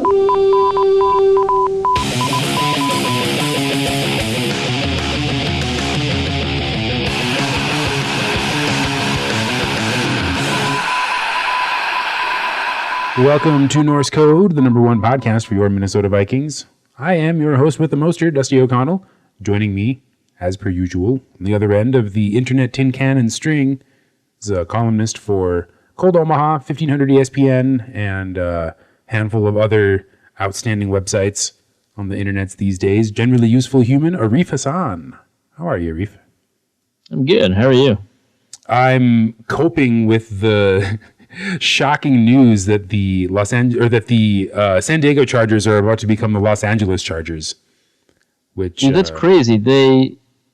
Welcome to Norse Code, the #1 podcast for your Minnesota Vikings. I am your host with the moster, Dusty O'Connell. Joining me, as per usual, on the other end of the internet tin can and string, is a columnist for Cold Omaha, 1500 ESPN, and a handful of other outstanding websites on the internets these days. Generally useful human, Arif Hassan. How are you, Arif? I'm good. How are you? I'm coping with the shocking news that the San Diego Chargers are about to become the Los Angeles Chargers. Which that's crazy.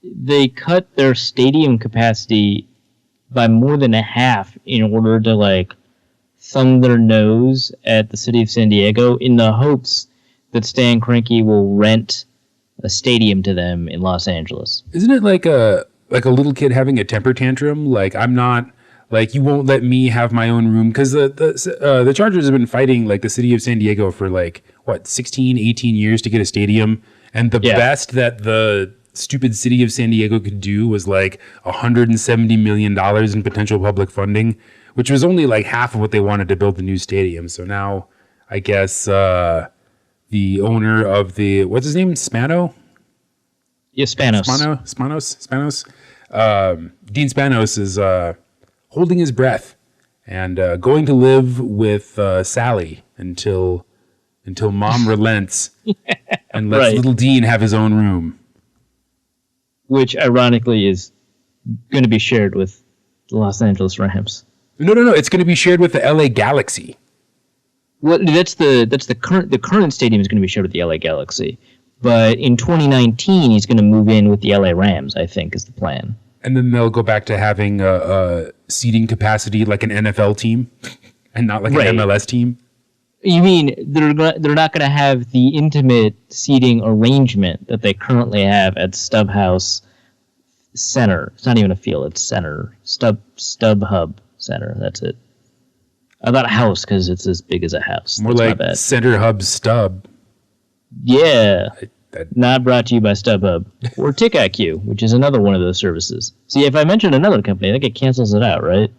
They cut their stadium capacity by more than a half in order to thumb their nose at the city of San Diego in the hopes that Stan Kroenke will rent a stadium to them in Los Angeles. Isn't it like a little kid having a temper tantrum? I'm not. You won't let me have my own room, because the Chargers have been fighting the city of San Diego for 16, 18 years to get a stadium, and the best that the stupid city of San Diego could do was $170 million in potential public funding, which was only half of what they wanted to build the new stadium. So now I guess the owner of what's his name, Spano? Yeah, Spanos. Spanos. Dean Spanos is holding his breath and going to live with Sally until Mom relents and lets little Dean have his own room. Which, ironically, is going to be shared with the Los Angeles Rams. No. It's going to be shared with the LA Galaxy. Well, that's the current stadium is going to be shared with the LA Galaxy. But in 2019, he's going to move in with the LA Rams, I think, is the plan. And then they'll go back to having a seating capacity like an NFL team and not like an MLS team? You mean they're not going to have the intimate seating arrangement that they currently have at Stubhouse Center. It's not even a field, it's center. StubHub Center, that's it. I thought house because it's as big as a house. More that's like Center Hub Stub. Yeah. Not brought to you by StubHub or TickIQ, which is another one of those services. See, if I mention another company, I think it cancels it out, right?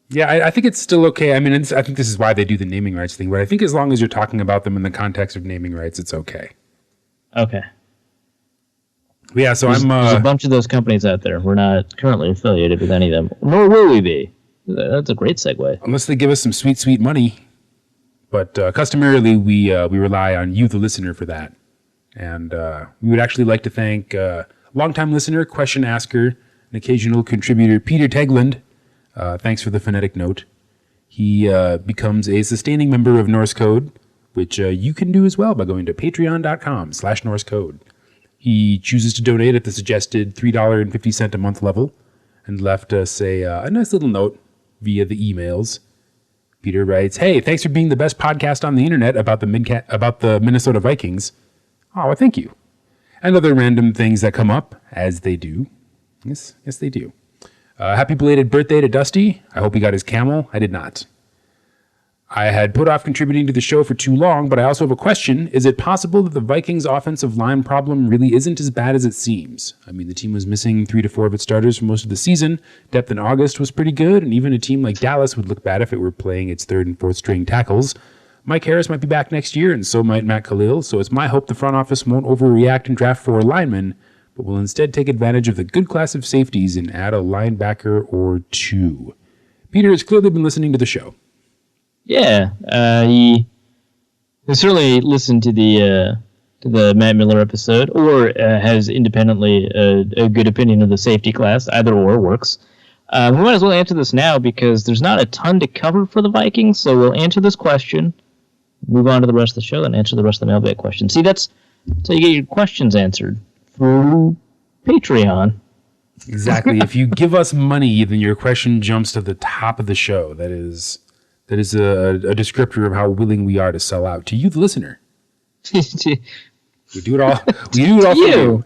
Yeah, I think it's still okay. I mean, I think this is why they do the naming rights thing, but I think as long as you're talking about them in the context of naming rights, it's okay. Okay. Yeah, so there's a bunch of those companies out there. We're not currently affiliated with any of them, nor will we be. That's a great segue. Unless they give us some sweet, sweet money. But customarily, we rely on you, the listener, for that. And we would actually like to thank longtime listener, question asker, and occasional contributor Peter Tegland. Thanks for the phonetic note. He becomes a sustaining member of Norse Code, which you can do as well by going to patreon.com/Norse Code. He chooses to donate at the suggested $3.50 a month level and left us a nice little note via the emails. Peter writes, "Hey, thanks for being the best podcast on the internet about the Minnesota Vikings." Oh, well, thank you. And other random things that come up, as they do. Yes, they do. Happy belated birthday to Dusty. I hope he got his camel. I did not. I had put off contributing to the show for too long, but I also have a question. Is it possible that the Vikings' offensive line problem really isn't as bad as it seems? I mean, the team was missing 3 to 4 of its starters for most of the season. Depth in August was pretty good, and even a team like Dallas would look bad if it were playing its 3rd and 4th string tackles. Mike Harris might be back next year, and so might Matt Khalil, so it's my hope the front office won't overreact and draft 4 linemen, but will instead take advantage of the good class of safeties and add a linebacker or 2. Peter has clearly been listening to the show. Yeah, he certainly listened to the Matt Miller episode, or has independently a good opinion of the safety class. Either or works. We might as well answer this now because there's not a ton to cover for the Vikings, so we'll answer this question, move on to the rest of the show, and answer the rest of the mailbag questions. See, that's how you get your questions answered through Patreon. Exactly. If you give us money, then your question jumps to the top of the show. That is a descriptor of how willing we are to sell out to you, the listener. We do it all. We do it all for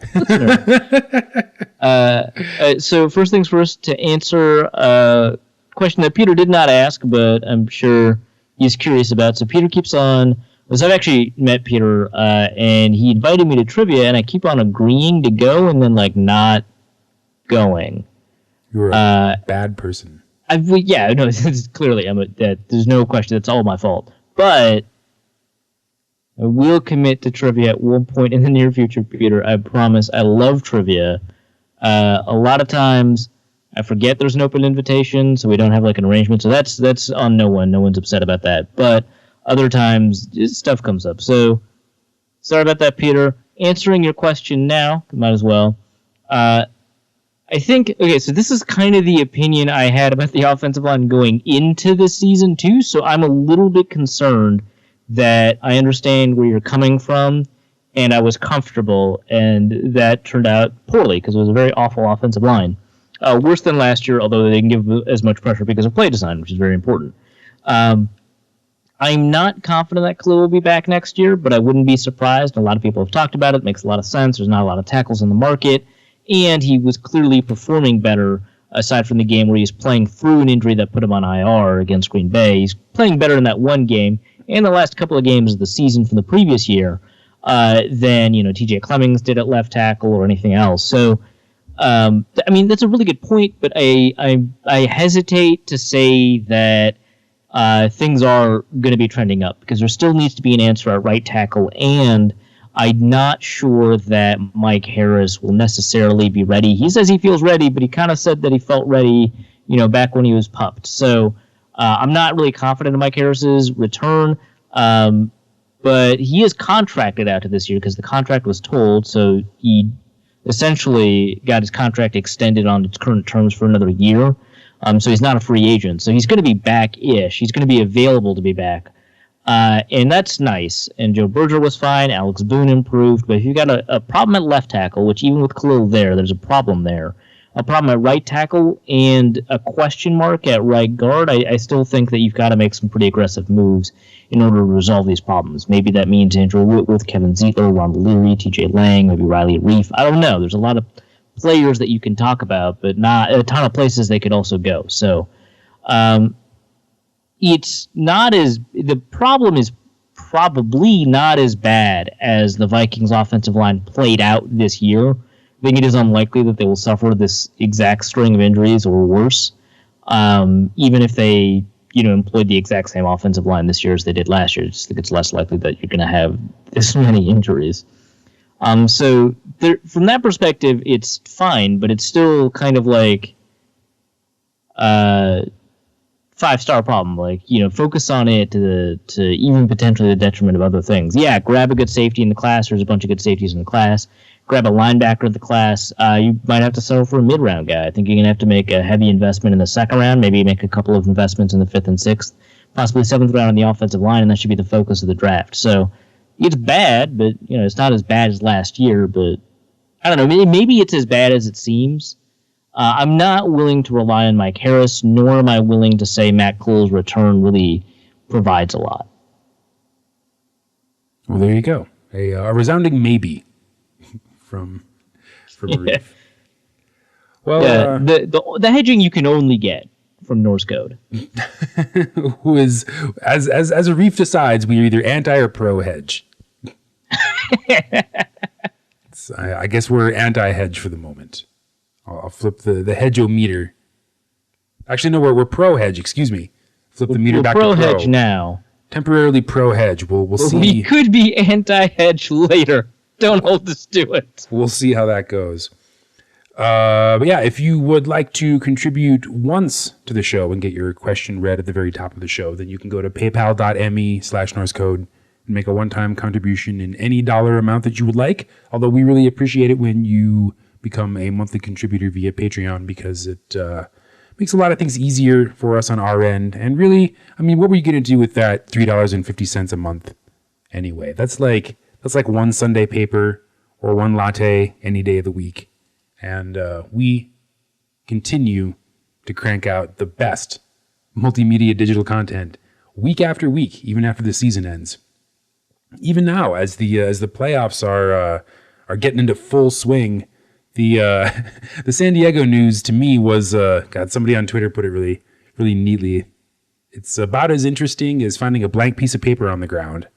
you. So first things first, to answer question that Peter did not ask, but I'm sure he's curious about. So Peter keeps on was I've actually met Peter, and he invited me to trivia, and I keep on agreeing to go and then like not going. You're a bad person. Yeah, no, it's clearly there's no question. It's all my fault. But I will commit to trivia at one point in the near future, Peter. I promise. I love trivia. A lot of times I forget there's an open invitation, so we don't have like an arrangement. So that's on no one. No one's upset about that. But other times stuff comes up. So sorry about that, Peter. Answering your question now, might as well. I think, okay, so this is kind of the opinion I had about the offensive line going into the season, too. So I'm a little bit concerned that I understand where you're coming from, and I was comfortable, and that turned out poorly because it was a very awful offensive line. Worse than last year, although they didn't give as much pressure because of play design, which is very important. I'm not confident that Khalil will be back next year, but I wouldn't be surprised. A lot of people have talked about it. It makes a lot of sense. There's not a lot of tackles in the market. And he was clearly performing better, aside from the game where he's playing through an injury that put him on IR against Green Bay. He's playing better in that one game and the last couple of games of the season from the previous year than T.J. Clemmings did at left tackle or anything else. So, that's a really good point, but I hesitate to say that things are going to be trending up because there still needs to be an answer at right tackle, and I'm not sure that Mike Harris will necessarily be ready. He says he feels ready, but he kind of said that he felt ready, back when he was pupped. So I'm not really confident in Mike Harris's return, but he is contracted out to this year because the contract was told, so he essentially got his contract extended on its current terms for another year. So he's not a free agent. So he's going to be back-ish. He's going to be available to be back. And that's nice. And Joe Berger was fine. Alex Boone improved. But if you've got a problem at left tackle, which even with Khalil there's a problem there. A problem at right tackle and a question mark at right guard, I still think that you've got to make some pretty aggressive moves in order to resolve these problems. Maybe that means Andrew Whitworth, Kevin Zeitler, Ron Leary, T.J. Lang, maybe Riley Reif. I don't know. There's a lot of players that you can talk about, but not a ton of places they could also go. So, it's not as the problem is probably not as bad as the Vikings offensive line played out this year. I think it is unlikely that they will suffer this exact string of injuries or worse, even if they employed the exact same offensive line this year as they did last year. I just think it's less likely that you're going to have this many injuries. So from that perspective, it's fine, but it's still kind of like 5-star problem. Like, focus on it to even potentially the detriment of other things. Yeah, grab a good safety in the class. There's a bunch of good safeties in the class. Grab a linebacker in the class. You might have to settle for a mid-round guy. I think you're going to have to make a heavy investment in the second round, maybe make a couple of investments in the 5th and 6th, possibly 7th round on the offensive line, and that should be the focus of the draft. So it's bad, but it's not as bad as last year, but I don't know, maybe it's as bad as it seems. I'm not willing to rely on Mike Harris, nor am I willing to say Matt Khalil's return really provides a lot. Well, there you go. A resounding maybe from Arif. Well, yeah, the hedging you can only get from Norse code. Who is, as Arif decides, we're either anti or pro hedge. I guess we're anti-hedge for the moment. I'll flip the hedge-o-meter. Actually, no, we're pro-hedge, excuse me. Flip the meter back to pro. Pro-hedge now. Temporarily pro-hedge. We'll see. We could be anti-hedge later. Don't hold us to it. We'll see how that goes. But yeah, if you would like to contribute once to the show and get your question read at the very top of the show, then you can go to paypal.me/NorseCode and make a one-time contribution in any dollar amount that you would like. Although we really appreciate it when you become a monthly contributor via Patreon, because it makes a lot of things easier for us on our end. And really, I mean, what were you going to do with that $3.50 a month anyway? That's like one Sunday paper or one latte any day of the week. And we continue to crank out the best multimedia digital content week after week, even after the season ends. Even now, as the playoffs are getting into full swing, the San Diego news to me was somebody on Twitter put it really, really neatly. It's about as interesting as finding a blank piece of paper on the ground.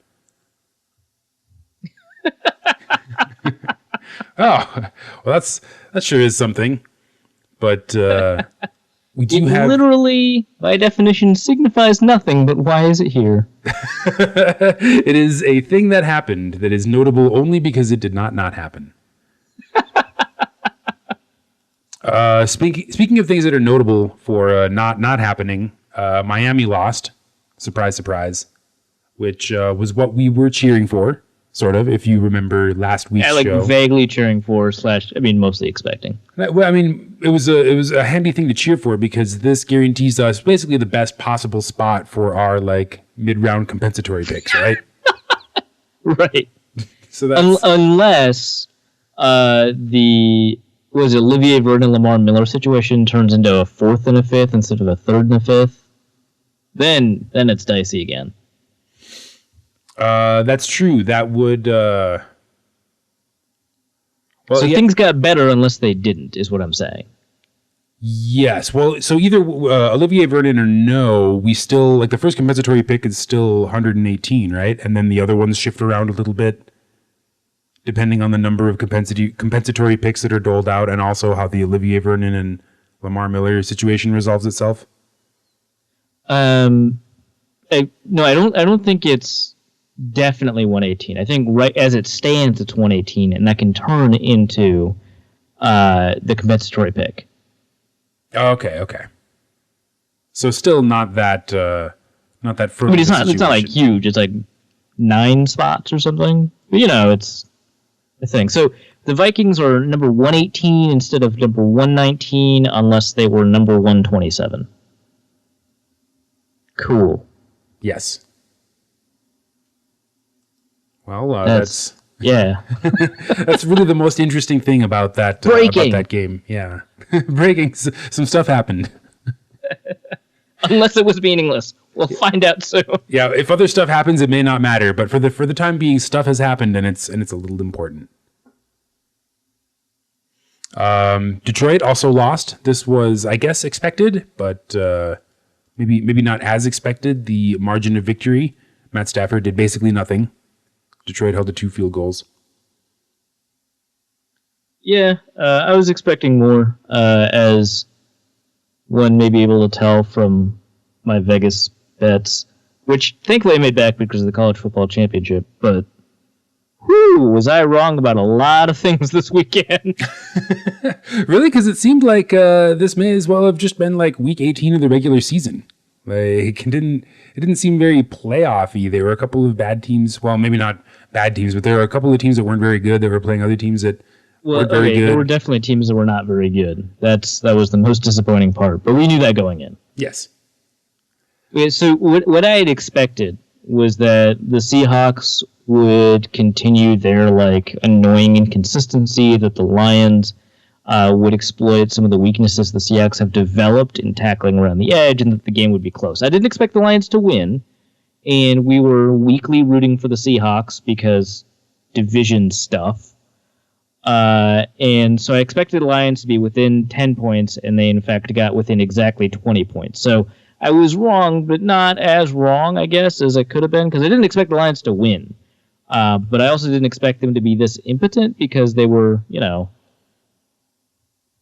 Oh, well, that sure is something. But we do have literally, by definition, signifies nothing. But why is it here? It is a thing that happened that is notable only because it did not happen. Speaking of things that are notable for not happening, Miami lost. Surprise, surprise. Which was what we were cheering for, sort of, if you remember last week's show. Vaguely cheering for / mostly expecting. Well, I mean, it was a handy thing to cheer for because this guarantees us basically the best possible spot for our mid-round compensatory picks, right? Right. So that's unless Olivier Vernon Lamar Miller situation turns into a 4th and a 5th instead of a 3rd and a 5th, then it's dicey again. That's true. That would. Things got better unless they didn't, is what I'm saying. Yes. Well, so either Olivier Vernon or no, we still the first compensatory pick is still 118, right? And then the other ones shift around a little bit, depending on the number of compensatory picks that are doled out, and also how the Olivier Vernon and Lamar Miller situation resolves itself. No, I don't think it's definitely 118. I think right as it stands, it's 118, and that can turn into the compensatory pick. Okay. So still not that further. I mean, it's not huge. It's 9 spots or something. But, it's a thing. So the Vikings are number 118 instead of number 119, unless they were number 127. Cool. Yes. Well, that's that's really the most interesting thing about that game. Yeah, breaking. Some stuff happened. Unless it was meaningless, we'll find out soon. Yeah, if other stuff happens, it may not matter. But for the time being, stuff has happened, and it's a little important. Detroit also lost. This was, I guess, expected, but maybe not as expected. The margin of victory, Matt Stafford did basically nothing. Detroit held to 2 field goals. Yeah, I was expecting more, as one may be able to tell from my Vegas bets, which thankfully I made back because of the college football championship, but was I wrong about a lot of things this weekend. Really? Because it seemed like this may as well have just been week 18 of the regular season. It didn't seem very playoffy. There were a couple of bad teams. Well, maybe not bad teams, but there were a couple of teams that weren't very good. That were playing other teams that weren't very good. There were definitely teams that were not very good. That was the most disappointing part. But we knew that going in. Yes. So what I had expected was that the Seahawks would continue their annoying inconsistency, that the Lions would exploit some of the weaknesses the Seahawks have developed in tackling around the edge, and that the game would be close. I didn't expect the Lions to win, and we were weekly rooting for the Seahawks because division stuff. And so I expected the Lions to be within 10 points, and they in fact got within exactly 20 points. So I was wrong, but not as wrong, I guess, as I could have been, because I didn't expect the Lions to win. But I also didn't expect them to be this impotent because they were,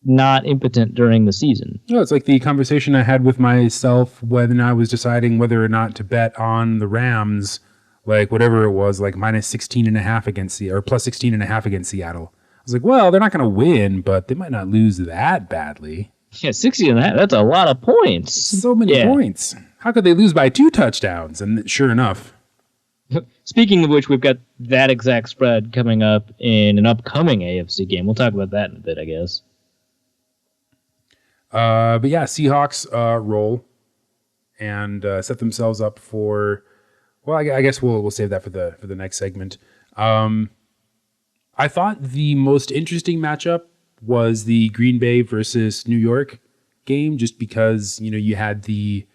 not impotent during the season. No, it's like the conversation I had with myself when I was deciding whether or not to bet on the Rams, whatever it was, minus 16.5 against or plus 16.5 against Seattle. I was like, well, they're not going to win, but they might not lose that badly. Yeah, 16.5, that's a lot of points. So many points. How could they lose by 2 touchdowns? And sure enough. Speaking of which, we've got that exact spread coming up in an upcoming AFC game. We'll talk about that in a bit, I guess. But yeah, Seahawks roll and set themselves up for. Well, I guess we'll save that for the next segment. I thought the most interesting matchup was the Green Bay versus New York game, just because you had the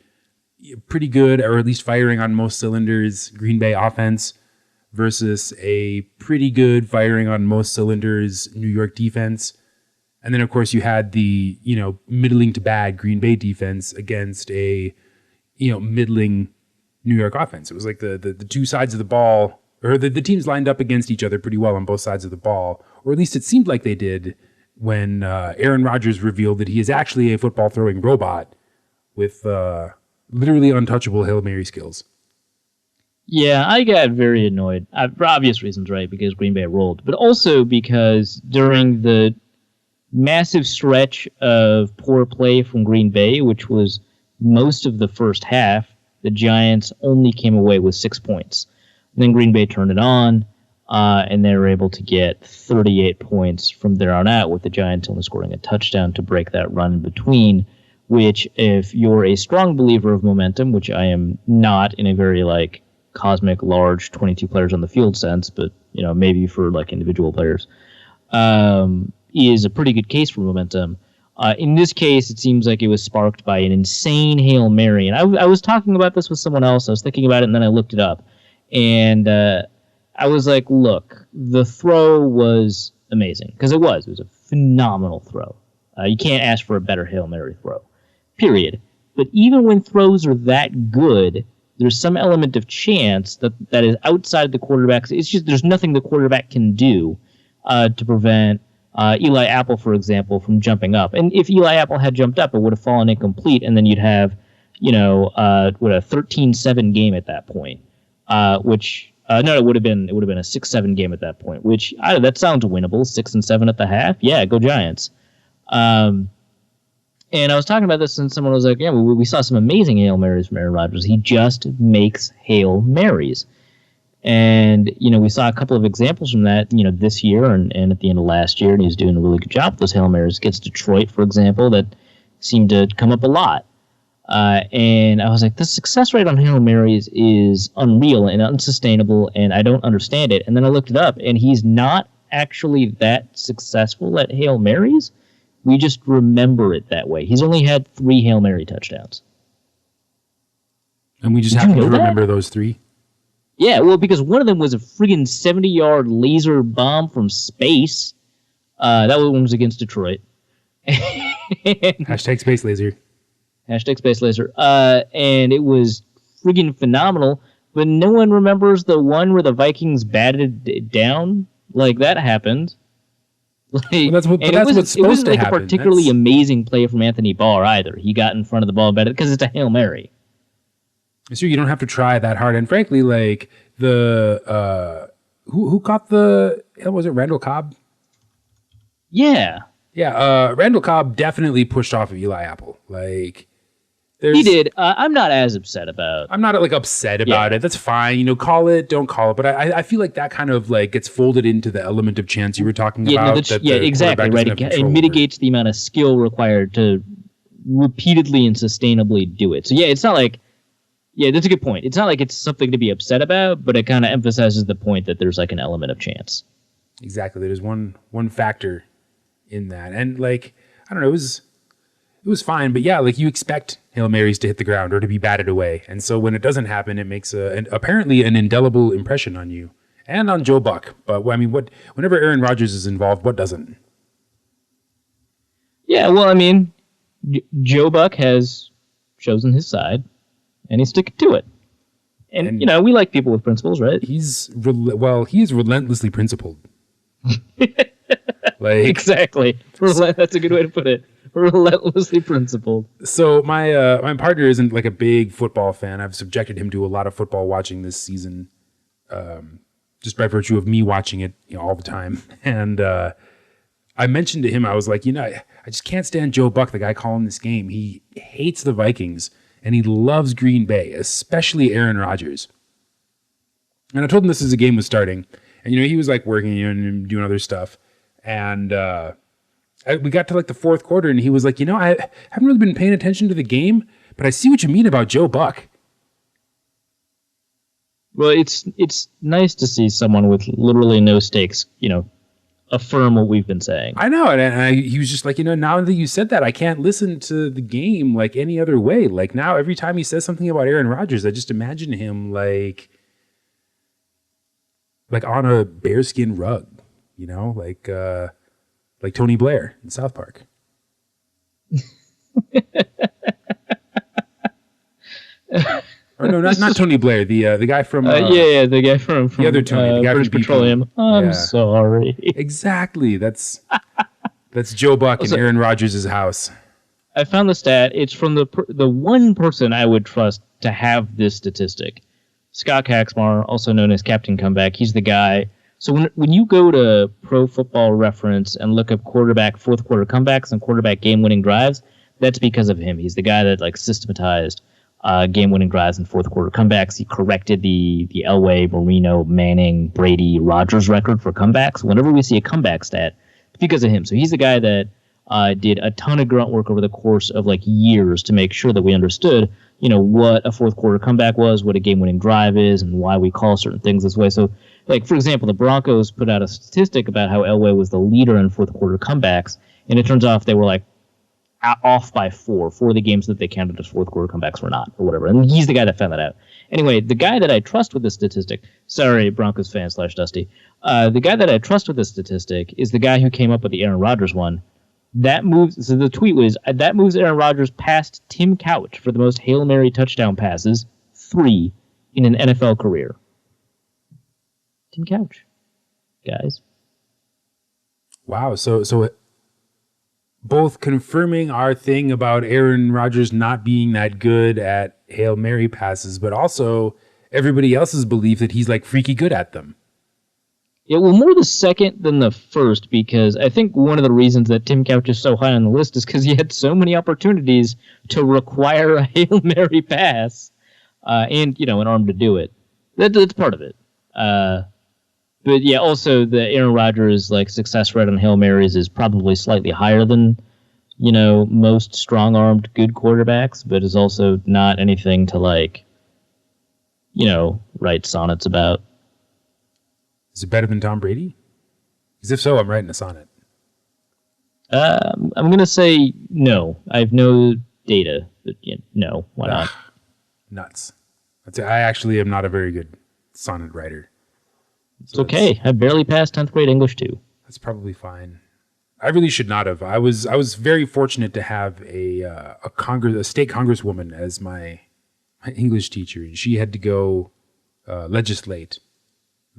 pretty good, or at least firing on most cylinders, Green Bay offense versus a pretty good firing on most cylinders New York defense. And then, of course, you had the, middling to bad Green Bay defense against a, middling New York offense. It was like the two sides of the ball or the teams lined up against each other pretty well on both sides of the ball, or at least it seemed like they did when Aaron Rodgers revealed that he is actually a football throwing robot with literally untouchable Hail Mary skills. Yeah, I got very annoyed for obvious reasons, right? Because Green Bay rolled, but also because during the massive stretch of poor play from Green Bay, which was most of the first half, the Giants only came away with 6 points. And then Green Bay turned it on, and they were able to get 38 points from there on out, with the Giants only scoring a touchdown to break that run in between, which, if you're a strong believer of momentum, which I am not in a very, cosmic, large 22 players on the field sense, but, maybe for, individual players, is a pretty good case for momentum. In this case, it seems like it was sparked by an insane Hail Mary. And I was talking about this with someone else. I was thinking about it, and then I looked it up. And I was like, look, the throw was amazing. Because it was. It was a phenomenal throw. You can't ask for a better Hail Mary throw. Period. But even when throws are that good, there's some element of chance that is outside the quarterback's. It's just there's nothing the quarterback can do to prevent Eli Apple, for example, from jumping up. And if Eli Apple had jumped up, it would have fallen incomplete, and then you'd have, a 13-7 game at that point. It would have been a 6-7 game at that point. Which that sounds winnable. 6-7 at the half. Yeah, go Giants. And I was talking about this, and someone was like, "Yeah, we saw some amazing Hail Marys from Aaron Rodgers. He just makes Hail Marys." And, we saw a couple of examples from that, this year and at the end of last year, and he's doing a really good job with those Hail Marys against Detroit, for example, that seemed to come up a lot. And I was like, the success rate on Hail Marys is unreal and unsustainable, and I don't understand it. And then I looked it up, and he's not actually that successful at Hail Marys. We just remember it that way. He's only had 3 Hail Mary touchdowns. And we just happen to remember those 3? Yeah, well, because one of them was a friggin' 70-yard laser bomb from space. That one was against Detroit. Hashtag space laser. Hashtag space laser. And it was friggin' phenomenal, but no one remembers the one where the Vikings batted it down. That happened. That's what's supposed to happen. It wasn't a particularly amazing play from Anthony Barr either. He got in front of the ball better because it's a Hail Mary. Sure, you don't have to try that hard. And frankly, who caught the hell, was it Randall Cobb? Yeah. Yeah, Randall Cobb definitely pushed off of Eli Apple. He did. I'm not as upset about. I'm not upset about it. That's fine. Call it, don't call it. But I feel like that kind of gets folded into the element of chance you were talking about. Exactly. Right. It mitigates the amount of skill required to repeatedly and sustainably do it. So it's not like. Yeah, that's a good point. It's not like it's something to be upset about, but it kind of emphasizes the point that there's an element of chance. Exactly. There's one factor in that. And I don't know, it was fine, but yeah, you expect Hail Marys to hit the ground or to be batted away. And so when it doesn't happen, it makes apparently an indelible impression on you and on Joe Buck. But whenever Aaron Rodgers is involved, what doesn't? Yeah, well, Joe Buck has chosen his side. And he's sticking to it. And we like people with principles, right? He is relentlessly principled. Exactly. That's a good way to put it. Relentlessly principled. So my partner isn't a big football fan. I've subjected him to a lot of football watching this season, just by virtue of me watching it all the time. And I mentioned to him, I was like, I just can't stand Joe Buck, the guy calling this game. He hates the Vikings. And he loves Green Bay, especially Aaron Rodgers. And I told him this as the game was starting. And, he was working and doing other stuff. And we got to the fourth quarter and he was like, I haven't really been paying attention to the game, but I see what you mean about Joe Buck. Well, it's nice to see someone with literally no stakes, affirm what we've been saying. I know, and he was just like, now that you said that, I can't listen to the game any other way. Now, every time he says something about Aaron Rodgers, I just imagine him like on a bearskin rug, like Tony Blair in South Park. Or no, not Tony Blair. The guy from the guy from the other Tony, the guy British from BP. Petroleum. I'm sorry. Exactly. That's Joe Buck in Aaron Rodgers' house. I found the stat. It's from the one person I would trust to have this statistic. Scott Kaczmar, also known as Captain Comeback. He's the guy. So when you go to Pro Football Reference and look up quarterback fourth quarter comebacks and quarterback game-winning drives, that's because of him. He's the guy that systematized game-winning drives and fourth quarter comebacks. He corrected the Elway, Marino, Manning, Brady, Rodgers record for comebacks. Whenever we see a comeback stat, it's because of him. So he's the guy that did a ton of grunt work over the course of years to make sure that we understood, what a fourth quarter comeback was, what a game-winning drive is, and why we call certain things this way. So, for example, the Broncos put out a statistic about how Elway was the leader in fourth quarter comebacks, and it turns out they were off by four of the games that they counted as fourth quarter comebacks were not, or whatever. And he's the guy that found that out. Anyway, the guy that I trust with this statistic, sorry, Broncos fan / Dusty, the guy that I trust with this statistic is the guy who came up with the Aaron Rodgers one. So the tweet was, that moves Aaron Rodgers past Tim Couch for the most Hail Mary touchdown passes, 3 in an NFL career. Tim Couch, guys. Wow, so both confirming our thing about Aaron Rodgers not being that good at Hail Mary passes, but also everybody else's belief that he's freaky good at them. Yeah, well, more the second than the first, because I think one of the reasons that Tim Couch is so high on the list is because he had so many opportunities to require a Hail Mary pass and, an arm to do it. That's part of it. But, yeah, also the Aaron Rodgers, success rate on Hail Marys is probably slightly higher than, most strong-armed good quarterbacks, but is also not anything to, write sonnets about. Is it better than Tom Brady? Because if so, I'm writing a sonnet. I'm going to say no. I have no data, but no. Why not? Nuts. I actually am not a very good sonnet writer. So it's okay. I barely passed 10th grade English too. That's probably fine. I really should not have. I was very fortunate to have a state congresswoman as my English teacher, and she had to go legislate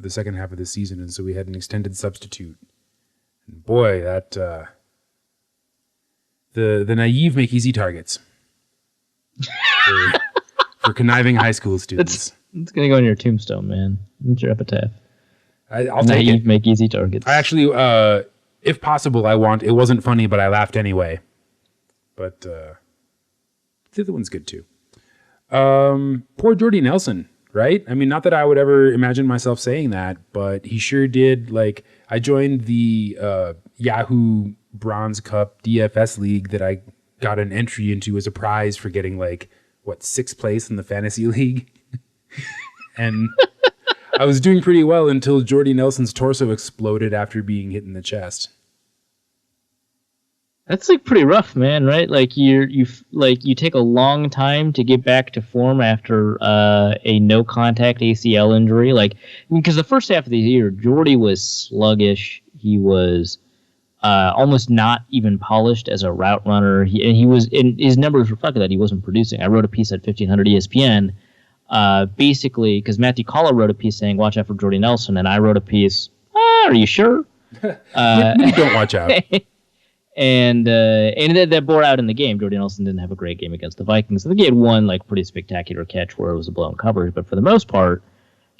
the second half of the season, and so we had an extended substitute. And boy, that the naive make easy targets for conniving high school students. It's gonna go on your tombstone, man. It's your epitaph. I'll take it. Make easy targets. I actually, if possible, it wasn't funny, but I laughed anyway. But the other one's good too. Poor Jordy Nelson. Right? I mean, not that I would ever imagine myself saying that, but he sure did. I joined the Yahoo Bronze Cup DFS league that I got an entry into as a prize for getting 6th place in the fantasy league. And I was doing pretty well until Jordy Nelson's torso exploded after being hit in the chest. That's pretty rough, man, right? You take a long time to get back to form after a no contact ACL injury. Because the first half of the year, Jordy was sluggish. He was almost not even polished as a route runner. His numbers reflected that he wasn't producing. I wrote a piece at 1500 ESPN, basically because Matthew Collar wrote a piece saying watch out for Jordy Nelson, and I wrote a piece. Are you sure? Don't watch out. And that bore out in the game. Jordy Nelson didn't have a great game against the Vikings. I think he had one pretty spectacular catch where it was a blown coverage, but for the most part,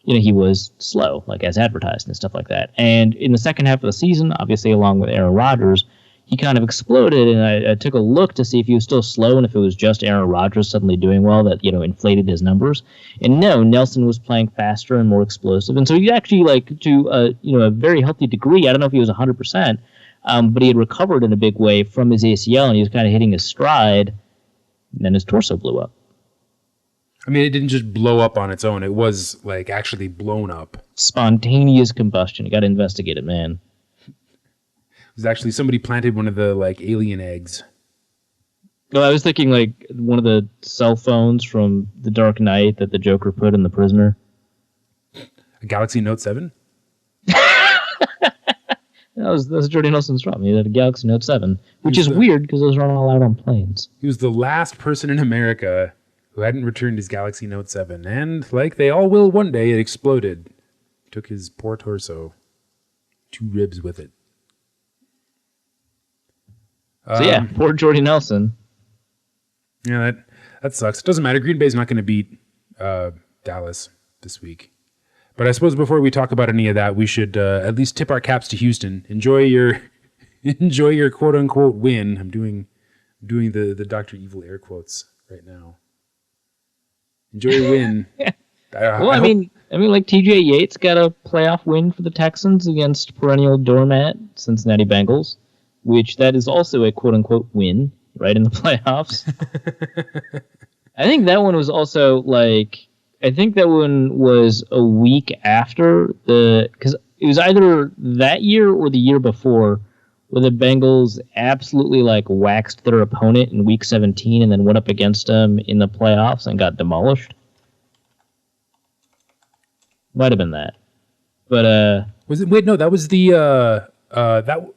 he was slow, as advertised and stuff like that. And in the second half of the season, obviously along with Aaron Rodgers, he kind of exploded, and I took a look to see if he was still slow and if it was just Aaron Rodgers suddenly doing well that inflated his numbers. And no, Nelson was playing faster and more explosive, and so he actually to a very healthy degree. I don't know if he was 100%. But he had recovered in a big way from his ACL, and he was kind of hitting his stride, and then his torso blew up. I mean, it didn't just blow up on its own. It was, actually blown up. Spontaneous combustion. You got to investigate it, man. It was actually somebody planted one of the, alien eggs. No, I was thinking, one of the cell phones from The Dark Knight that the Joker put in The Prisoner. A Galaxy Note 7? That was Jordy Nelson's drum. He had a Galaxy Note 7, which is weird because those aren't allowed on planes. He was the last person in America who who hadn't returned his Galaxy Note 7. And, like they all will one day, it exploded. Took his poor torso. 2 ribs with it. So yeah, poor Jordy Nelson. Yeah, that sucks. It doesn't matter. Green Bay's not going to beat Dallas this week. But I suppose before we talk about any of that, we should at least tip our caps to Houston. Enjoy your quote unquote win. I'm doing the Dr. Evil air quotes right now. Enjoy your win. I mean, like TJ Yates got a playoff win for the Texans against perennial doormat Cincinnati Bengals, which that is also a quote unquote win, right, in the playoffs. I think that one was also I think that one was a week after because it was either that year or the year before where the Bengals absolutely waxed their opponent in week 17 and then went up against them in the playoffs and got demolished. Might have been that. But was it? Wait, no, that was the that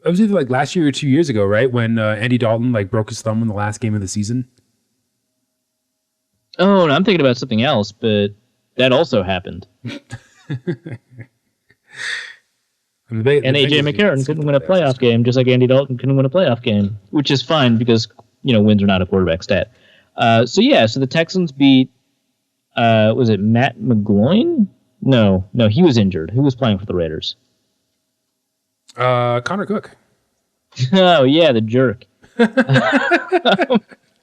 was either last year or 2 years ago, right? When Andy Dalton broke his thumb in the last game of the season. Oh, no, I'm thinking about something else, but that also happened. And A.J. McCarron couldn't win a playoff game, just like Andy Dalton couldn't win a playoff game, which is fine because, wins are not a quarterback stat. So the Texans beat, was it Matt McGloin? No, he was injured. Who was playing for the Raiders? Connor Cook. Oh, yeah, the jerk.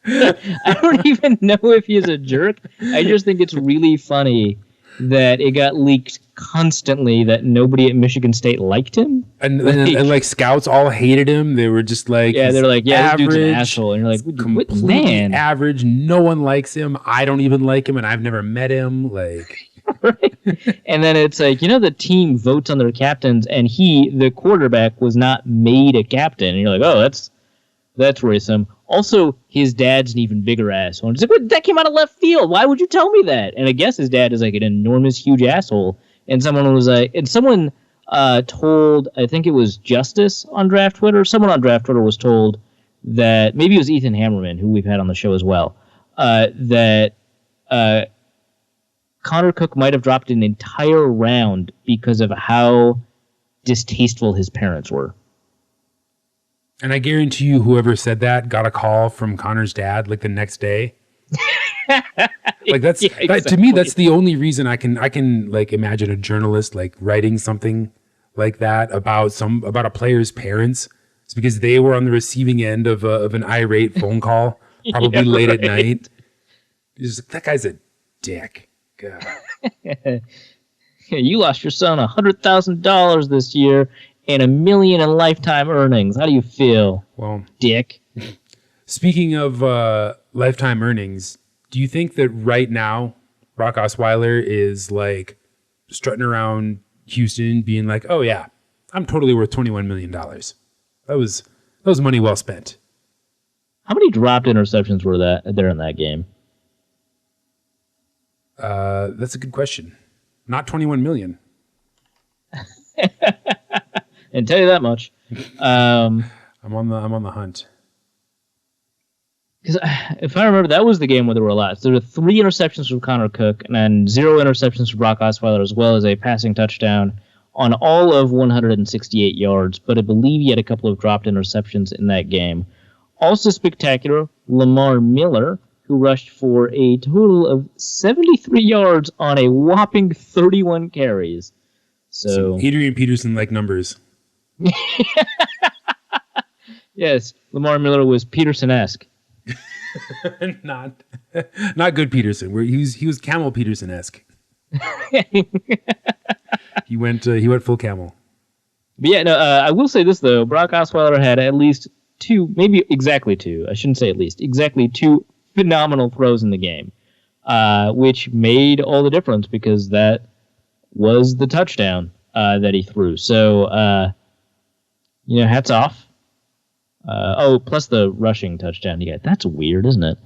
I don't even know if he's a jerk. I just think it's really funny that it got leaked constantly that nobody at Michigan State liked him. And scouts all hated him. They were just they're like, yeah, average, this dude's an asshole. And you're like, completely man, average. No one likes him. I don't even like him, and I've never met him. Right? And then it's the team votes on their captains, and the quarterback, was not made a captain. And you're like, oh, that's worrisome. Also, his dad's an even bigger asshole. And it's like, that came out of left field. Why would you tell me that? And I guess his dad is an enormous, huge asshole. And someone told, I think it was Justice on Draft Twitter. Someone on Draft Twitter was told that, maybe it was Ethan Hammerman, who we've had on the show as well, that Connor Cook might have dropped an entire round because of how distasteful his parents were. And I guarantee you, whoever said that got a call from Connor's dad the next day. That's exactly. To me, that's the only reason I can imagine a journalist writing something like that about a player's parents. It's because they were on the receiving end of an irate phone call, probably late at night. That guy's a dick. God. You lost your son $100,000 this year. And $1 million in lifetime earnings. How do you feel, dick? Speaking of lifetime earnings, do you think that right now Brock Osweiler is strutting around Houston being oh yeah, I'm totally worth $21 million. That was money well spent. How many dropped interceptions were there in that game? That's a good question. Not 21 million. And tell you that much. I'm on the hunt. Because if I remember, that was the game where there were a lot. So there were 3 interceptions from Connor Cook and then 0 interceptions from Brock Osweiler, as well as a passing touchdown on all of 168 yards. But I believe he had a couple of dropped interceptions in that game. Also spectacular, Lamar Miller, who rushed for a total of 73 yards on a whopping 31 carries. So Adrian Peterson numbers. Yes, Lamar Miller was Peterson-esque. not good Peterson. Where he was Camel Peterson-esque. He went full camel. But yeah, no. I will say this though: Brock Osweiler had at least 2, maybe exactly 2. I shouldn't say at least, exactly 2 phenomenal throws in the game, which made all the difference because that was the touchdown that he threw. So, hats off. Plus the rushing touchdown he got. That's weird, isn't it?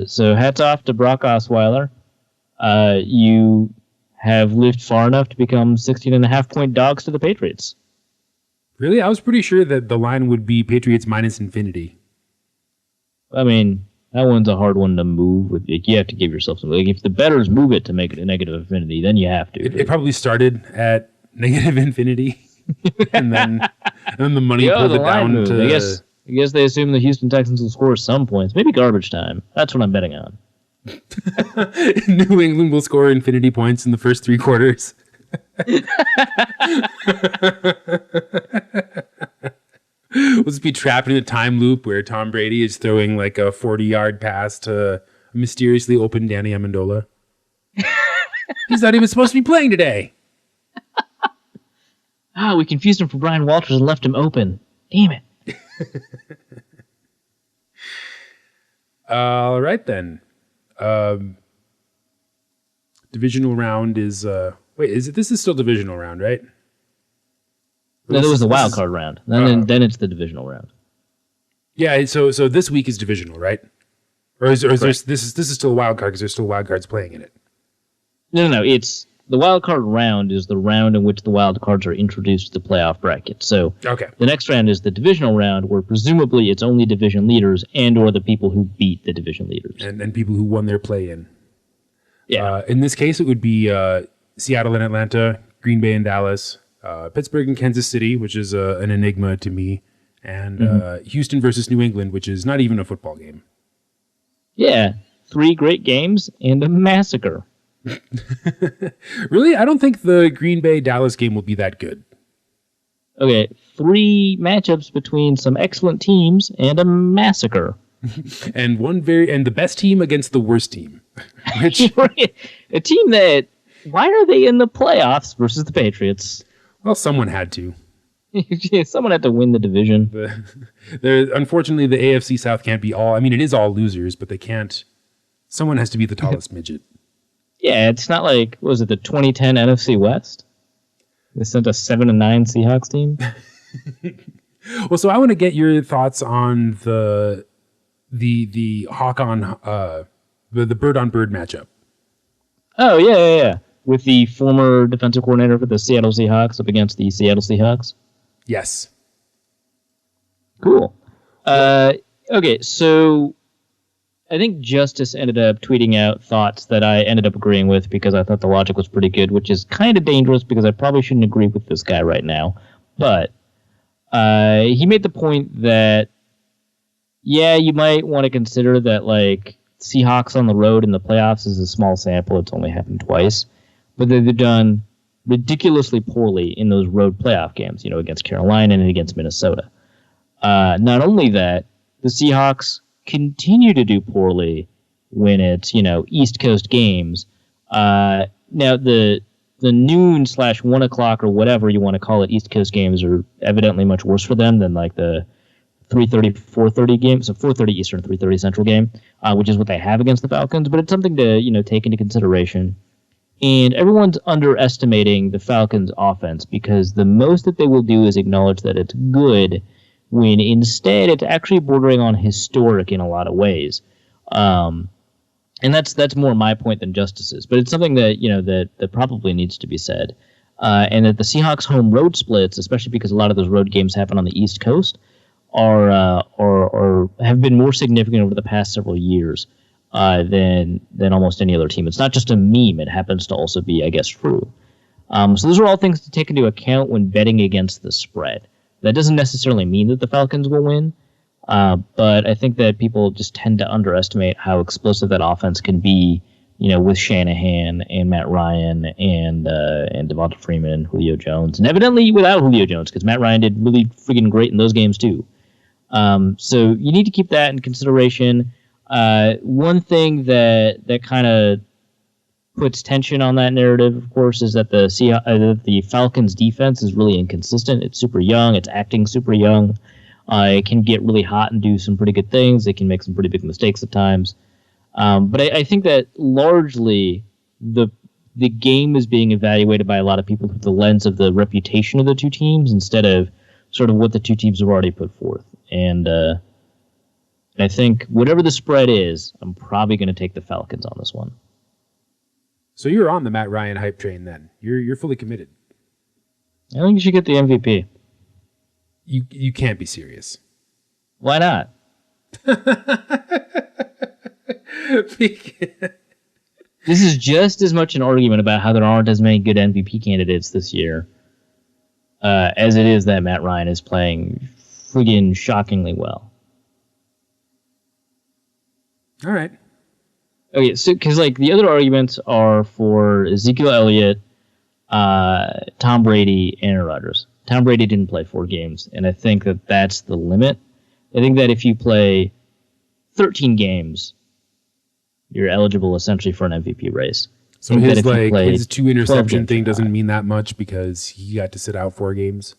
So hats off to Brock Osweiler. You have lived far enough to become 16.5-point dogs to the Patriots. Really? I was pretty sure that the line would be Patriots minus infinity. I mean, That one's a hard one to move. You have to give yourself some. Like, if the bettors move it to make it a negative infinity, then you have to. It probably started at negative infinity, and then the money pulled it down move. to. I guess they assume the Houston Texans will score some points. Maybe garbage time. That's what I'm betting on. New England will score infinity points in the first 3 quarters. We'll just be trapped in a time loop where Tom Brady is throwing like a 40-yard pass to a mysteriously open Danny Amendola. He's not even supposed to be playing today. We confused him for Brian Walters and left him open. Damn it. All right, then. Divisional round is... This is still divisional round, right? No, that was the wild card round. Then it's the divisional round. Yeah, so this week is divisional, right? Or is this is still a wild card because there's still wild cards playing in it? No. It's the wild card round is the round in which the wild cards are introduced to the playoff bracket. So the next round is the divisional round, where presumably it's only division leaders and or the people who beat the division leaders. And people who won their play-in. Yeah. In this case, it would be Seattle and Atlanta, Green Bay and Dallas, Pittsburgh and Kansas City, which is an enigma to me, and Houston versus New England, which is not even a football game. Yeah, 3 great games and a massacre. Really? I don't think the Green Bay-Dallas game will be that good. Okay, 3 matchups between some excellent teams and a massacre. And the best team against the worst team. Which a team that... Why are they in the playoffs versus the Patriots? Well, someone had to. Someone had to win the division. Unfortunately, the AFC South can't be all... I mean, it is all losers, but they can't... Someone has to be the tallest midget. Yeah, it's not like... What was it, the 2010 NFC West? They sent a 7-9 Seahawks team? Well, so I want to get your thoughts on the hawk on... the bird-on-bird matchup. Oh, yeah. With the former defensive coordinator for the Seattle Seahawks up against the Seattle Seahawks? Yes. Cool. Okay, so I think Justice ended up tweeting out thoughts that I ended up agreeing with because I thought the logic was pretty good, which is kind of dangerous because I probably shouldn't agree with this guy right now. But he made the point that, yeah, you might want to consider that, like, Seahawks on the road in the playoffs is a small sample. It's only happened twice. But they've done ridiculously poorly in those road playoff games, against Carolina and against Minnesota. Not only that, the Seahawks continue to do poorly when it's, East Coast games. Now, the noon / 1 o'clock or whatever you want to call it, East Coast games are evidently much worse for them than like the 3:30, 4:30 game, so 4:30 Eastern, 3:30 Central game, which is what they have against the Falcons. But it's something to take into consideration. And everyone's underestimating the Falcons' offense because the most that they will do is acknowledge that it's good, when instead it's actually bordering on historic in a lot of ways. And that's more my point than Justice's. But it's something that that probably needs to be said. And that the Seahawks' home road splits, especially because a lot of those road games happen on the East Coast, are have been more significant over the past several years than almost any other team. It's not just a meme; it happens to also be, I guess, true. So those are all things to take into account when betting against the spread. That doesn't necessarily mean that the Falcons will win, but I think that people just tend to underestimate how explosive that offense can be. With Shanahan and Matt Ryan and Devonta Freeman and Julio Jones, and evidently without Julio Jones, because Matt Ryan did really freaking great in those games too. So you need to keep that in consideration. One thing that kind of puts tension on that narrative, of course, is that the Falcons' defense is really inconsistent. It's super young. It's acting super young. It can get really hot and do some pretty good things. It can make some pretty big mistakes at times. But I think that largely the game is being evaluated by a lot of people through the lens of the reputation of the two teams instead of sort of what the two teams have already put forth. And I think whatever the spread is, I'm probably going to take the Falcons on this one. So you're on the Matt Ryan hype train then. You're fully committed. I think you should get the MVP. You can't be serious. Why not? This is just as much an argument about how there aren't as many good MVP candidates this year as it is that Matt Ryan is playing friggin' shockingly well. All right. Okay, so because like the other arguments are for Ezekiel Elliott, Tom Brady, Aaron Rodgers. Tom Brady didn't play 4 games, and I think that that's the limit. I think that if you play 13 games, you're eligible essentially for an MVP race. So his 2 interception thing doesn't mean that much because he got to sit out 4 games.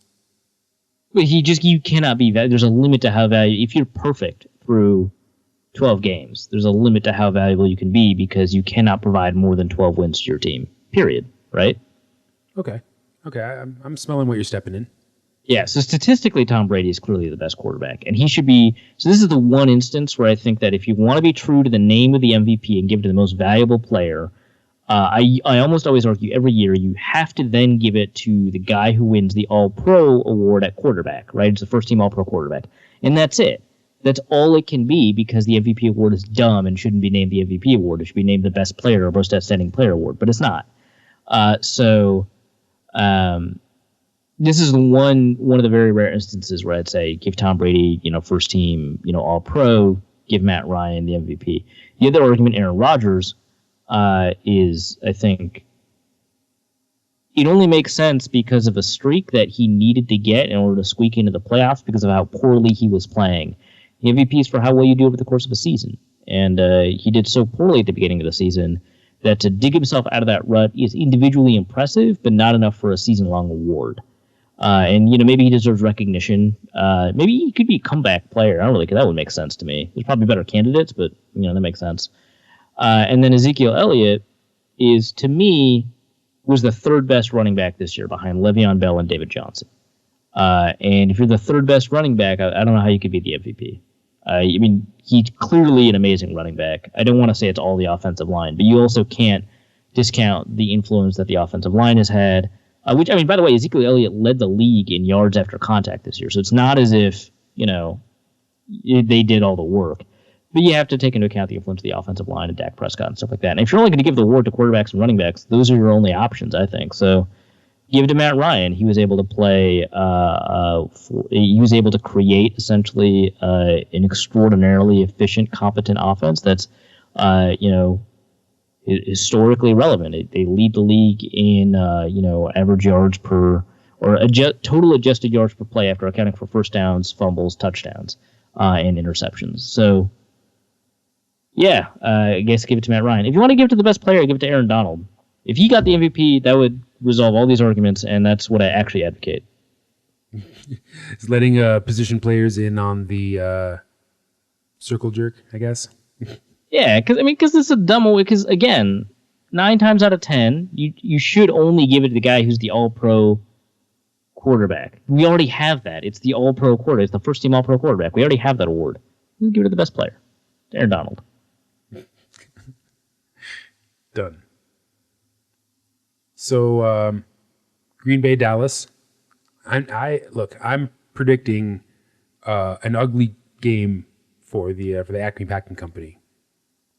But you cannot be. There's a limit to how valuable. If you're perfect through 12 games, there's a limit to how valuable you can be because you cannot provide more than 12 wins to your team. Period. Right? Okay. I'm smelling what you're stepping in. Yeah, so statistically, Tom Brady is clearly the best quarterback, and he should be. So this is the one instance where I think that if you want to be true to the name of the MVP and give it to the most valuable player, I almost always argue every year you have to then give it to the guy who wins the All-Pro award at quarterback, right? It's the first-team All-Pro quarterback, and that's it. That's all it can be because the MVP award is dumb and shouldn't be named the MVP award. It should be named the Best Player or Most Outstanding Player award, but it's not. This is one of the very rare instances where I'd say give Tom Brady, first team, All Pro, give Matt Ryan the MVP. The other argument, Aaron Rodgers, is I think it only makes sense because of a streak that he needed to get in order to squeak into the playoffs because of how poorly he was playing. The MVP is for how well you do over the course of a season, and he did so poorly at the beginning of the season that to dig himself out of that rut is individually impressive, but not enough for a season-long award. And maybe he deserves recognition. Maybe he could be a comeback player. I don't really think that would make sense to me. There's probably better candidates, but that makes sense. And then Ezekiel Elliott is, to me, was the third best running back this year behind Le'Veon Bell and David Johnson. And if you're the third best running back, I don't know how you could be the MVP. He's clearly an amazing running back. I don't want to say it's all the offensive line, but you also can't discount the influence that the offensive line has had. By the way, Ezekiel Elliott led the league in yards after contact this year, so it's not as if, they did all the work. But you have to take into account the influence of the offensive line and Dak Prescott and stuff like that. And if you're only going to give the award to quarterbacks and running backs, those are your only options, I think. So give it to Matt Ryan. He was able to play, he was able to create essentially an extraordinarily efficient, competent offense that's, historically relevant. They lead the league in average yards per or total adjusted yards per play after accounting for first downs, fumbles, touchdowns, and interceptions. So yeah, I guess give it to Matt Ryan. If you want to give it to the best player, give it to Aaron Donald. If he got the MVP, that would resolve all these arguments, and that's what I actually advocate. It's letting position players in on the circle jerk, I guess. Yeah, because it's a dumb way. Because again, 9 times out of 10, you should only give it to the guy who's the All-Pro quarterback. We already have that. It's the All-Pro quarterback. It's the first-team All-Pro quarterback. We already have that award. We'll give it to the best player, Aaron Donald. Done. So, Green Bay, Dallas. I'm predicting an ugly game for the Acme Packing Company.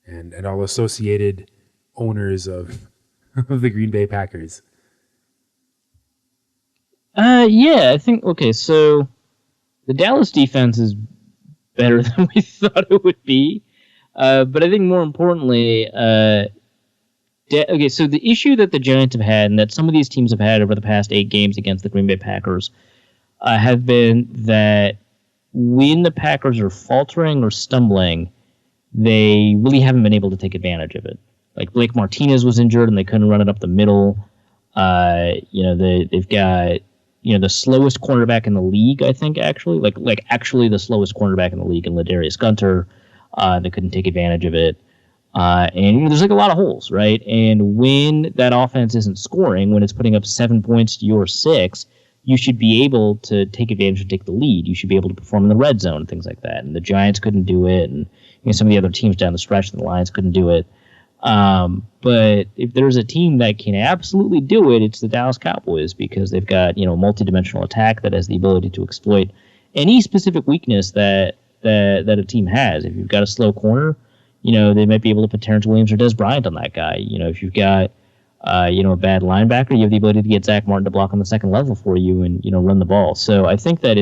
And all associated owners of the Green Bay Packers. I think, okay, so the Dallas defense is better than we thought it would be. But I think more importantly, so the issue that the Giants have had and that some of these teams have had over the past 8 games against the Green Bay Packers have been that when the Packers are faltering or stumbling, they really haven't been able to take advantage of it. Like Blake Martinez was injured and they couldn't run it up the middle. They've got the slowest cornerback in the league, I think, actually. Like actually the slowest cornerback in the league in Ladarius Gunter. They couldn't take advantage of it. And there's like a lot of holes, right? And when that offense isn't scoring, when it's putting up 7 points to your 6, you should be able to take advantage and take the lead. You should be able to perform in the red zone and things like that. And the Giants couldn't do it, and some of the other teams down the stretch, the Lions couldn't do it. But if there's a team that can absolutely do it, it's the Dallas Cowboys, because they've got multi-dimensional attack that has the ability to exploit any specific weakness that that a team has. If you've got a slow corner, they might be able to put Terrence Williams or Des Bryant on that guy. If you've got a bad linebacker, you have the ability to get Zach Martin to block on the second level for you and run the ball. So I think that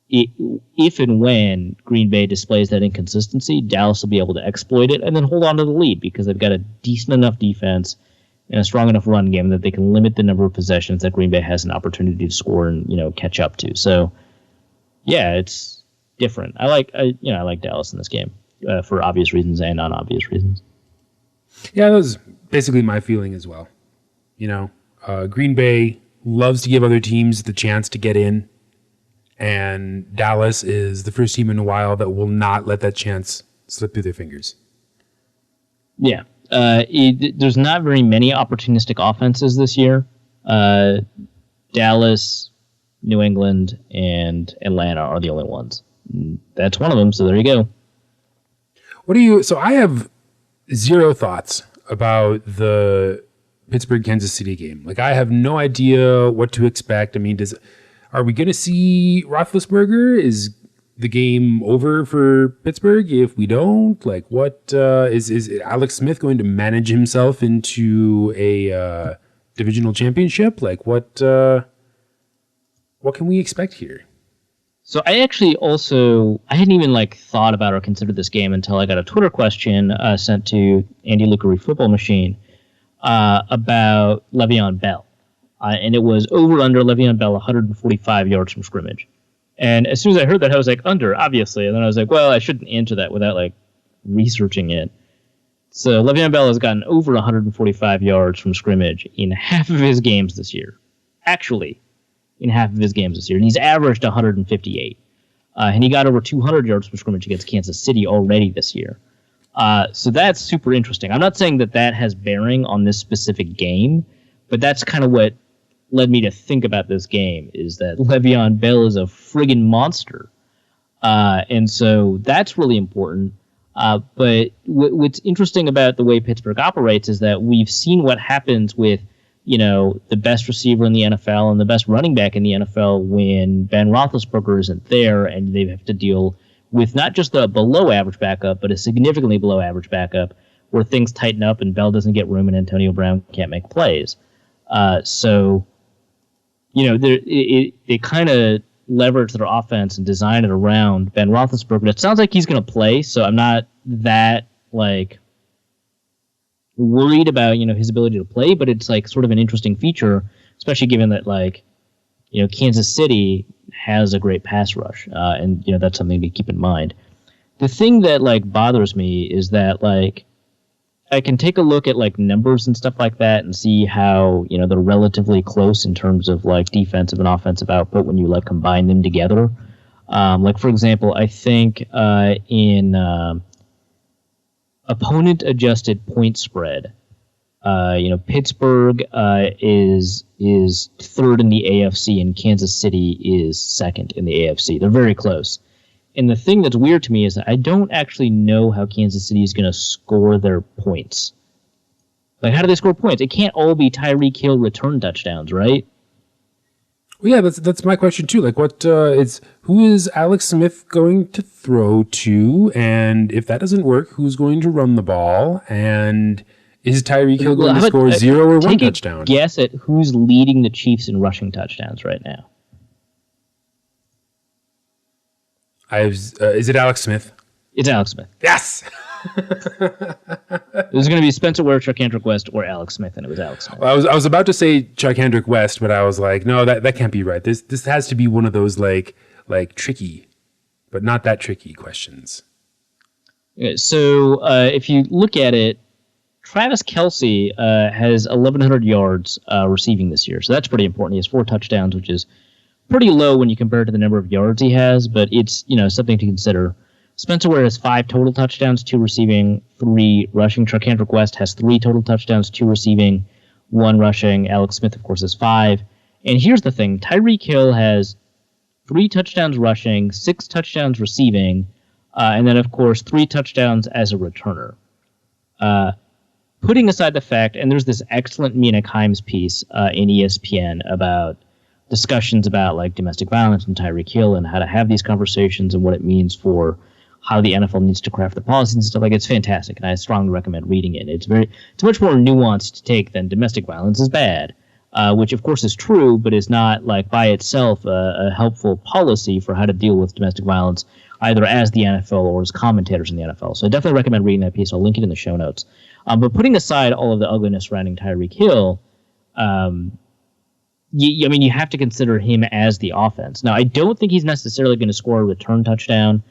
if and when Green Bay displays that inconsistency, Dallas will be able to exploit it and then hold on to the lead because they've got a decent enough defense and a strong enough run game that they can limit the number of possessions that Green Bay has an opportunity to score and catch up to. So yeah, it's different. I like Dallas in this game for obvious reasons and non-obvious reasons. Yeah, that was basically my feeling as well. Green Bay loves to give other teams the chance to get in, and Dallas is the first team in a while that will not let that chance slip through their fingers. Yeah. There's not very many opportunistic offenses this year. Dallas, New England, and Atlanta are the only ones. That's one of them, so there you go. So I have zero thoughts about the Pittsburgh-Kansas City game. Like, I have no idea what to expect. I mean, are we going to see Roethlisberger? Is the game over for Pittsburgh if we don't? Like, what is Alex Smith going to manage himself into a divisional championship? Like, what can we expect here? So I actually I hadn't even thought about or considered this game until I got a Twitter question sent to Andy Luckery Football Machine about Le'Veon Bell. And it was over under Le'Veon Bell 145 yards from scrimmage. And as soon as I heard that, I was like, under, obviously. And then I was like, well, I shouldn't answer that without researching it. So Le'Veon Bell has gotten over 145 yards from scrimmage in half of his games this year. Actually, in half of his games this year. And he's averaged 158. And he got over 200 yards from scrimmage against Kansas City already this year. So that's super interesting. I'm not saying that has bearing on this specific game, but that's kind of what led me to think about this game, is that Le'Veon Bell is a friggin' monster. And so that's really important. But what's interesting about the way Pittsburgh operates is that we've seen what happens with the best receiver in the NFL and the best running back in the NFL when Ben Roethlisberger isn't there, and they have to deal with not just a below-average backup, but a significantly below-average backup where things tighten up and Bell doesn't get room and Antonio Brown can't make plays. So, they kind of leverage their offense and design it around Ben Roethlisberger. It sounds like he's going to play, so I'm not that, worried about his ability to play, but it's sort of an interesting feature, especially given that Kansas City has a great pass rush, and that's something to keep in mind. The thing that bothers me is that I can take a look at numbers and stuff like that and see how they're relatively close in terms of defensive and offensive output when you combine them together. For example, I think in opponent adjusted point spread, Pittsburgh is third in the AFC and Kansas City is second in the AFC. They're very close. And the thing that's weird to me is that I don't actually know how Kansas City is going to score their points. How do they score points? It can't all be Tyreek Hill return touchdowns, right? Well, yeah, that's my question too. Who is Alex Smith going to throw to? And if that doesn't work, who's going to run the ball? And is Tyreek Hill going to score 0 or 1 touchdown? Guess at who's leading the Chiefs in rushing touchdowns right now. Is it Alex Smith? It's Alex Smith. Yes! It was going to be Spencer Ware, Charkandrick West, or Alex Smith, and it was Alex Smith. Well, I was about to say Charkandrick West, but I was like, no, that can't be right. This has to be one of those tricky, but not that tricky questions. So if you look at it, Travis Kelce has 1,100 yards receiving this year, so that's pretty important. He has 4 touchdowns, which is pretty low when you compare it to the number of yards he has, but it's something to consider. Spencer Ware has 5 total touchdowns, 2 receiving, 3 rushing. Charkandrick West has 3 total touchdowns, 2 receiving, 1 rushing. Alex Smith, of course, has 5. And here's the thing. Tyreek Hill has 3 touchdowns rushing, 6 touchdowns receiving, and then, of course, 3 touchdowns as a returner. Putting aside the fact, and there's this excellent Mina Kimes piece in ESPN about discussions about like domestic violence and Tyreek Hill and how to have these conversations and what it means for how the NFL needs to craft the policies and stuff. Like, it's fantastic, and I strongly recommend reading it. It's much more nuanced take than domestic violence is bad, which of course is true, but is not like by itself a helpful policy for how to deal with domestic violence, either as the NFL or as commentators in the NFL. So I definitely recommend reading that piece. I'll link it in the show notes. But putting aside all of the ugliness surrounding Tyreek Hill, you have to consider him as the offense. Now, I don't think he's necessarily going to score a return touchdown.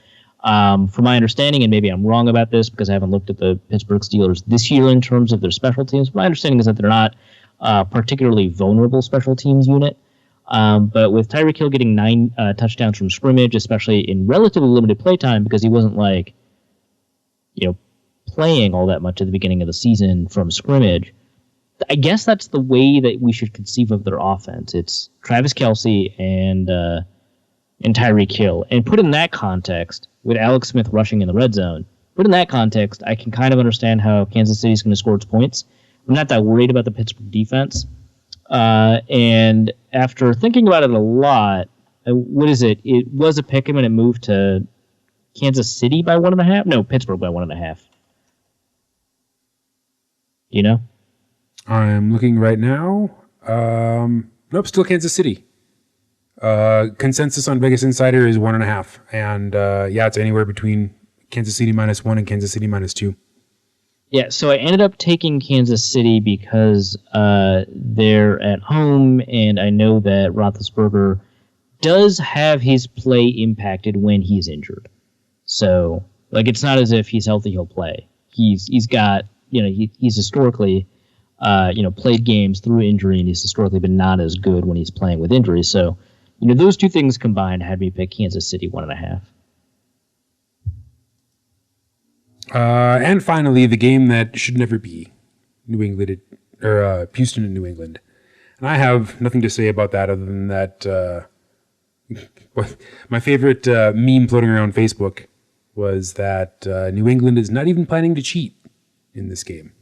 From my understanding, and maybe I'm wrong about this because I haven't looked at the Pittsburgh Steelers this year in terms of their special teams. My understanding is that they're not a particularly vulnerable special teams unit. But with Tyreek Hill getting 9 touchdowns from scrimmage, especially in relatively limited play time because he wasn't playing all that much at the beginning of the season from scrimmage, I guess that's the way that we should conceive of their offense. It's Travis Kelce and Tyreek Hill. And put in that context, with Alex Smith rushing in the red zone, put in that context, I can kind of understand how Kansas City is going to score its points. I'm not that worried about the Pittsburgh defense. And after thinking about it a lot, what is it? It was a pick 'em and it moved to Kansas City by 1.5? No, Pittsburgh by 1.5. You know? I'm looking right now. Nope, still Kansas City. Consensus on Vegas Insider is 1.5. And it's anywhere between Kansas City -1 and Kansas City -2. Yeah, so I ended up taking Kansas City because they're at home, and I know that Roethlisberger does have his play impacted when he's injured. So, it's not as if he's healthy, he'll play. He's got, he's historically, played games through injury, and he's historically been not as good when he's playing with injury. So, those two things combined had me pick Kansas City 1.5. And finally, the game that should never be, New England or Houston and New England. And I have nothing to say about that other than that my favorite meme floating around Facebook was that New England is not even planning to cheat in this game.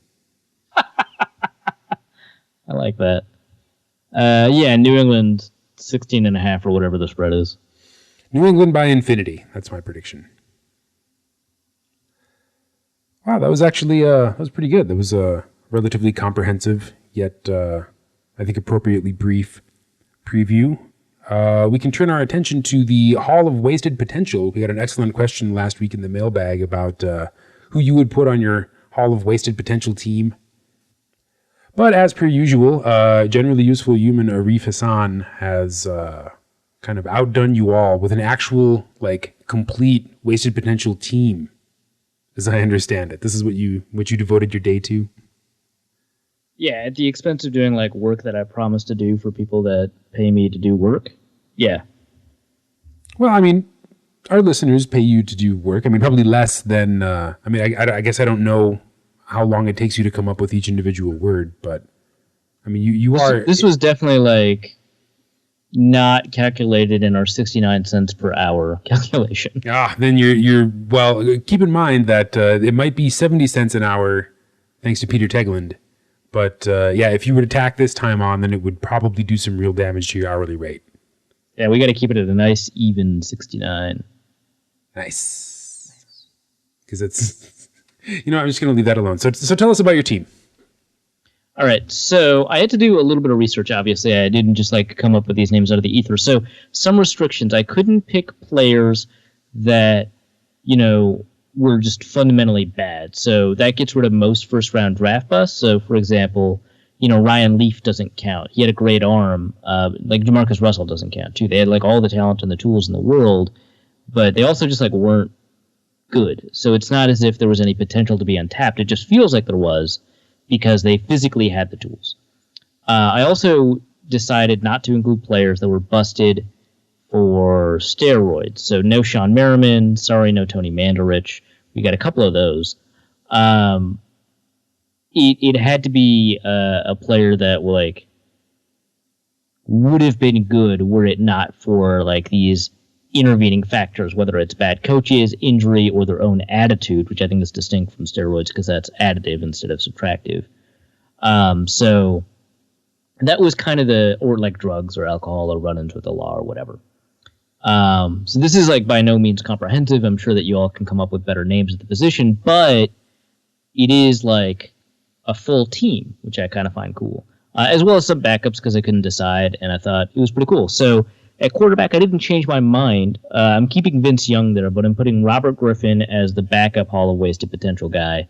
I like that. New England 16.5 or whatever the spread is. New England by infinity. That's my prediction. Wow, that was actually that was pretty good. That was a relatively comprehensive, yet I think appropriately brief preview. We can turn our attention to the Hall of Wasted Potential. We got an excellent question last week in the mailbag about who you would put on your Hall of Wasted Potential team. But as per usual, generally useful human Arif Hassan has kind of outdone you all with an actual, complete wasted potential team. As I understand it, this is what you devoted your day to. Yeah, at the expense of doing work that I promised to do for people that pay me to do work. Yeah. Well, our listeners pay you to do work. Probably less than. I guess I don't know how long it takes you to come up with each individual word, but you are. This was definitely not calculated in our 69 cents per hour calculation. Then you're well, keep in mind that it might be 70 cents an hour thanks to Peter Tegland. But if you were to tack this time on, then it would probably do some real damage to your hourly rate. Yeah, we got to keep it at a nice even 69. Nice. Because it's, I'm just going to leave that alone. So tell us about your team. All right, so I had to do a little bit of research, obviously. I didn't just come up with these names out of the ether. So some restrictions. I couldn't pick players that, were just fundamentally bad. So that gets rid of most first-round draft busts. So, for example, Ryan Leaf doesn't count. He had a great arm. Jamarcus Russell doesn't count, too. They had, all the talent and the tools in the world, but they also just, weren't good. So it's not as if there was any potential to be untapped. It just feels like there was, because they physically had the tools. I also decided not to include players that were busted for steroids. So no Sean Merriman, no Tony Mandarich. We got a couple of those. It had to be a player that would have been good were it not for these intervening factors, whether it's bad coaches, injury, or their own attitude, which I think is distinct from steroids because that's additive instead of subtractive. So that was kind of or like drugs or alcohol or run-ins with the law or whatever. So this is like by no means comprehensive. I'm sure that you all can come up with better names at the position, but it is like a full team, which I kind of find cool, as well as some backups because I couldn't decide, and I thought it was pretty cool. So at quarterback, I didn't change my mind. I'm keeping Vince Young there, but I'm putting Robert Griffin as the backup Hall of Wasted Potential guy,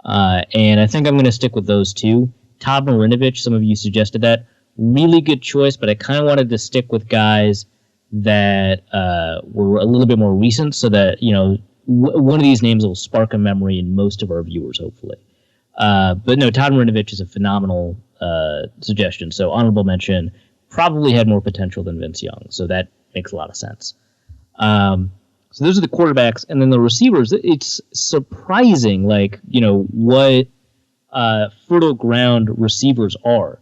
and I think I'm going to stick with those two. Todd Marinovich, some of you suggested that. Really good choice, but I kind of wanted to stick with guys that were a little bit more recent so that, one of these names will spark a memory in most of our viewers, hopefully. But no, Todd Marinovich is a phenomenal suggestion. So honorable mention, probably had more potential than Vince Young. So that makes a lot of sense. So those are the quarterbacks. And then the receivers, it's surprising, what fertile ground receivers are.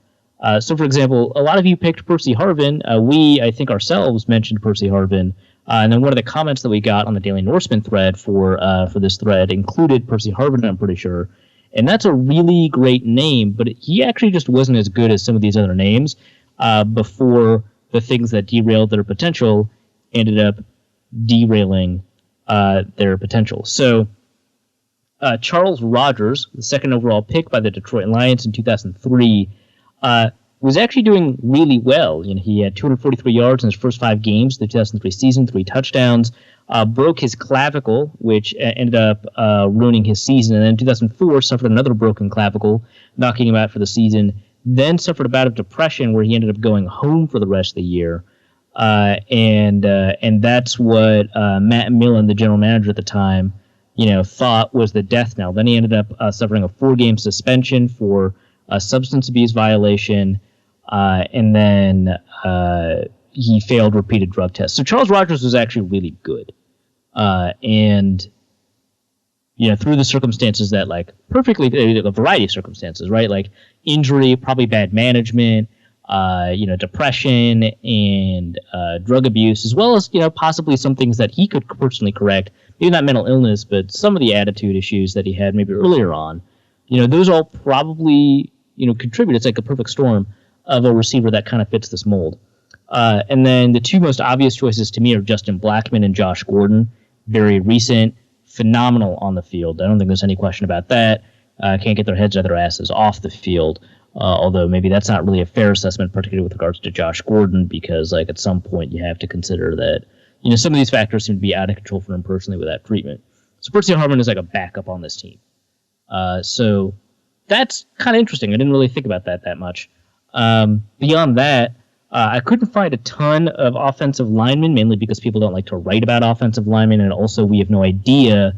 So, for example, a lot of you picked Percy Harvin. We, I think ourselves, mentioned Percy Harvin. And then one of the comments that we got on the Daily Norseman thread for this thread included Percy Harvin, I'm pretty sure. And that's a really great name, but he actually just wasn't as good as some of these other names before the things that derailed their potential ended up derailing their potential. So, Charles Rogers, the second overall pick by the Detroit Lions in 2003, was actually doing really well. He had 243 yards in his first 5 games, the 2003 season, 3 touchdowns, broke his clavicle, which ended up ruining his season, and then in 2004 suffered another broken clavicle, knocking him out for the season, then suffered a bout of depression where he ended up going home for the rest of the year, and that's what Matt Millen, the general manager at the time, thought was the death knell. Then he ended up suffering a 4-game suspension for a substance abuse violation, and then he failed repeated drug tests. So Charles Rogers was actually really good. And, through the circumstances that, perfectly, a variety of circumstances, right? Like injury, probably bad management, depression and drug abuse, as well as, possibly some things that he could personally correct. Maybe not mental illness, but some of the attitude issues that he had maybe earlier on. Those all probably, contribute. It's like a perfect storm of a receiver that kind of fits this mold. And then the two most obvious choices to me are Justin Blackmon and Josh Gordon. Very recent, phenomenal on the field. I don't think there's any question about that. Can't get their heads out of their asses off the field. Although maybe that's not really a fair assessment, particularly with regards to Josh Gordon, because at some point you have to consider that some of these factors seem to be out of control for him personally without treatment. So Percy Harvin is like a backup on this team. So that's kind of interesting. I didn't really think about that much. Beyond that, I couldn't find a ton of offensive linemen, mainly because people don't like to write about offensive linemen, and also we have no idea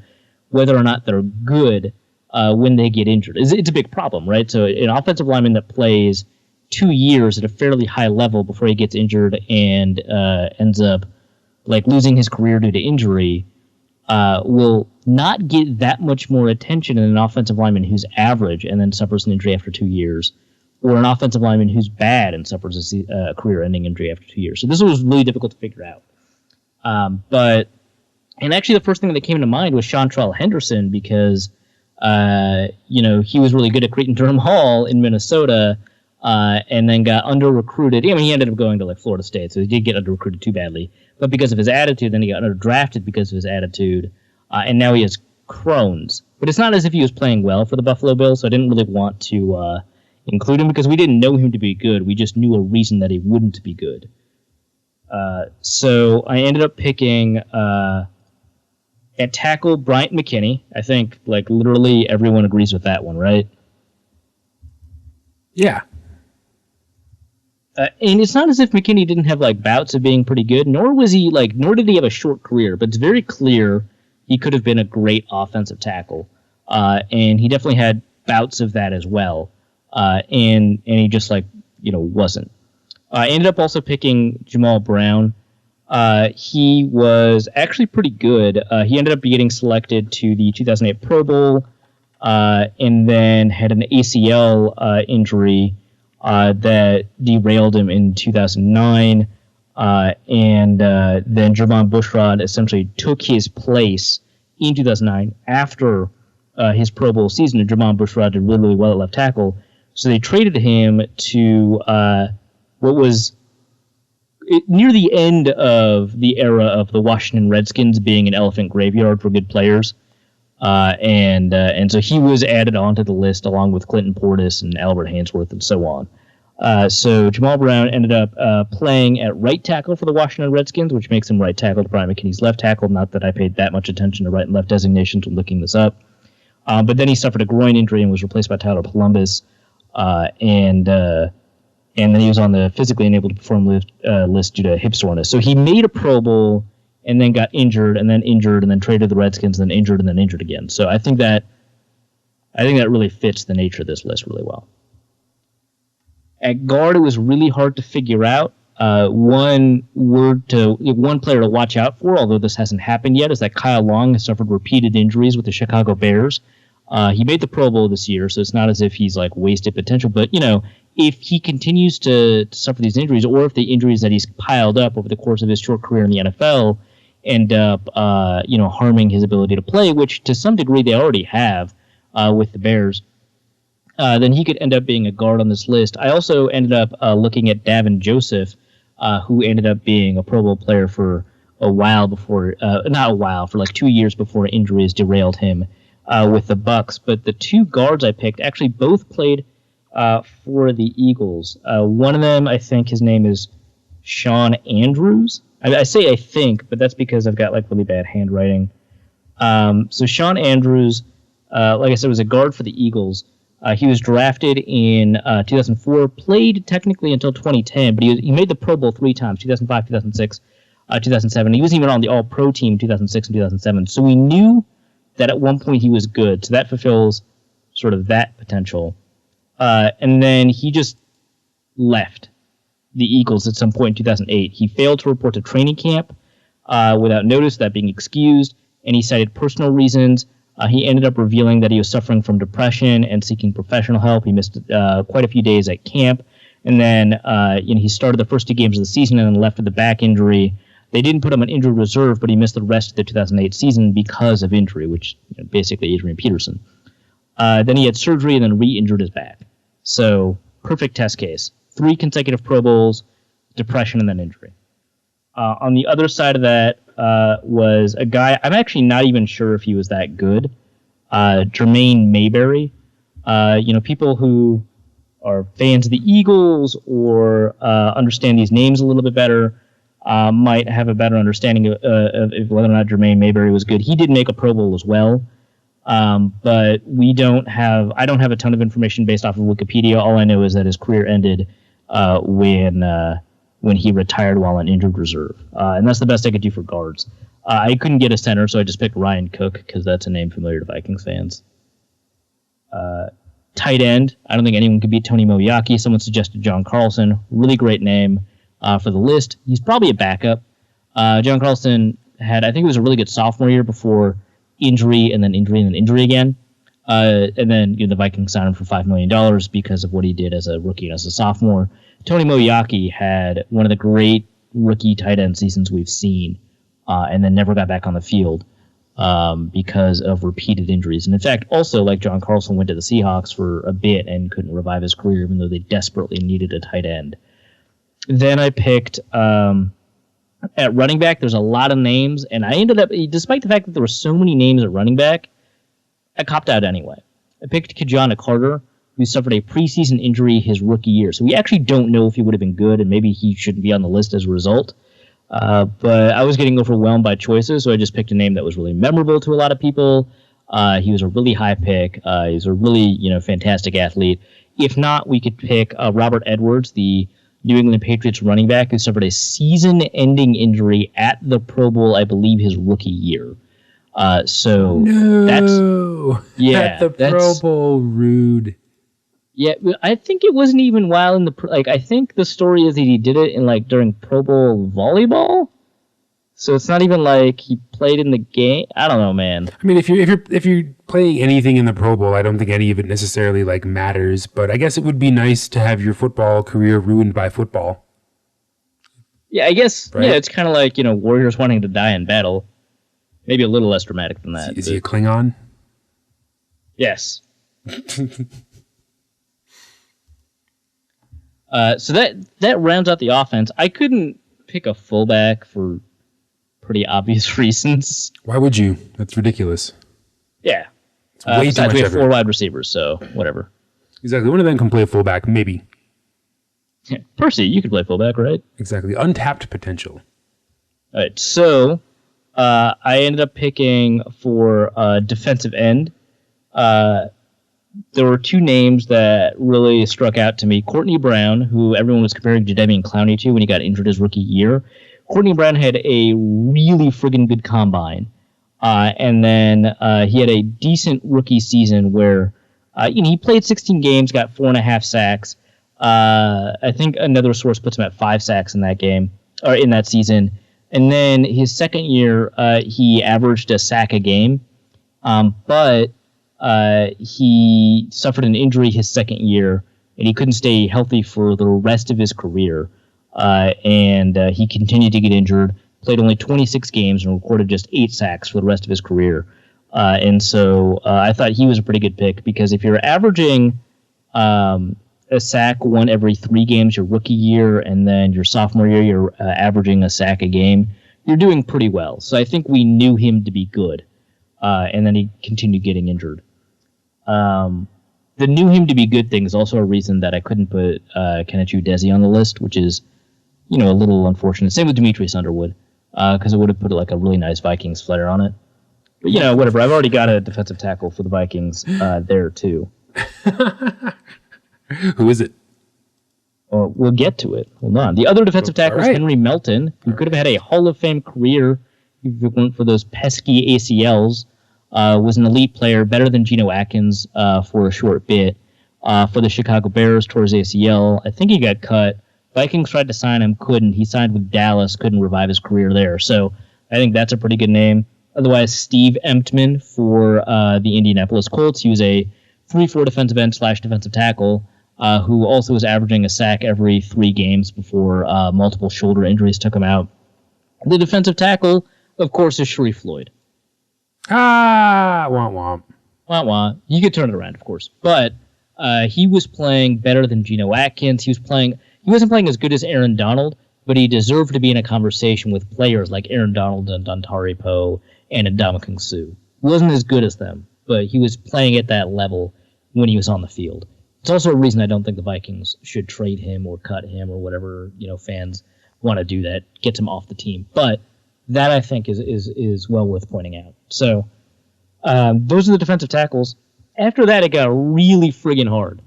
whether or not they're good when they get injured. It's a big problem, right? So an offensive lineman that plays 2 years at a fairly high level before he gets injured and ends up losing his career due to injury will not get that much more attention than an offensive lineman who's average and then suffers an injury after 2 years, or an offensive lineman who's bad and suffers a career-ending injury after 2 years. So this was really difficult to figure out. And actually the first thing that came to mind was Chantrell Henderson because, he was really good at Creighton-Durham Hall in Minnesota and then got under-recruited. He ended up going to Florida State, so he did get under-recruited too badly. But because of his attitude, then he got under-drafted because of his attitude, and now he has Crohn's. But it's not as if he was playing well for the Buffalo Bills, so I didn't really want to include him because we didn't know him to be good. We just knew a reason that he wouldn't be good. So I ended up picking at tackle Bryant McKinney. I think literally everyone agrees with that one, right? Yeah. And it's not as if McKinney didn't have bouts of being pretty good, nor was he nor did he have a short career, but it's very clear he could have been a great offensive tackle. And he definitely had bouts of that as well. And he just wasn't. I ended up also picking Jamal Brown. He was actually pretty good. He ended up getting selected to the 2008 Pro Bowl, and then had an ACL injury that derailed him in 2009. And then Jermon Bushrod essentially took his place in 2009 after his Pro Bowl season. And Jermon Bushrod did really, really well at left tackle. So they traded him to what was near the end of the era of the Washington Redskins being an elephant graveyard for good players. And so he was added onto the list along with Clinton Portis and Albert Hansworth and so on. So Jamal Brown ended up playing at right tackle for the Washington Redskins, which makes him right tackle to Brian McKinney's left tackle. Not that I paid that much attention to right and left designations when looking this up. But then he suffered a groin injury and was replaced by Tyler Columbus. And then he was on the physically unable to perform list due to hip soreness. So he made a Pro Bowl and then got injured and then traded to the Redskins and then injured again. So I think that really fits the nature of this list really well. At guard, it was really hard to figure out. One player to watch out for, although this hasn't happened yet, is that Kyle Long has suffered repeated injuries with the Chicago Bears. He made the Pro Bowl this year, so it's not as if he's like wasted potential. But if he continues to suffer these injuries, or if the injuries that he's piled up over the course of his short career in the NFL end up harming his ability to play, which to some degree they already have with the Bears, then he could end up being a guard on this list. I also ended up looking at Davin Joseph, who ended up being a Pro Bowl player for a while before, for like 2 years before injuries derailed him with the Bucs. But the two guards I picked actually both played for the Eagles. One of them, I think his name is Sean Andrews. I say I think, but that's because I've got like really bad handwriting. So Sean Andrews, like I said, was a guard for the Eagles. He was drafted in 2004, played technically until 2010, but he made the Pro Bowl 3 times, 2005, 2006, 2007. He wasn't even on the All-Pro team in 2006 and 2007. So we knew that at one point he was good. So that fulfills sort of that potential. And then he just left the Eagles at some point in 2008. He failed to report to training camp without notice, that being excused, and he cited personal reasons. He ended up revealing that he was suffering from depression and seeking professional help. He missed quite a few days at camp, and then he started the first 2 games of the season and then left with a back injury. They didn't put him on injured reserve, but he missed the rest of the 2008 season because of injury, which basically Adrian Peterson. Then he had surgery and then re-injured his back. So perfect test case. 3 consecutive Pro Bowls, depression, and then injury. On the other side of that was a guy, I'm actually not even sure if he was that good, Jermaine Mayberry. People who are fans of the Eagles or understand these names a little bit better might have a better understanding of whether or not Jermaine Mayberry was good. He did make a Pro Bowl as well, but I don't have a ton of information based off of Wikipedia. All I know is that his career ended when he retired while on injured reserve. And that's the best I could do for guards. I couldn't get a center, so I just picked Ryan Cook because that's a name familiar to Vikings fans. Tight end, I don't think anyone could beat Tony Moeaki. Someone suggested John Carlson. Really great name for the list. He's probably a backup. John Carlson had, I think it was a really good sophomore year before injury and then injury again. And then the Vikings signed him for $5 million because of what he did as a rookie and as a sophomore. Tony Moeaki had one of the great rookie tight end seasons we've seen, and then never got back on the field because of repeated injuries. And in fact, also like John Carlson went to the Seahawks for a bit and couldn't revive his career, even though they desperately needed a tight end. Then I picked at running back. There's a lot of names, and I ended up, despite the fact that there were so many names at running back, I copped out anyway. I picked Kajana Carter, who suffered a preseason injury his rookie year. So we actually don't know if he would have been good, and maybe he shouldn't be on the list as a result. But I was getting overwhelmed by choices, so I just picked a name that was really memorable to a lot of people. He was a really high pick. He was a really fantastic athlete. If not, we could pick Robert Edwards, the New England Patriots running back, who suffered a season-ending injury at the Pro Bowl, I believe, his rookie year. At the Pro Bowl, rude. Yeah, I think it wasn't even while in the I think the story is that he did it in during Pro Bowl volleyball. So it's not even like he played in the game. I don't know, man. I mean, if you're playing anything in the Pro Bowl, I don't think any of it necessarily matters. But I guess it would be nice to have your football career ruined by football. Yeah, I guess. Right? Yeah, it's kind of like warriors wanting to die in battle. Maybe a little less dramatic than that. Is he a Klingon? Yes. So that rounds out the offense. I couldn't pick a fullback for pretty obvious reasons. Why would you? That's ridiculous. Yeah. Way too Besides, much we have effort. 4 wide receivers, so whatever. Exactly. One of them can play fullback, maybe. Yeah. Percy, you could play fullback, right? Exactly. Untapped potential. All right. So I ended up picking for defensive end. There were 2 names that really struck out to me. Courtney Brown, who everyone was comparing Jadeveon Clowney to when he got injured his rookie year. Courtney Brown had a really friggin' good combine. And then he had a decent rookie season where he played 16 games, got 4.5 sacks. I think another source puts him at 5 sacks in that game, or in that season. And then his second year, he averaged a sack a game. But he suffered an injury his second year, and he couldn't stay healthy for the rest of his career. And he continued to get injured, played only 26 games, and recorded just 8 sacks for the rest of his career. And so I thought he was a pretty good pick, because if you're averaging a sack 1 every 3 games your rookie year, and then your sophomore year you're averaging a sack a game, you're doing pretty well. So I think we knew him to be good. And then he continued getting injured. The knew him to be good thing is also a reason that I couldn't put Kenechu Desi on the list, which is, a little unfortunate. Same with Demetrius Underwood, because it would have put like a really nice Vikings flair on it. But whatever. I've already got a defensive tackle for the Vikings there too. Who is it? We'll get to it. Hold on. The other defensive tackle is Henry Melton, who could have had a Hall of Fame career if it weren't for those pesky ACLs. Was an elite player, better than Geno Atkins for a short bit. For the Chicago Bears, tore his ACL. I think he got cut. Vikings tried to sign him, couldn't. He signed with Dallas, couldn't revive his career there. So I think that's a pretty good name. Otherwise, Steve Emptman for the Indianapolis Colts. He was a 3-4 defensive end / defensive tackle who also was averaging a sack every 3 games before multiple shoulder injuries took him out. The defensive tackle, of course, is Sharif Floyd. Womp womp. Wah wah. You could turn it around, of course. But he was playing better than Geno Atkins. He wasn't playing as good as Aaron Donald, but he deserved to be in a conversation with players like Aaron Donald and Dontari Poe and Ndamukong Suh. He wasn't as good as them, but he was playing at that level when he was on the field. It's also a reason I don't think the Vikings should trade him or cut him or whatever, fans want to do that, gets him off the team. But that, I think, is well worth pointing out. So those are the defensive tackles. After that, it got really friggin' hard.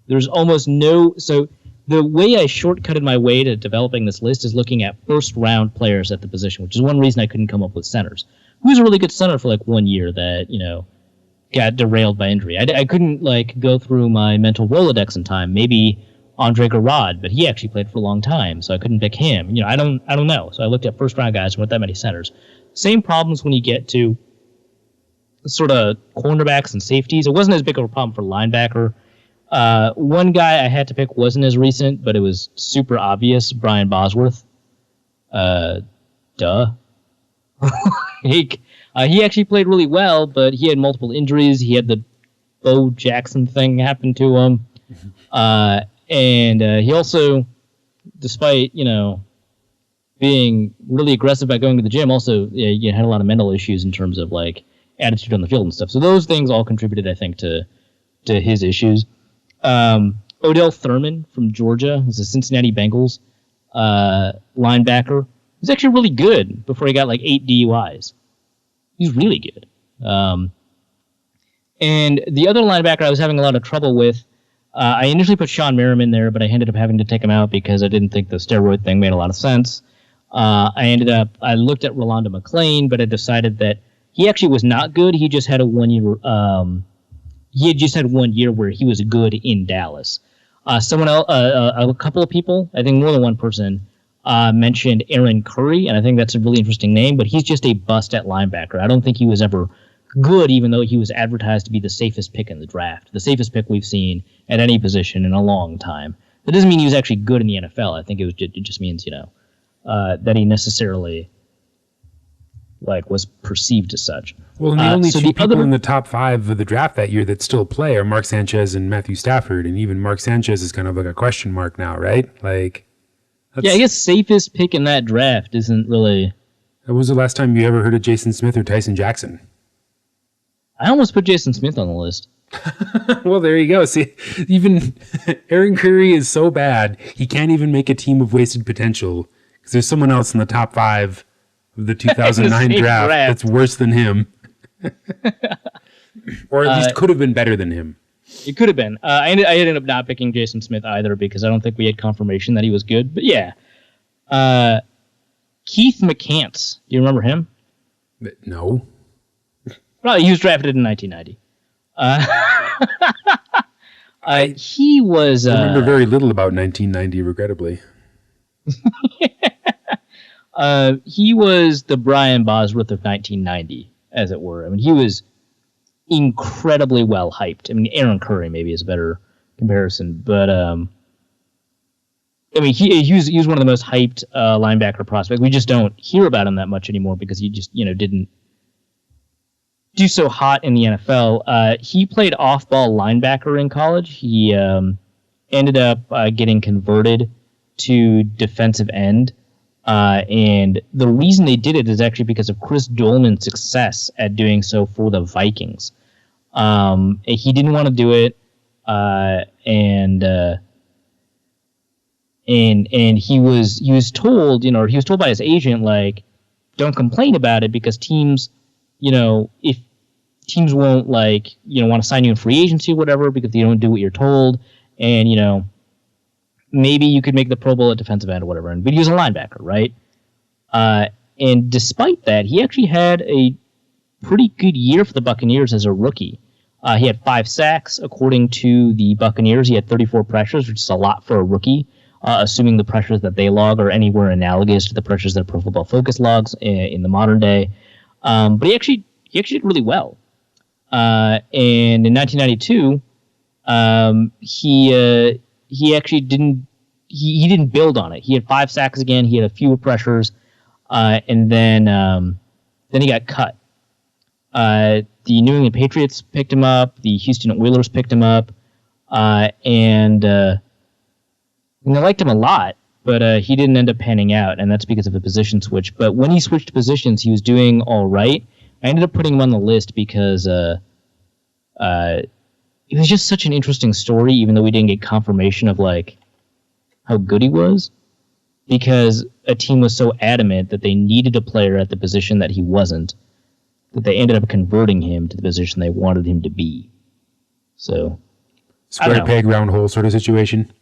There's almost no... So the way I shortcutted my way to developing this list is looking at first-round players at the position, which is one reason I couldn't come up with centers. Who was a really good center for, 1 year that, got derailed by injury? I couldn't, go through my mental Rolodex in time. Maybe Andre Garrod, but he actually played for a long time, so I couldn't pick him. I don't know. So I looked at first-round guys with that many centers. Same problems when you get to sort of cornerbacks and safeties. It wasn't as big of a problem for linebacker. One guy I had to pick wasn't as recent, but it was super obvious. Brian Bosworth. Duh. He actually played really well, but he had multiple injuries. He had the Bo Jackson thing happen to him. And he also, despite, being really aggressive by going to the gym, also had a lot of mental issues in terms of, attitude on the field and stuff. So those things all contributed, I think, to his issues. Odell Thurman from Georgia was a Cincinnati Bengals linebacker. He was actually really good before he got 8 DUIs. He's really good. And the other linebacker I was having a lot of trouble with, I initially put Sean Merriman there, but I ended up having to take him out because I didn't think the steroid thing made a lot of sense. I looked at Rolando McClain, but I decided that he actually was not good. He just had a 1 year. He had just had 1 year where he was good in Dallas. Someone else, a couple of people, I think more than one person, mentioned Aaron Curry, and I think that's a really interesting name. But he's just a bust at linebacker. I don't think he was ever good, even though he was advertised to be the safest pick in the draft, the safest pick we've seen at any position in a long time. That doesn't mean he was actually good in the NFL. I think it just means that he necessarily was perceived as such. Well, and the only two people in the top 5 of the draft that year that still play are Mark Sanchez and Matthew Stafford, and even Mark Sanchez is kind of like a question mark now, right? Like, yeah, I guess safest pick in that draft isn't really. When was the last time you ever heard of Jason Smith or Tyson Jackson? I almost put Jason Smith on the list. Well, there you go. See, even Aaron Curry is so bad, he can't even make a team of wasted potential because there's someone else in the top 5 of the 2009 draft that's worse than him. Or at least could have been better than him. It could have been. I ended up not picking Jason Smith either because I don't think we had confirmation that he was good. But yeah. Keith McCants. Do you remember him? No. Probably he was drafted in 1990. He was. I remember very little about 1990, regrettably. He was the Brian Bosworth of 1990, as it were. I mean, he was incredibly well hyped. I mean, Aaron Curry maybe is a better comparison, but I mean, he was one of the most hyped linebacker prospects. We just don't hear about him that much anymore because he just didn't do so hot in the NFL. He played off-ball linebacker in college. He ended up getting converted to defensive end. And the reason they did it is actually because of Chris Dolman's success at doing so for the Vikings. He didn't want to do it, and he was told, he was told by his agent, like, don't complain about it because teams, if teams won't want to sign you in free agency or whatever because you don't do what you're told, and maybe you could make the Pro Bowl at defensive end or whatever, but he was a linebacker, right? And despite that, he actually had a pretty good year for the Buccaneers as a rookie. He had 5 sacks, according to the Buccaneers. He had 34 pressures, which is a lot for a rookie, assuming the pressures that they log are anywhere analogous to the pressures that Pro Football Focus logs in the modern day. But he actually did really well. And in 1992, he actually didn't build on it. He had 5 sacks again. He had a few pressures, and then he got cut. The New England Patriots picked him up. The Houston Oilers picked him up, and they liked him a lot. But he didn't end up panning out, and that's because of a position switch. But when he switched positions, he was doing all right. I ended up putting him on the list because it was just such an interesting story, even though we didn't get confirmation of how good he was, because a team was so adamant that they needed a player at the position that he wasn't, that they ended up converting him to the position they wanted him to be. So, square peg, round hole sort of situation.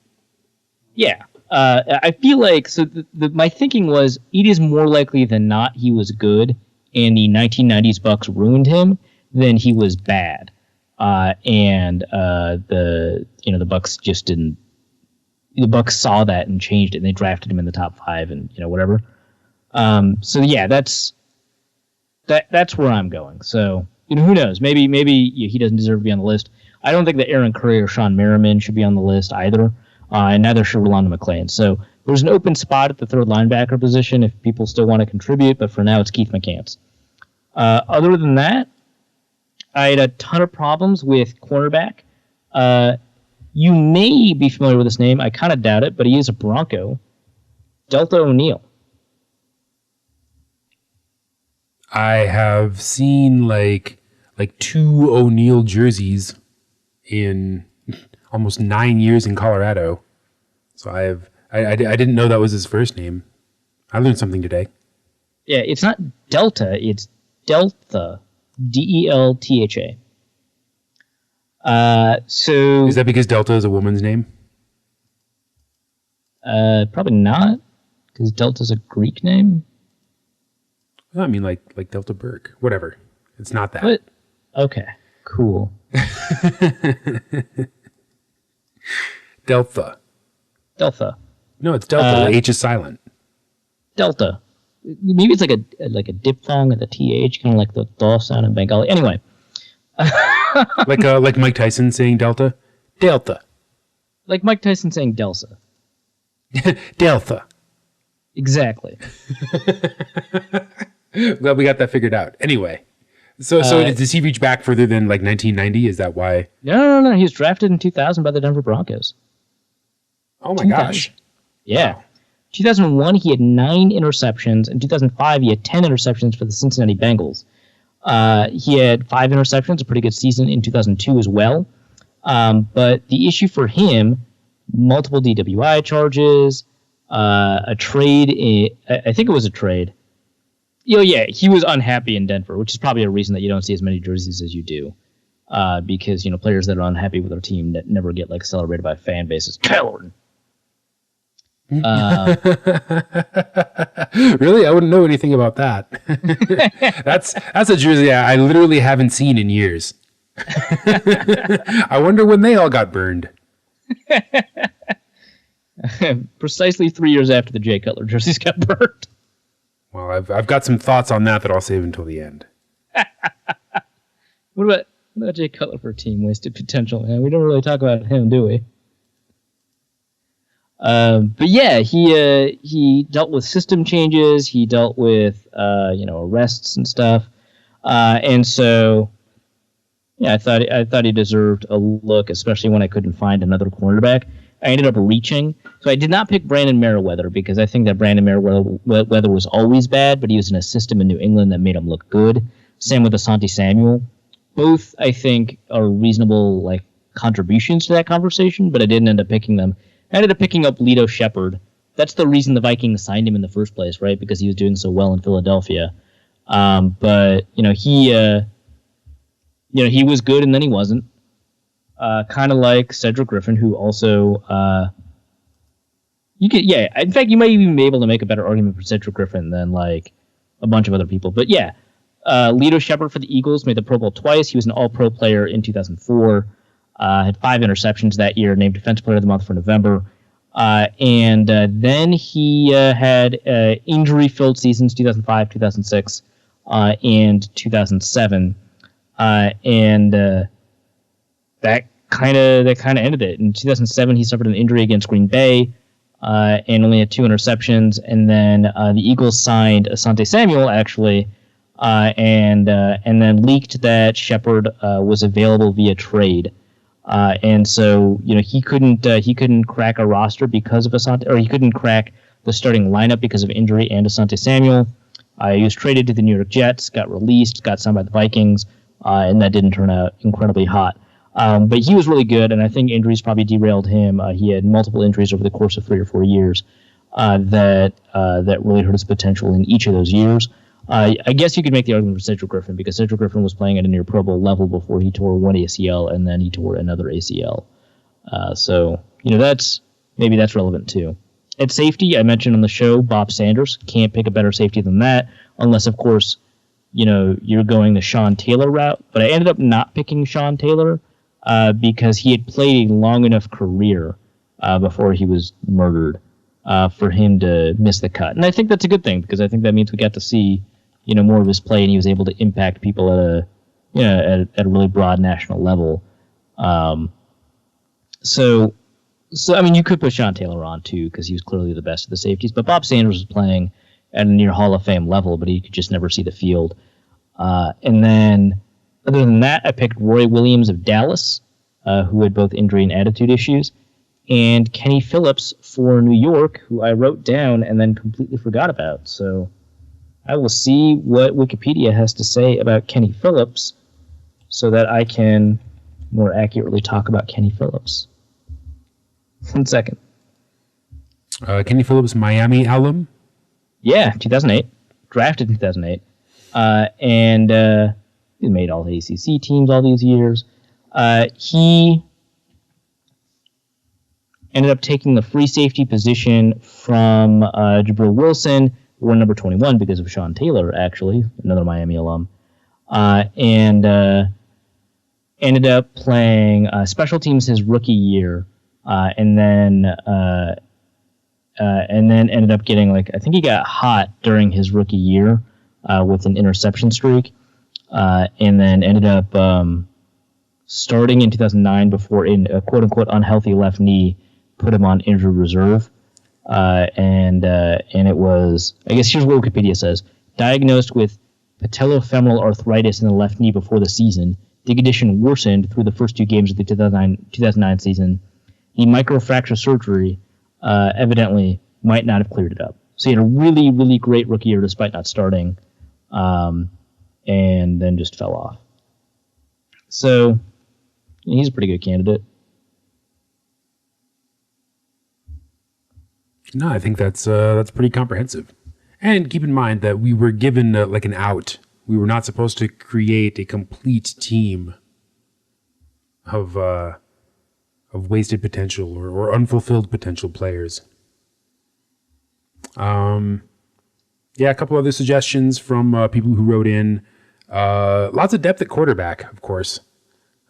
Yeah. I feel like, so my thinking was, it is more likely than not he was good, and the 1990s Bucks ruined him, than he was bad. And the Bucks just didn't. The Bucks saw that and changed it, and they drafted him in the top 5, and whatever. So yeah, that's where I'm going. So who knows? Maybe he doesn't deserve to be on the list. I don't think that Aaron Curry or Sean Merriman should be on the list either, and neither should Rolando McClain. So there's an open spot at the third linebacker position if people still want to contribute, but for now it's Keith McCants. Other than that, I had a ton of problems with cornerback. You may be familiar with this name. I kind of doubt it, but he is a Bronco. Delta O'Neal. I have seen like 2 O'Neal jerseys in almost 9 years in Colorado. So I didn't know that was his first name. I learned something today. Yeah, it's not Delta, it's Delta. Deltha. So is that because Delta is a woman's name? Probably not, because Delta's a Greek name. I mean, like Delta Burke. Whatever. It's not that. What? Okay. Cool. Delta. Delta. No, it's Delta. The H is silent. Delta. Maybe it's like a diphthong at the TH, kind of like the DAW sound in Bengali. Anyway. like Mike Tyson saying Delta? Delta. Like Mike Tyson saying Delta. Delta. Exactly. Glad we got that figured out. Anyway, so does he reach back further than like 1990? Is that why? No. He was drafted in 2000 by the Denver Broncos. Oh my gosh! Yeah. Wow. 2001, he had 9 interceptions. In 2005, he had 10 interceptions for the Cincinnati Bengals. He had 5 interceptions, a pretty good season in 2002 as well. But the issue for him, multiple DWI charges, a trade. I think it was a trade. Yeah, he was unhappy in Denver, which is probably a reason that you don't see as many jerseys as you do. Because, players that are unhappy with their team that never get like celebrated by fan bases. Kyle Orton. Really? I wouldn't know anything about that. That's a jersey I literally haven't seen in years. I wonder when they all got burned. Precisely 3 years after the Jay Cutler jerseys got burned. Well, I've got some thoughts on that I'll save until the end. What about Jay Cutler for team wasted potential? Man, we don't really talk about him, do we? But yeah, he dealt with system changes. He dealt with arrests and stuff. And so yeah, I thought he deserved a look, especially when I couldn't find another cornerback. I ended up reaching. So I did not pick Brandon Merriweather because I think that Brandon Merriweather was always bad, but he was in a system in New England that made him look good. Same with Asante Samuel. Both, I think, are reasonable contributions to that conversation, but I didn't end up picking them. I ended up picking up Lito Shepherd. That's the reason the Vikings signed him in the first place, right? Because he was doing so well in Philadelphia. But he was good and then he wasn't. Kind of like Cedric Griffin, who also in fact, you might even be able to make a better argument for Cedric Griffin than a bunch of other people. But yeah, Lito Shepherd for the Eagles made the Pro Bowl twice. He was an All-Pro player in 2004. Had 5 interceptions that year, named Defensive Player of the Month for November. And then he had injury-filled seasons, 2005, 2006, and 2007. And that kind of ended it. In 2007, he suffered an injury against Green Bay and only had 2 interceptions. And then the Eagles signed Asante Samuel, actually, and then leaked that Shepherd was available via trade. And so, he couldn't crack a roster because of Asante, or he couldn't crack the starting lineup because of injury and Asante Samuel. He was traded to the New York Jets, got released, got signed by the Vikings, and that didn't turn out incredibly hot. But he was really good, and I think injuries probably derailed him. He had multiple injuries over the course of 3 or 4 years that really hurt his potential in each of those years. I guess you could make the argument for Cedric Griffin because Cedric Griffin was playing at a near Pro Bowl level before he tore one ACL and then he tore another ACL. So that's relevant too. At safety, I mentioned on the show Bob Sanders. Can't pick a better safety than that, unless of course you're going the Sean Taylor route. But I ended up not picking Sean Taylor because he had played a long enough career before he was murdered for him to miss the cut. And I think that's a good thing because I think that means we got to see more of his play, and he was able to impact people at a really broad national level. So I mean, you could put Sean Taylor on too because he was clearly the best of the safeties. But Bob Sanders was playing at a near Hall of Fame level, but he could just never see the field. And then, other than that, I picked Roy Williams of Dallas, who had both injury and attitude issues, and Kenny Phillips for New York, who I wrote down and then completely forgot about. So I will see what Wikipedia has to say about Kenny Phillips so that I can more accurately talk about Kenny Phillips. 1 second. Kenny Phillips, Miami alum? Yeah, 2008. Drafted in 2008. And he made all the ACC teams all these years. He ended up taking the free safety position from Jabril Wilson, who wore number 21 because of Sean Taylor, actually, another Miami alum, and ended up playing special teams his rookie year, and then ended up getting I think he got hot during his rookie year with an interception streak, and then ended up starting in 2009 before a quote-unquote unhealthy left knee put him on injured reserve. And it was, I guess here's what Wikipedia says, diagnosed with patellofemoral arthritis in the left knee before the season. The condition worsened through the first 2 games of the 2009 season. The microfracture surgery evidently might not have cleared it up. So he had a really, really great rookie year despite not starting, and then just fell off. So he's a pretty good candidate. No, I think that's pretty comprehensive. And keep in mind that we were given like an out. We were not supposed to create a complete team of wasted potential or unfulfilled potential players. Yeah, a couple other suggestions from people who wrote in. Lots of depth at quarterback, of course.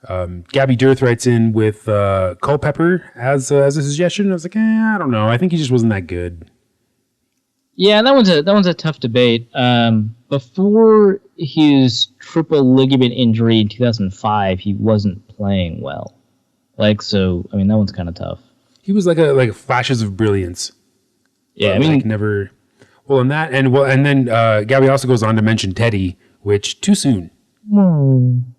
Gabby Dirth writes in with Culpepper as a suggestion. I was like, I don't know. I think he just wasn't that good. Yeah, that one's a tough debate. Before his triple ligament injury in 2005, he wasn't playing well. So I mean, that one's kind of tough. He was like flashes of brilliance. Yeah, I mean, never. Well, and then Gabby also goes on to mention Teddy, which too soon.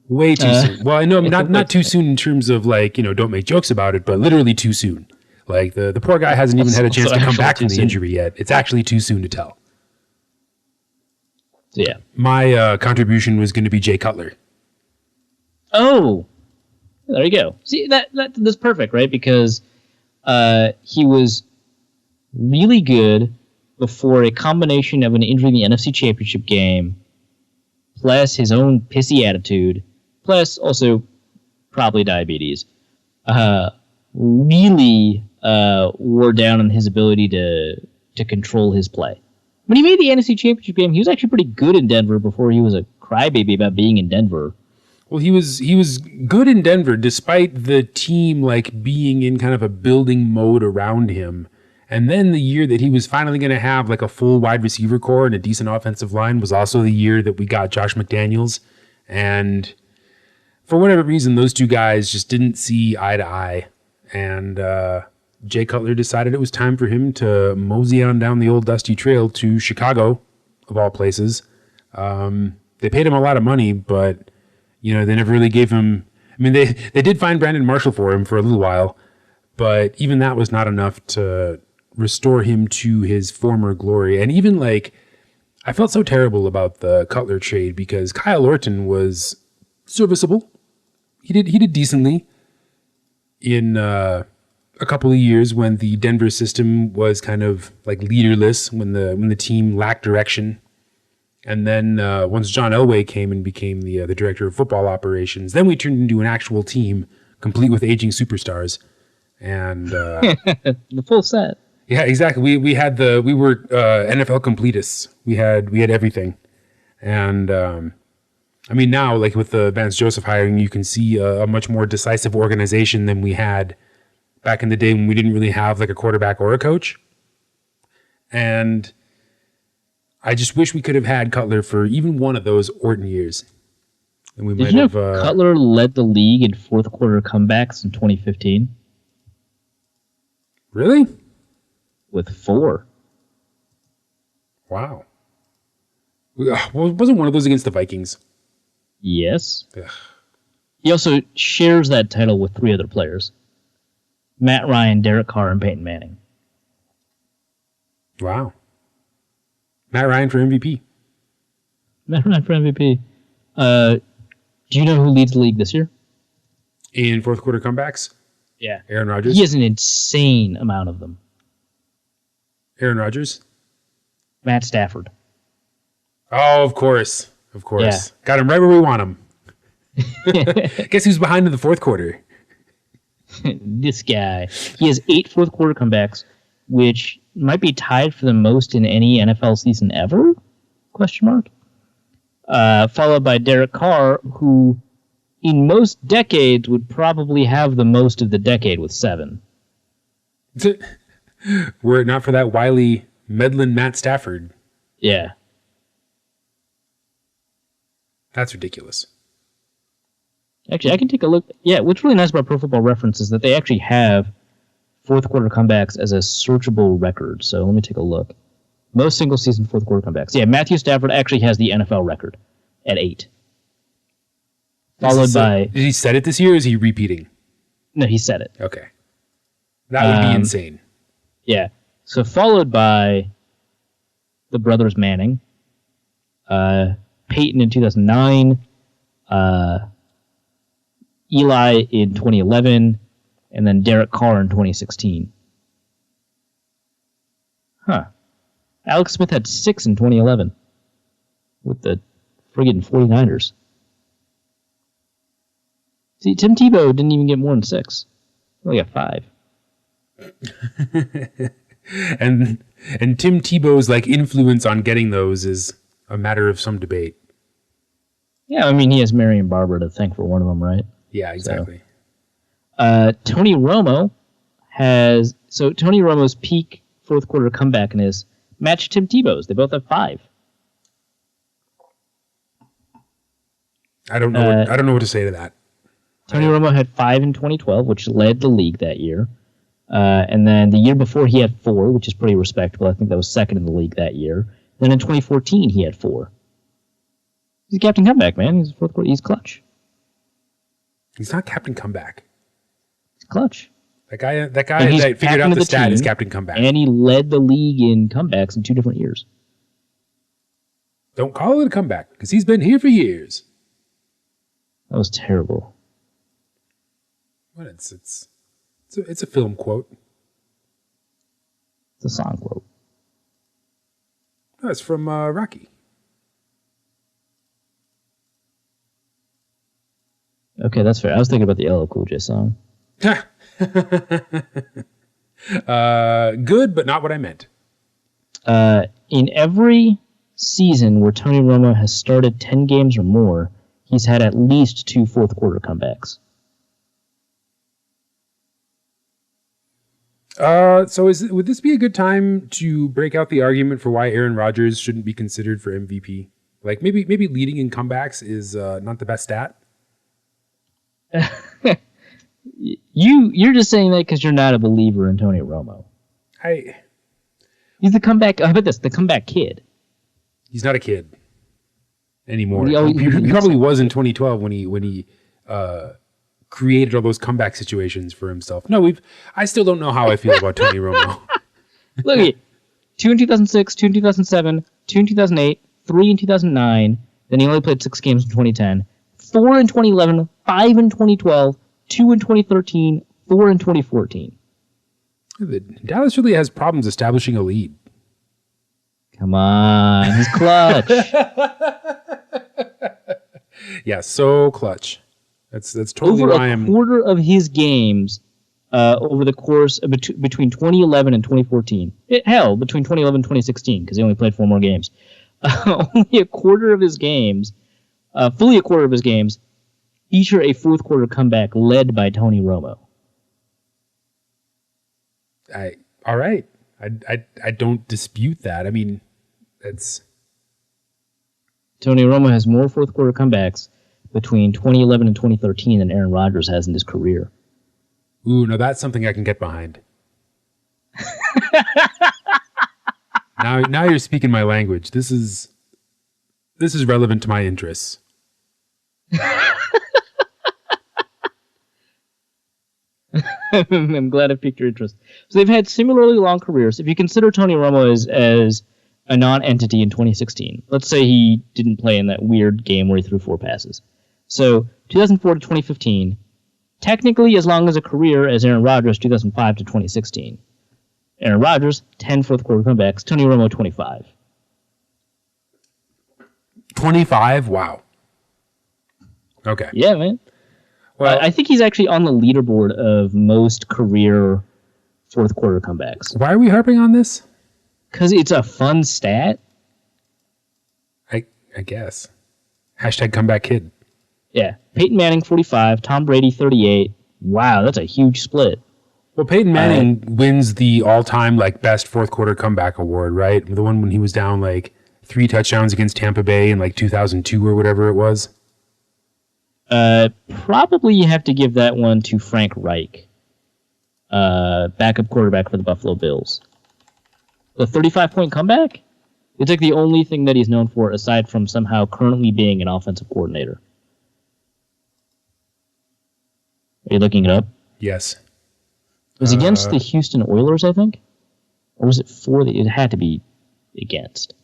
Way too soon. Well, I know not too soon in terms of don't make jokes about it, but literally too soon. Like the poor guy hasn't even had a chance to come back from the injury yet. It's actually too soon to tell. Yeah. My contribution was going to be Jay Cutler. Oh, there you go. See, that's perfect, right? Because he was really good before a combination of an injury in the NFC Championship game, plus his own pissy attitude, plus also probably diabetes, really wore down on his ability to control his play. When he made the NFC Championship game, he was actually pretty good in Denver before he was a crybaby about being in Denver. Well, he was good in Denver despite the team being in kind of a building mode around him. And then the year that he was finally going to have a full wide receiver core and a decent offensive line was also the year that we got Josh McDaniels. And for whatever reason, those two guys just didn't see eye to eye. And Jay Cutler decided it was time for him to mosey on down the old dusty trail to Chicago, of all places. They paid him a lot of money, but they never really gave him. I mean, they did find Brandon Marshall for him for a little while, but even that was not enough to restore him to his former glory. And even I felt so terrible about the Cutler trade because Kyle Orton was serviceable. He did decently in a couple of years when the Denver system was kind of leaderless, when the team lacked direction. And then once John Elway came and became the director of football operations, then we turned into an actual team complete with aging superstars. And the full set. Yeah, exactly. We were NFL completists. We had everything. And I mean, now with the Vance Joseph hiring, you can see a much more decisive organization than we had back in the day when we didn't really have a quarterback or a coach. And I just wish we could have had Cutler for even one of those Orton years. And we Did you know Cutler led the league in fourth quarter comebacks in 2015? Really? With 4. Wow. Well, wasn't one of those against the Vikings? Yes. Ugh. He also shares that title with 3 other players. Matt Ryan, Derek Carr, and Peyton Manning. Wow. Matt Ryan for MVP. Matt Ryan for MVP. Do you know who leads the league this year? In fourth quarter comebacks? Yeah. Aaron Rodgers? He has an insane amount of them. Aaron Rodgers? Matt Stafford. Oh, of course. Of course. Yeah. Got him right where we want him. Guess who's behind in the fourth quarter? This guy. He has 8 fourth quarter comebacks, which might be tied for the most in any NFL season ever? Question mark. Followed by Derek Carr, who in most decades would probably have the most of the decade with 7. Were it not for that wily meddling Matt Stafford. Yeah. That's ridiculous. Actually, I can take a look. Yeah, what's really nice about Pro Football Reference is that they actually have fourth quarter comebacks as a searchable record. So let me take a look. Most single-season fourth-quarter comebacks. Yeah, Matthew Stafford actually has the NFL record at 8. Followed by... Did he set it this year, or is he repeating? No, he said it. Okay. That would be insane. Yeah. So followed by the brothers Manning, Peyton in 2009, Eli in 2011, and then Derek Carr in 2016. Huh. Alex Smith had 6 in 2011 with the friggin' 49ers. See, Tim Tebow didn't even get more than 6. He only got 5. and Tim Tebow's like influence on getting those is a matter of some debate. Yeah, I mean, he has Marion Barber to thank for one of them, right? Yeah, exactly. So, Tony Romo has... So Tony Romo's peak fourth quarter comebackness matched Tim Tebow's. They both have 5. I don't know. I don't know what to say to that. Tony Romo had 5 in 2012, which led the league that year. And then the year before, he had 4, which is pretty respectable. I think that was second in the league that year. Then in 2014, he had 4. He's a captain comeback, man. He's fourth quarter. He's clutch. He's not captain comeback. He's clutch. That guy that figured out the stat is captain comeback. And he led the league in comebacks in 2 different years. Don't call it a comeback, because he's been here for years. That was terrible. What? It's a film quote. It's a song quote. No, it's from Rocky. Okay, that's fair. I was thinking about the LL Cool J song. Good, but not what I meant. In every season where Tony Romo has started 10 games or more, he's had at least 2 fourth quarter comebacks. So would this be a good time to break out the argument for why Aaron Rodgers shouldn't be considered for MVP? Like maybe leading in comebacks is not the best stat. You're just saying that because you're not a believer in Tony Romo. He's the comeback. How about this? The comeback kid. He's not a kid anymore. He probably was in 2012 when he created all those comeback situations for himself. No, I still don't know how I feel about Tony Romo. Look at 2 in 2006, 2 in 2007, 2 in 2008, 3 in 2009. Then he only played 6 games in 2010. 4 in 2011, 5 in 2012, 2 in 2013, 4 in 2014. Dallas really has problems establishing a lead. Come on, he's clutch. Yeah, so clutch. That's totally over why I'm... a quarter of his games over the course of between 2011 and 2014. Between 2011 and 2016, because he only played 4 more games. Only a quarter of his games, fully a quarter of his games, feature a fourth quarter comeback led by Tony Romo. All right. I don't dispute that. I mean, it's... Tony Romo has more fourth quarter comebacks between 2011 and 2013 than Aaron Rodgers has in his career. Ooh, no, that's something I can get behind. Now you're speaking my language. This is relevant to my interests. I'm glad I piqued your interest. So they've had similarly long careers. If you consider Tony Romo as a non-entity in 2016, let's say he didn't play in that weird game where he threw 4 passes. So 2004 to 2015, technically as long as a career as Aaron Rodgers, 2005 to 2016. Aaron Rodgers, 10 fourth quarter comebacks. Tony Romo, 25. 25? Wow. Okay. Yeah, man. Well, I think he's actually on the leaderboard of most career fourth quarter comebacks. Why are we harping on this? Because it's a fun stat. I guess. Hashtag comeback kid. Yeah. Peyton Manning, 45. Tom Brady, 38. Wow, that's a huge split. Well, Peyton Manning wins the all-time best fourth quarter comeback award, right? The one when he was down 3 touchdowns against Tampa Bay in 2002 or whatever it was. Probably you have to give that one to Frank Reich, backup quarterback for the Buffalo Bills. The 35-point comeback? It's like the only thing that he's known for, aside from somehow currently being an offensive coordinator. Are you looking it up? Yes. It was against the Houston Oilers, I think? Or was it for the... It had to be against.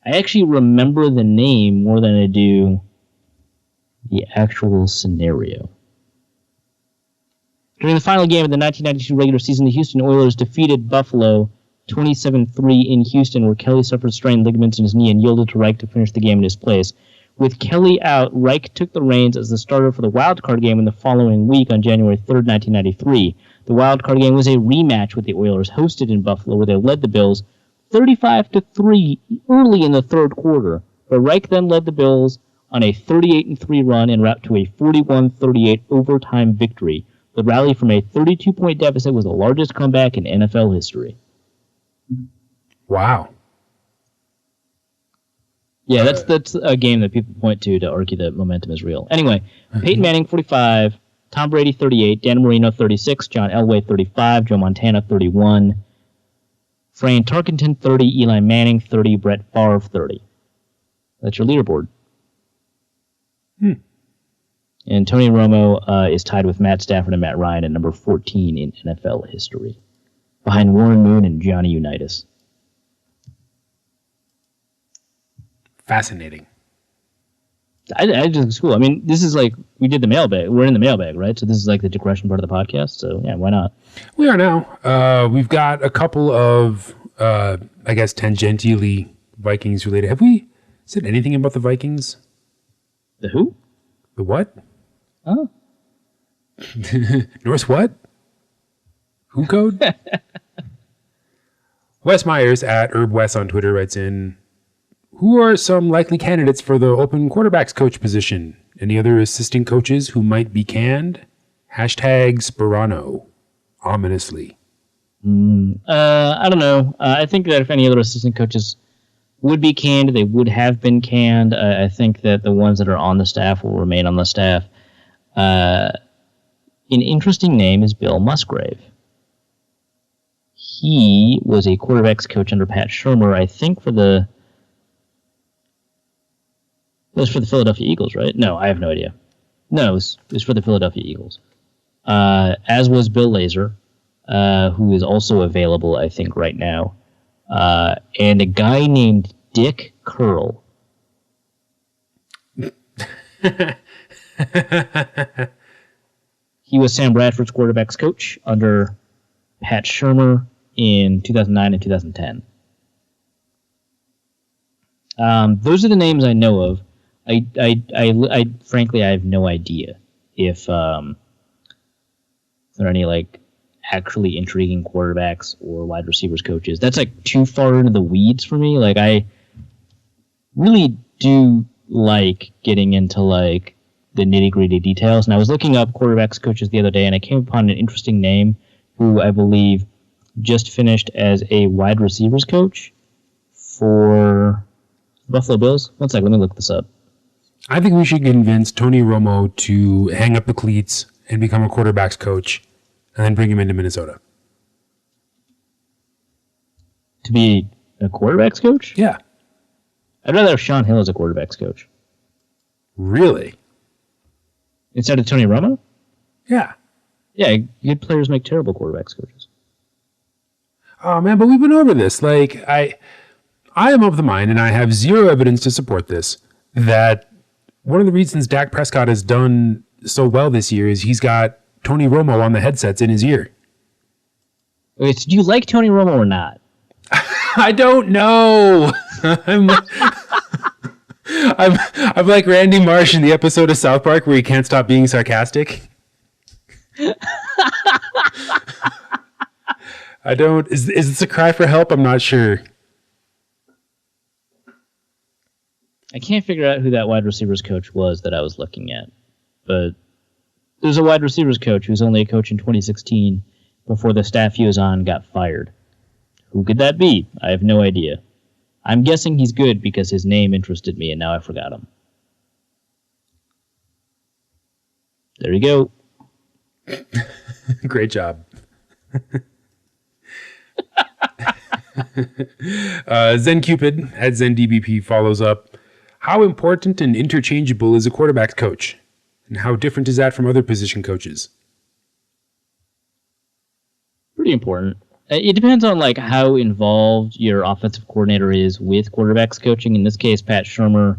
I actually remember the name more than I do the actual scenario. During the final game of the 1992 regular season, the Houston Oilers defeated Buffalo 27-3 in Houston, where Kelly suffered strained ligaments in his knee and yielded to Reich to finish the game in his place. With Kelly out, Reich took the reins as the starter for the wildcard game in the following week on January 3rd, 1993. The wildcard game was a rematch with the Oilers, hosted in Buffalo, where they led the Bills 35-3 early in the third quarter. But Reich then led the Bills on a 38-3 run en route to a 41-38 overtime victory. The rally from a 32-point deficit was the largest comeback in NFL history. Wow. Yeah, that's a game that people point to argue that momentum is real. Anyway, Peyton Manning, 45, Tom Brady, 38, Dan Marino, 36, John Elway, 35, Joe Montana, 31, Fran Tarkenton, 30, Eli Manning, 30, Brett Favre, 30. That's your leaderboard. And Tony Romo is tied with Matt Stafford and Matt Ryan at number 14 in NFL history, behind Warren Moon and Johnny Unitas. Fascinating. I just think it's cool. I mean, this is like, we did the mailbag. We're in the mailbag, right? So this is like the digression part of the podcast. So yeah, why not? We are now. We've got a couple of, I guess, tangentially Vikings related. Have we said anything about the Vikings? The who? The what? Oh. Norse what? Who code? Wes Myers at HerbWes on Twitter writes in, who are some likely candidates for the open quarterbacks coach position? Any other assistant coaches who might be canned? Hashtag Sperano. Ominously. I don't know. I think that if any other assistant coaches would be canned, they would have been canned. I think that the ones that are on the staff will remain on the staff. An interesting name is Bill Musgrave. He was a quarterbacks coach under Pat Shurmur, I think it was for the Philadelphia Eagles, right? No, I have no idea. No, it was for the Philadelphia Eagles. As was Bill Lazor, who is also available, I think, right now. And a guy named Dick Curl. He was Sam Bradford's quarterbacks coach under Pat Shurmur in 2009 and 2010. Those are the names I know of. I frankly, I have no idea if there are any like actually intriguing quarterbacks or wide receivers coaches. That's like too far into the weeds for me. Like, I really do like getting into like the nitty gritty details. And I was looking up quarterbacks coaches the other day, and I came upon an interesting name who I believe just finished as a wide receivers coach for Buffalo Bills. One sec, let me look this up. I think we should convince Tony Romo to hang up the cleats and become a quarterbacks coach and then bring him into Minnesota. To be a quarterbacks coach? Yeah. I'd rather have Sean Hill as a quarterbacks coach. Really? Instead of Tony Romo? Yeah. Yeah, good players make terrible quarterbacks coaches. Oh, man, but we've been over this. Like, I am of the mind, and I have zero evidence to support this, that one of the reasons Dak Prescott has done so well this year is he's got Tony Romo on the headsets in his ear. Okay, so do you like Tony Romo or not? I don't know. I'm like Randy Marsh in the episode of South Park where he can't stop being sarcastic. I don't. Is this a cry for help? I'm not sure. I can't figure out who that wide receivers coach was that I was looking at. But there's a wide receivers coach who's only a coach in 2016 before the staff he was on got fired. Who could that be? I have no idea. I'm guessing he's good because his name interested me and now I forgot him. There you go. Great job. Zen Cupid at ZenDBP follows up. How important and interchangeable is a quarterback's coach? And how different is that from other position coaches? Pretty important. It depends on like how involved your offensive coordinator is with quarterbacks coaching. In this case, Pat Shurmur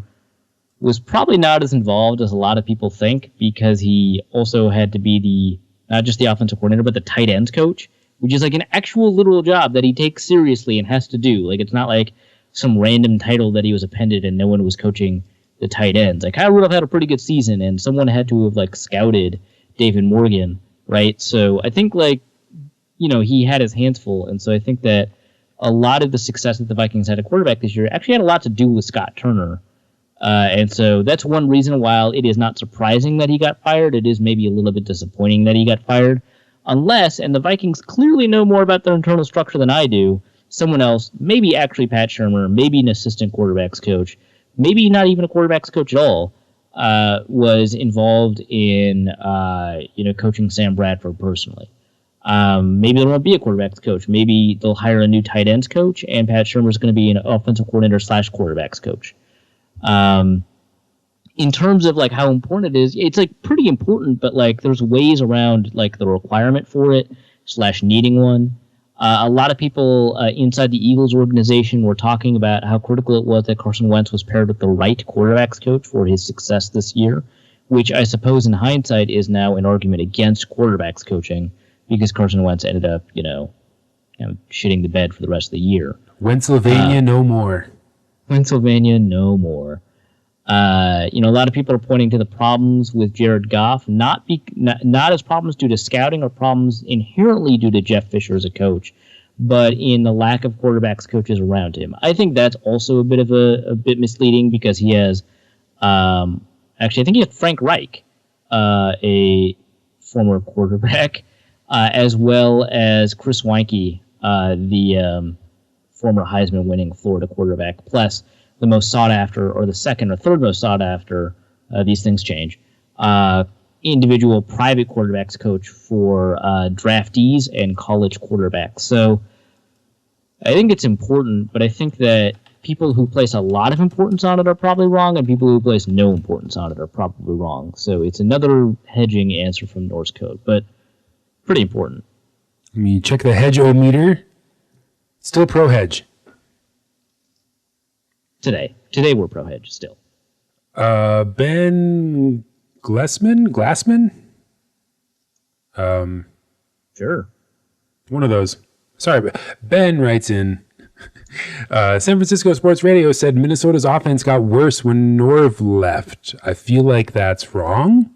was probably not as involved as a lot of people think, because he also had to be not just the offensive coordinator, but the tight ends coach, which is like an actual literal job that he takes seriously and has to do. Like, it's not like some random title that he was appended and no one was coaching the tight ends. Like, Kyle Rudolph had a pretty good season, and someone had to have like scouted David Morgan, right? So I think like, he had his hands full, and so I think that a lot of the success that the Vikings had at quarterback this year actually had a lot to do with Scott Turner. And so that's one reason. While it is not surprising that he got fired, it is maybe a little bit disappointing that he got fired. Unless, and the Vikings clearly know more about their internal structure than I do, someone else, maybe actually Pat Shurmur, maybe an assistant quarterbacks coach, maybe not even a quarterbacks coach at all, was involved in coaching Sam Bradford personally. Maybe there won't be a quarterbacks coach. Maybe they'll hire a new tight ends coach, and Pat Shurmur is going to be an offensive coordinator / quarterbacks coach. In terms of like how important it is, it's like pretty important, but like there's ways around like the requirement for it / needing one. A lot of people inside the Eagles organization were talking about how critical it was that Carson Wentz was paired with the right quarterbacks coach for his success this year, which I suppose in hindsight is now an argument against quarterbacks coaching, because Carson Wentz ended up, shitting the bed for the rest of the year. Pennsylvania, no more. Pennsylvania, no more. A lot of people are pointing to the problems with Jared Goff, not as problems due to scouting or problems inherently due to Jeff Fisher as a coach, but in the lack of quarterbacks coaches around him. I think that's also a bit misleading, because he has, I think he has Frank Reich, a former quarterback, as well as Chris Weinke, the former Heisman-winning Florida quarterback, plus the most sought-after, or the second or third most sought-after, these things change, individual private quarterbacks coach for draftees and college quarterbacks. So I think it's important, but I think that people who place a lot of importance on it are probably wrong, and people who place no importance on it are probably wrong. So it's another hedging answer from Norse code, but pretty important. I mean, check the hedge-o-meter. Still pro-hedge. Today we're pro-hedge still. Ben Glassman? Sure. One of those. Sorry, but Ben writes in, San Francisco Sports Radio said Minnesota's offense got worse when Norv left. I feel like that's wrong.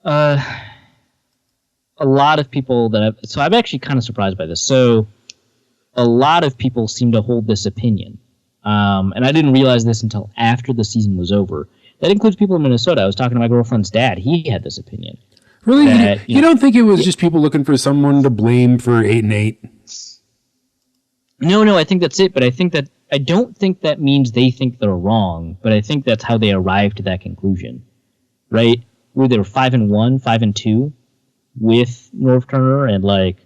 A lot of people I'm actually kind of surprised by this. So a lot of people seem to hold this opinion. And I didn't realize this until after the season was over. That includes people in Minnesota. I was talking to my girlfriend's dad. He had this opinion. Really? You don't think it was just people looking for someone to blame for 8-8? No, I think that's it. But I don't think that means they think they're wrong. But I think that's how they arrived to that conclusion, right? Where they were 5-1, 5-2 with Norv Turner, and like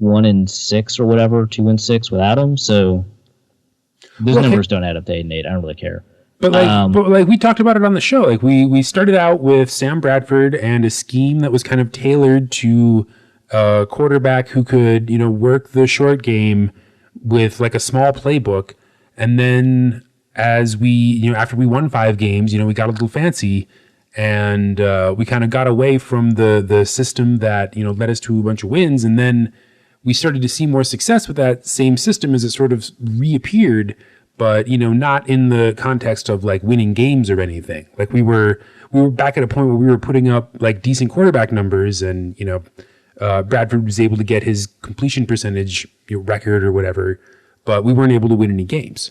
1-6 or whatever, 2-6 without him. So those numbers don't add up to 8-8. I don't really care. But we talked about it on the show. Like we started out with Sam Bradford and a scheme that was kind of tailored to a quarterback who could, work the short game with like a small playbook. And then as we, after we won 5 games, we got a little fancy, and we kind of got away from the system that, led us to a bunch of wins. And then we started to see more success with that same system as it sort of reappeared, but, not in the context of like winning games or anything. Like we were back at a point where we were putting up like decent quarterback numbers, and, Bradford was able to get his completion percentage record or whatever, but we weren't able to win any games.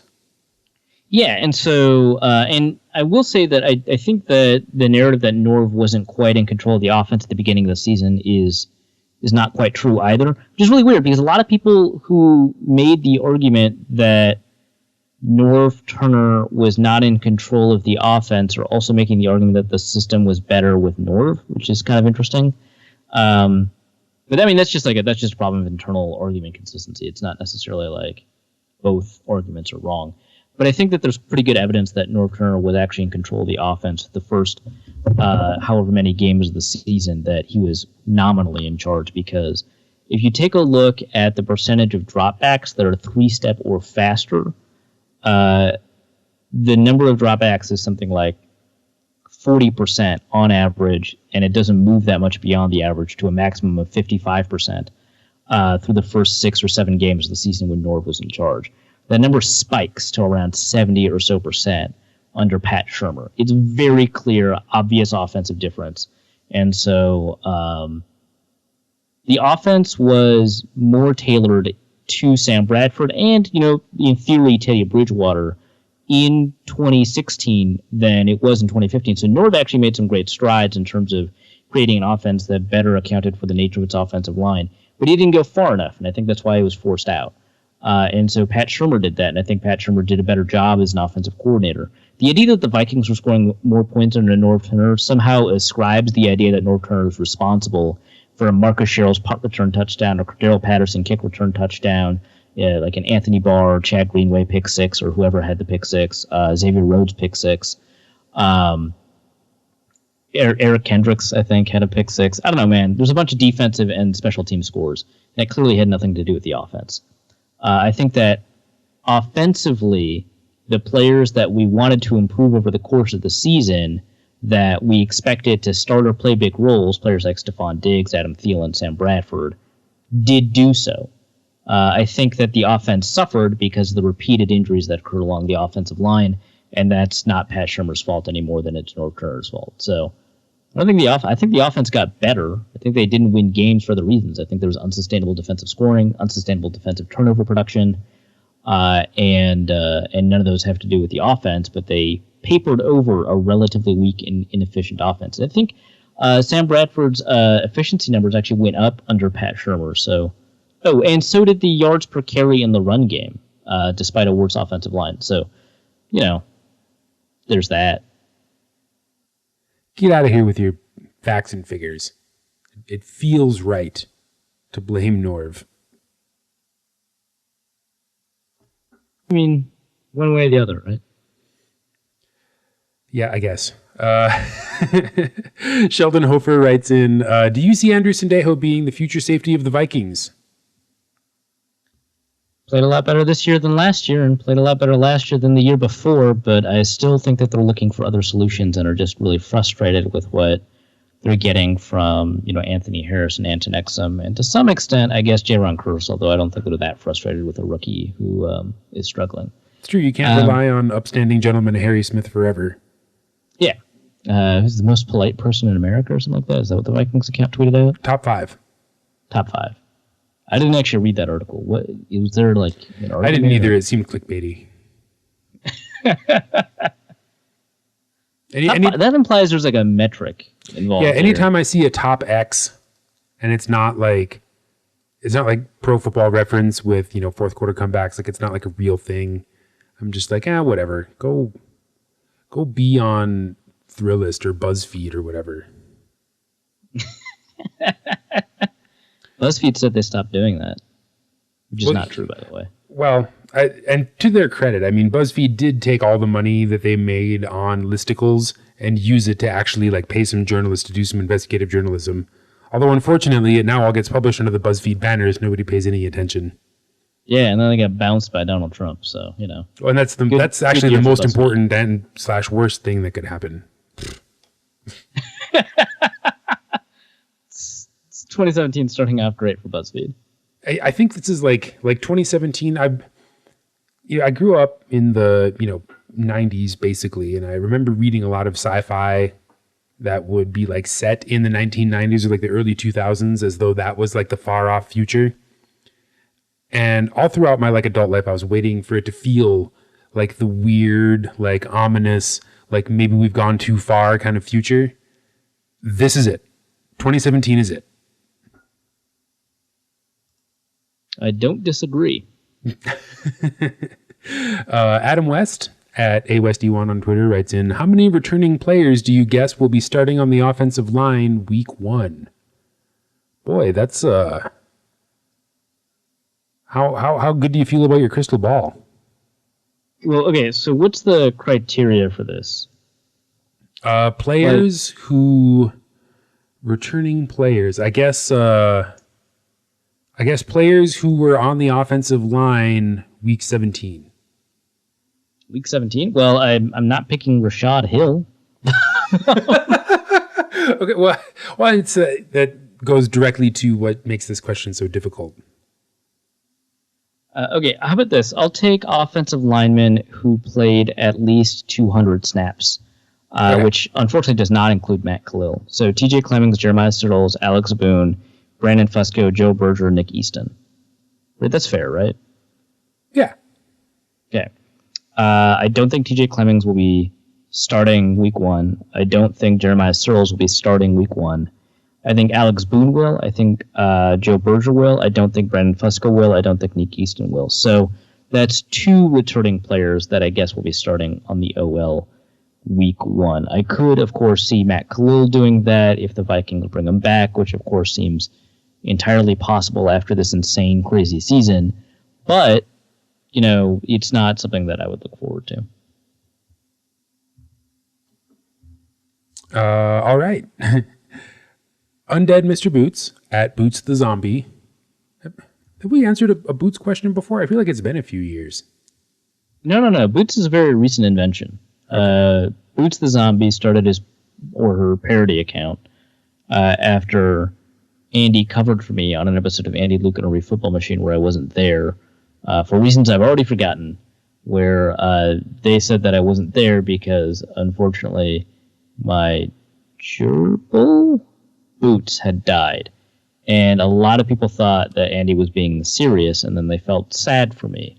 Yeah, and so, and I will say that I think that the narrative that Norv wasn't quite in control of the offense at the beginning of the season is not quite true either, which is really weird, because a lot of people who made the argument that Norv Turner was not in control of the offense are also making the argument that the system was better with Norv, which is kind of interesting. But I mean, that's just a problem of internal argument consistency. It's not necessarily like both arguments are wrong. But I think that there's pretty good evidence that Norv Turner was actually in control of the offense the first however many games of the season that he was nominally in charge. Because if you take a look at the percentage of dropbacks that are 3-step or faster, the number of dropbacks is something like 40% on average, and it doesn't move that much beyond the average to a maximum of 55% through the first 6 or 7 games of the season when Norv was in charge. That number spikes to around 70 or so percent under Pat Shurmur. It's very clear, obvious offensive difference. And so the offense was more tailored to Sam Bradford and, in theory, Teddy Bridgewater in 2016 than it was in 2015. So Norv actually made some great strides in terms of creating an offense that better accounted for the nature of its offensive line. But he didn't go far enough, and I think that's why he was forced out. And so Pat Shurmur did that, and I think Pat Shurmur did a better job as an offensive coordinator. The idea that the Vikings were scoring more points under Norv Turner somehow ascribes the idea that Norv Turner was responsible for a Marcus Sherrill's punt return touchdown or Cordero Patterson kick return touchdown, like an Anthony Barr, Chad Greenway pick six, or whoever had the pick six, Xavier Rhodes pick six. Eric Kendricks, I think, had a pick six. I don't know, man. There's a bunch of defensive and special team scores that clearly had nothing to do with the offense. I think that offensively, the players that we wanted to improve over the course of the season, that we expected to start or play big roles, players like Stephon Diggs, Adam Thielen, Sam Bradford, did do so. I think that the offense suffered because of the repeated injuries that occurred along the offensive line, and that's not Pat Shurmur's fault any more than it's Norv Turner's fault. So I think the offense got better. I think they didn't win games for other reasons. I think there was unsustainable defensive scoring, unsustainable defensive turnover production, and none of those have to do with the offense, but they papered over a relatively weak and inefficient offense. And I think Sam Bradford's efficiency numbers actually went up under Pat Shurmur. And so did the yards per carry in the run game, despite a worse offensive line. So, there's that. Get out of here with your facts and figures. It feels right to blame Norv. I mean, one way or the other, right? Yeah, I guess. Sheldon Hofer writes in, do you see Andrew Sendejo being the future safety of the Vikings? Played a lot better this year than last year, and played a lot better last year than the year before, but I still think that they're looking for other solutions and are just really frustrated with what they're getting from, Anthony Harris and Anton Exum, and to some extent, I guess, Jaron Curse, although I don't think they're that frustrated with a rookie who is struggling. It's true, you can't rely on upstanding gentleman Harry Smith forever. Yeah. Who's the most polite person in America or something like that? Is that what the Vikings account tweeted out? Top 5. Top 5. I didn't actually read that article. What was there like? I didn't either. It seemed clickbaity. That implies there's like a metric involved. Yeah. Anytime I see a top X, and it's not like Pro Football Reference with fourth quarter comebacks. Like it's not like a real thing. I'm just like, whatever. Go be on Thrillist or BuzzFeed or whatever. BuzzFeed said they stopped doing that, which is not true, by the way. Well, and to their credit, I mean, BuzzFeed did take all the money that they made on listicles and use it to actually pay some journalists to do some investigative journalism. Although, unfortunately, it now all gets published under the BuzzFeed banners. Nobody pays any attention. Yeah, and then they got bounced by Donald Trump, so, Well, and that's actually the most important and / worst thing that could happen. 2017 starting off great for BuzzFeed. I think this is like 2017. I grew up in the 90s basically, and I remember reading a lot of sci-fi that would be set in the 1990s or the early 2000s, as though that was the far off future. And all throughout my adult life, I was waiting for it to feel like the weird, ominous, maybe we've gone too far kind of future. This is it. 2017 is it. I don't disagree. Adam West at AWestE1 on Twitter writes in, how many returning players do you guess will be starting on the offensive line week 1? Boy, that's how good do you feel about your crystal ball? Well, okay, so what's the criteria for this? Players who returning players. I guess players who were on the offensive line week 17. Week 17? Well, I'm not picking Rashad Hill. Okay, well, it's that goes directly to what makes this question so difficult. Okay, how about this? I'll take offensive linemen who played at least 200 snaps, Okay. which unfortunately does not include Matt Khalil. So TJ Clemmings, Jeremiah Sirles, Alex Boone, Brandon Fusco, Joe Berger, Nick Easton. Wait, that's fair, right? Yeah. Okay. I don't think TJ Clemmings will be starting week 1. I don't think Jeremiah Sirles will be starting week 1. I think Alex Boone will. I think Joe Berger will. I don't think Brandon Fusco will. I don't think Nick Easton will. So that's 2 returning players that I guess will be starting on the OL week 1. I could, of course, see Matt Khalil doing that if the Vikings bring him back, which, of course, seems entirely possible after this insane, crazy season. But, you know, it's not something that I would look forward to. All right. Undead Mr. Boots at Boots the Zombie. Have we answered a Boots question before? I feel like it's been a few years. No. Boots is a very recent invention. Boots the Zombie started her parody account after Andy covered for me on an episode of Andy, Luke, and a Football Machine where I wasn't there for reasons I've already forgotten, where they said that I wasn't there because, unfortunately, my gerbil Boots had died. And a lot of people thought that Andy was being serious, and then they felt sad for me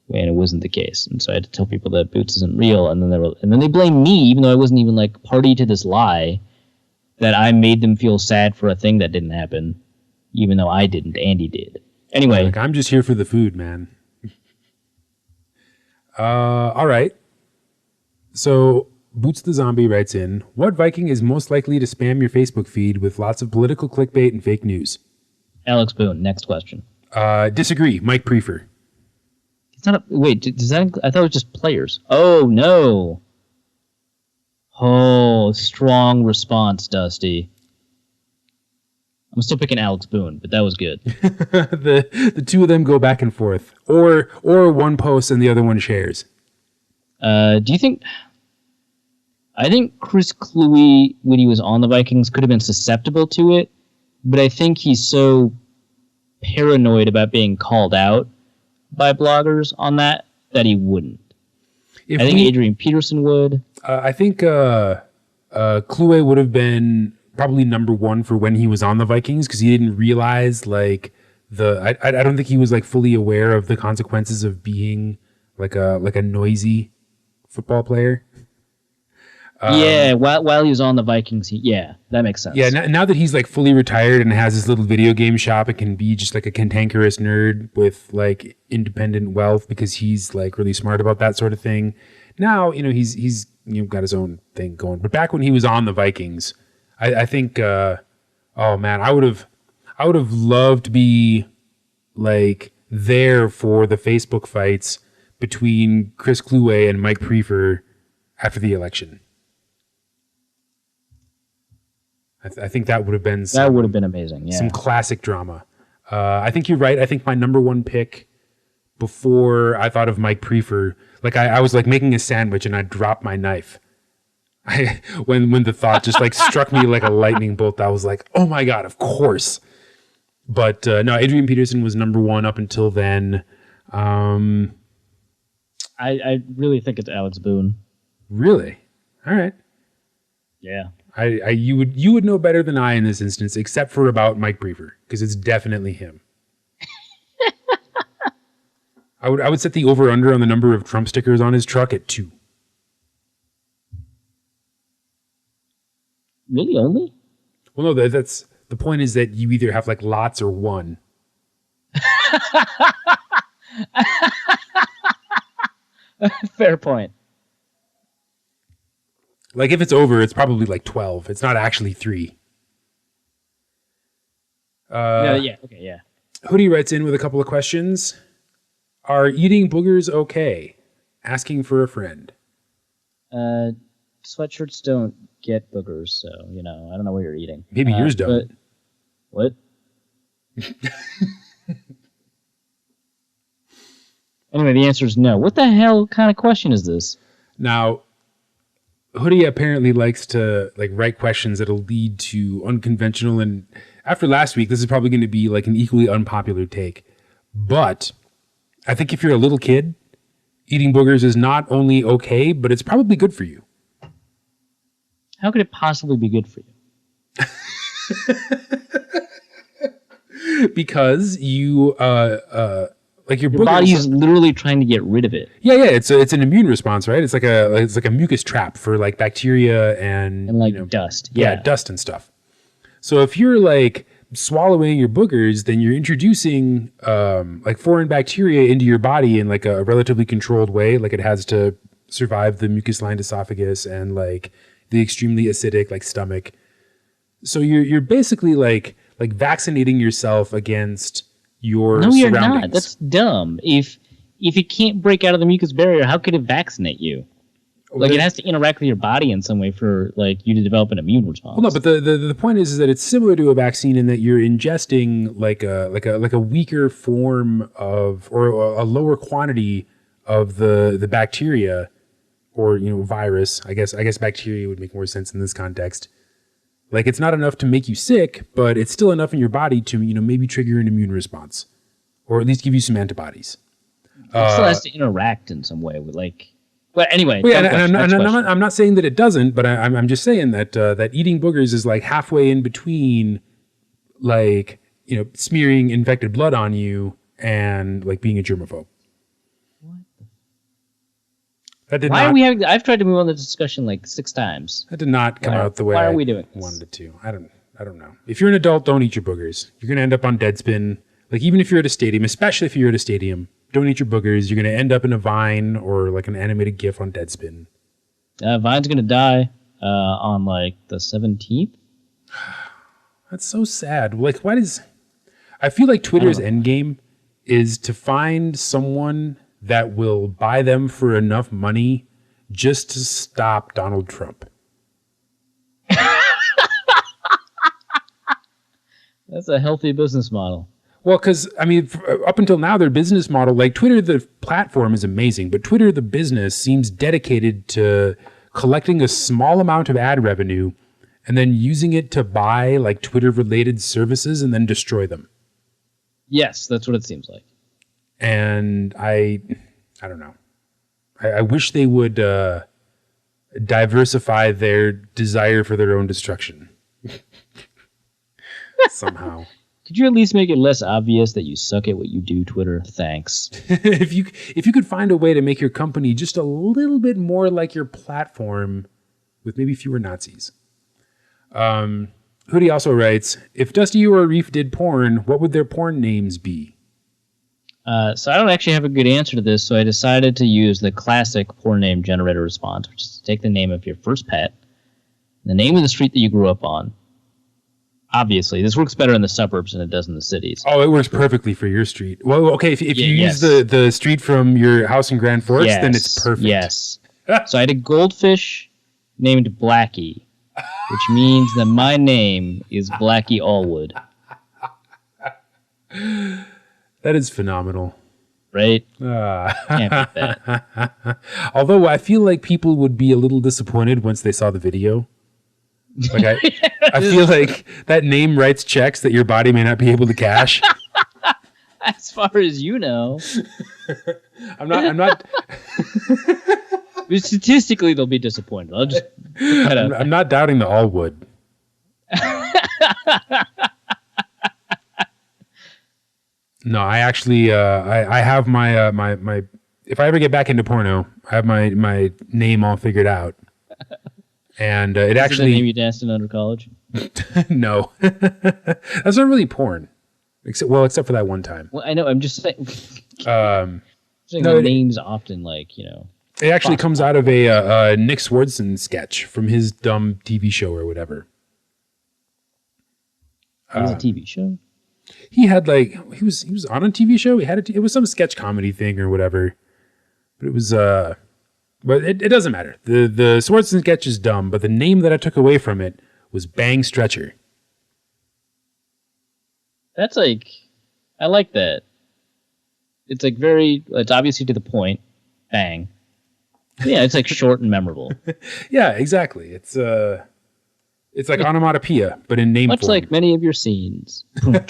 when it wasn't the case. And so I had to tell people that Boots isn't real, and then they blamed me, even though I wasn't even like party to this lie, that I made them feel sad for a thing that didn't happen, even though I didn't. Andy did. Anyway, Like, I'm just here for the food, man. All right. So Boots the Zombie writes in, what Viking is most likely to spam your Facebook feed with lots of political clickbait and fake news? Alex Boone. Next question. Disagree. Mike Prefer. It's not. Does that? I thought it was just players. Oh no. Oh, strong response, Dusty. I'm still picking Alex Boone, but that was good. the two of them go back and forth, or one posts and the other one shares. Do you think? I think Chris Kluwe, when he was on the Vikings, could have been susceptible to it, but I think he's so paranoid about being called out by bloggers on that he wouldn't. I think Adrian Peterson would. I think Kluwe would have been probably number 1 for when he was on the Vikings because he didn't realize I don't think he was like fully aware of the consequences of being like a noisy football player. While he was on the Vikings, that makes sense. Yeah, now that he's like fully retired and has his little video game shop, it can be just like a cantankerous nerd with like independent wealth because he's like really smart about that sort of thing. Now, he's got his own thing going. But back when he was on the Vikings, I think, oh man, I would have loved to be like there for the Facebook fights between Chris Kluwe and Mike Prefer after the election. I think that would have been amazing. Yeah, some classic drama. I think you're right. I think my number 1 pick before I thought of Mike Prefer, like I was like making a sandwich and I dropped my knife. When the thought just like struck me like a lightning bolt, I was like, oh my God, of course. But no, Adrian Peterson was number 1 up until then. I really think it's Alex Boone. Really? All right. Yeah. You would know better than I in this instance, except for about Mike Prefer, because it's definitely him. I would set the over under on the number of Trump stickers on his truck at 2. Really, only? Well, no, that's the point is that you either have like lots or 1. Fair point. Like if it's over, it's probably like 12. It's not actually 3. Yeah. Hoodie writes in with a couple of questions. Are eating boogers okay? Asking for a friend. Sweatshirts don't get boogers, so I don't know what you're eating. Maybe yours don't. What? Anyway, the answer is no. What the hell kind of question is this? Now, Hoodie apparently likes to write questions that'll lead to unconventional, and after last week, this is probably going to be an equally unpopular take. But I think if you're a little kid, eating boogers is not only okay, but it's probably good for you. How could it possibly be good for you? Because you your body is literally trying to get rid of it. Yeah. It's an immune response, right? It's like a mucus trap for bacteria and dust. Yeah, dust and stuff. So if you're swallowing your boogers, then you're introducing foreign bacteria into your body in a relatively controlled way. It has to survive the mucus-lined esophagus and the extremely acidic stomach. So you're basically vaccinating yourself against your surroundings. No, you're not. That's dumb. If it can't break out of the mucus barrier, how could it vaccinate you? It has to interact with your body in some way for you to develop an immune response. Well, no, but the point is that it's similar to a vaccine in that you're ingesting a weaker form of or a lower quantity of the bacteria or virus. I guess bacteria would make more sense in this context. It's not enough to make you sick, but it's still enough in your body to maybe trigger an immune response, or at least give you some antibodies. It still has to interact in some way with But anyway, I'm not saying that it doesn't, but I'm just saying that that eating boogers is halfway in between, smearing infected blood on you and being a germaphobe. I've tried to move on the discussion 6 times. That did not come out the way I wanted it to. I don't know. If you're an adult, don't eat your boogers. You're gonna end up on Deadspin. Even if you're at a stadium, especially if you're at a stadium, don't eat your boogers. You're gonna end up in a Vine or an animated GIF on Deadspin. Vine's gonna die on the 17th. That's so sad. Why does? I feel like Twitter's endgame is to find someone that will buy them for enough money just to stop Donald Trump. That's a healthy business model. Well, because, up until now, their business model, Twitter, the platform is amazing, but Twitter, the business, seems dedicated to collecting a small amount of ad revenue and then using it to buy, Twitter-related services and then destroy them. Yes, that's what it seems like. And I don't know. I wish they would diversify their desire for their own destruction somehow. Could you at least make it less obvious that you suck at what you do, Twitter? Thanks. If you could find a way to make your company just a little bit more like your platform with maybe fewer Nazis. Hoodie also writes, if Dusty or Arif did porn, what would their porn names be? So I don't actually have a good answer to this, so I decided to use the classic porn name generator response, which is to take the name of your first pet, the name of the street that you grew up on. Obviously, this works better in the suburbs than it does in the cities. Oh, it works perfectly for your street. Well, okay, if you use the street from your house in Grand Forks, then it's perfect. Yes. So I had a goldfish named Blackie, which means that my name is Blackie Allwood. That is phenomenal. Right? Can't beat that. Although I feel like people would be a little disappointed once they saw the video. I feel like that name writes checks that your body may not be able to cash. As far as you know. I'm not Statistically, they'll be disappointed. I'll just I'm not doubting the Allwood. No, I actually I have my my if I ever get back into porno, I have my name all figured out. And it actually... Is the name you danced in under college? No. That's not really porn. Except for that one time. Well, I know. I'm just saying... the names often, It actually comes out of a Nick Swardson sketch from his dumb TV show or whatever. It was a TV show? He had like he was on a TV show. It was some sketch comedy thing or whatever. But it was but it doesn't matter. The Swartz and sketch is dumb, but the name that I took away from it was Bang Stretcher. That's like, I like that. It's like it's obviously to the point. Bang. Yeah, it's like short and memorable. Yeah, exactly. It's like onomatopoeia, but in name much form. like many of your scenes. Heyo.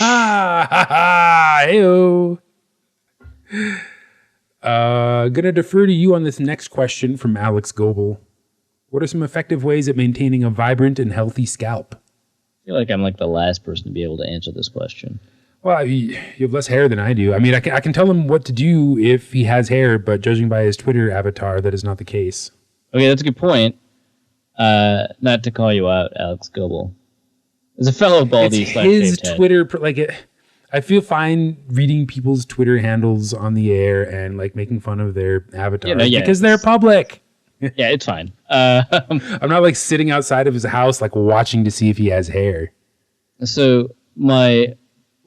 Gonna defer to you on this next question from Alex Goebel. What are some effective ways at maintaining a vibrant and healthy scalp? I feel like I'm like the last person to be able to answer this question. Well, you have less hair than I do. I mean, I can tell him what to do if he has hair, but judging by his Twitter avatar, that is not the case. Okay, that's a good point. Not to call you out, Alex Goebel. As a fellow baldy it's his Twitter, I feel fine reading people's Twitter handles on the air and like making fun of their avatars because they're public. Yeah, it's fine. I'm not like sitting outside of his house like watching to see if he has hair. So my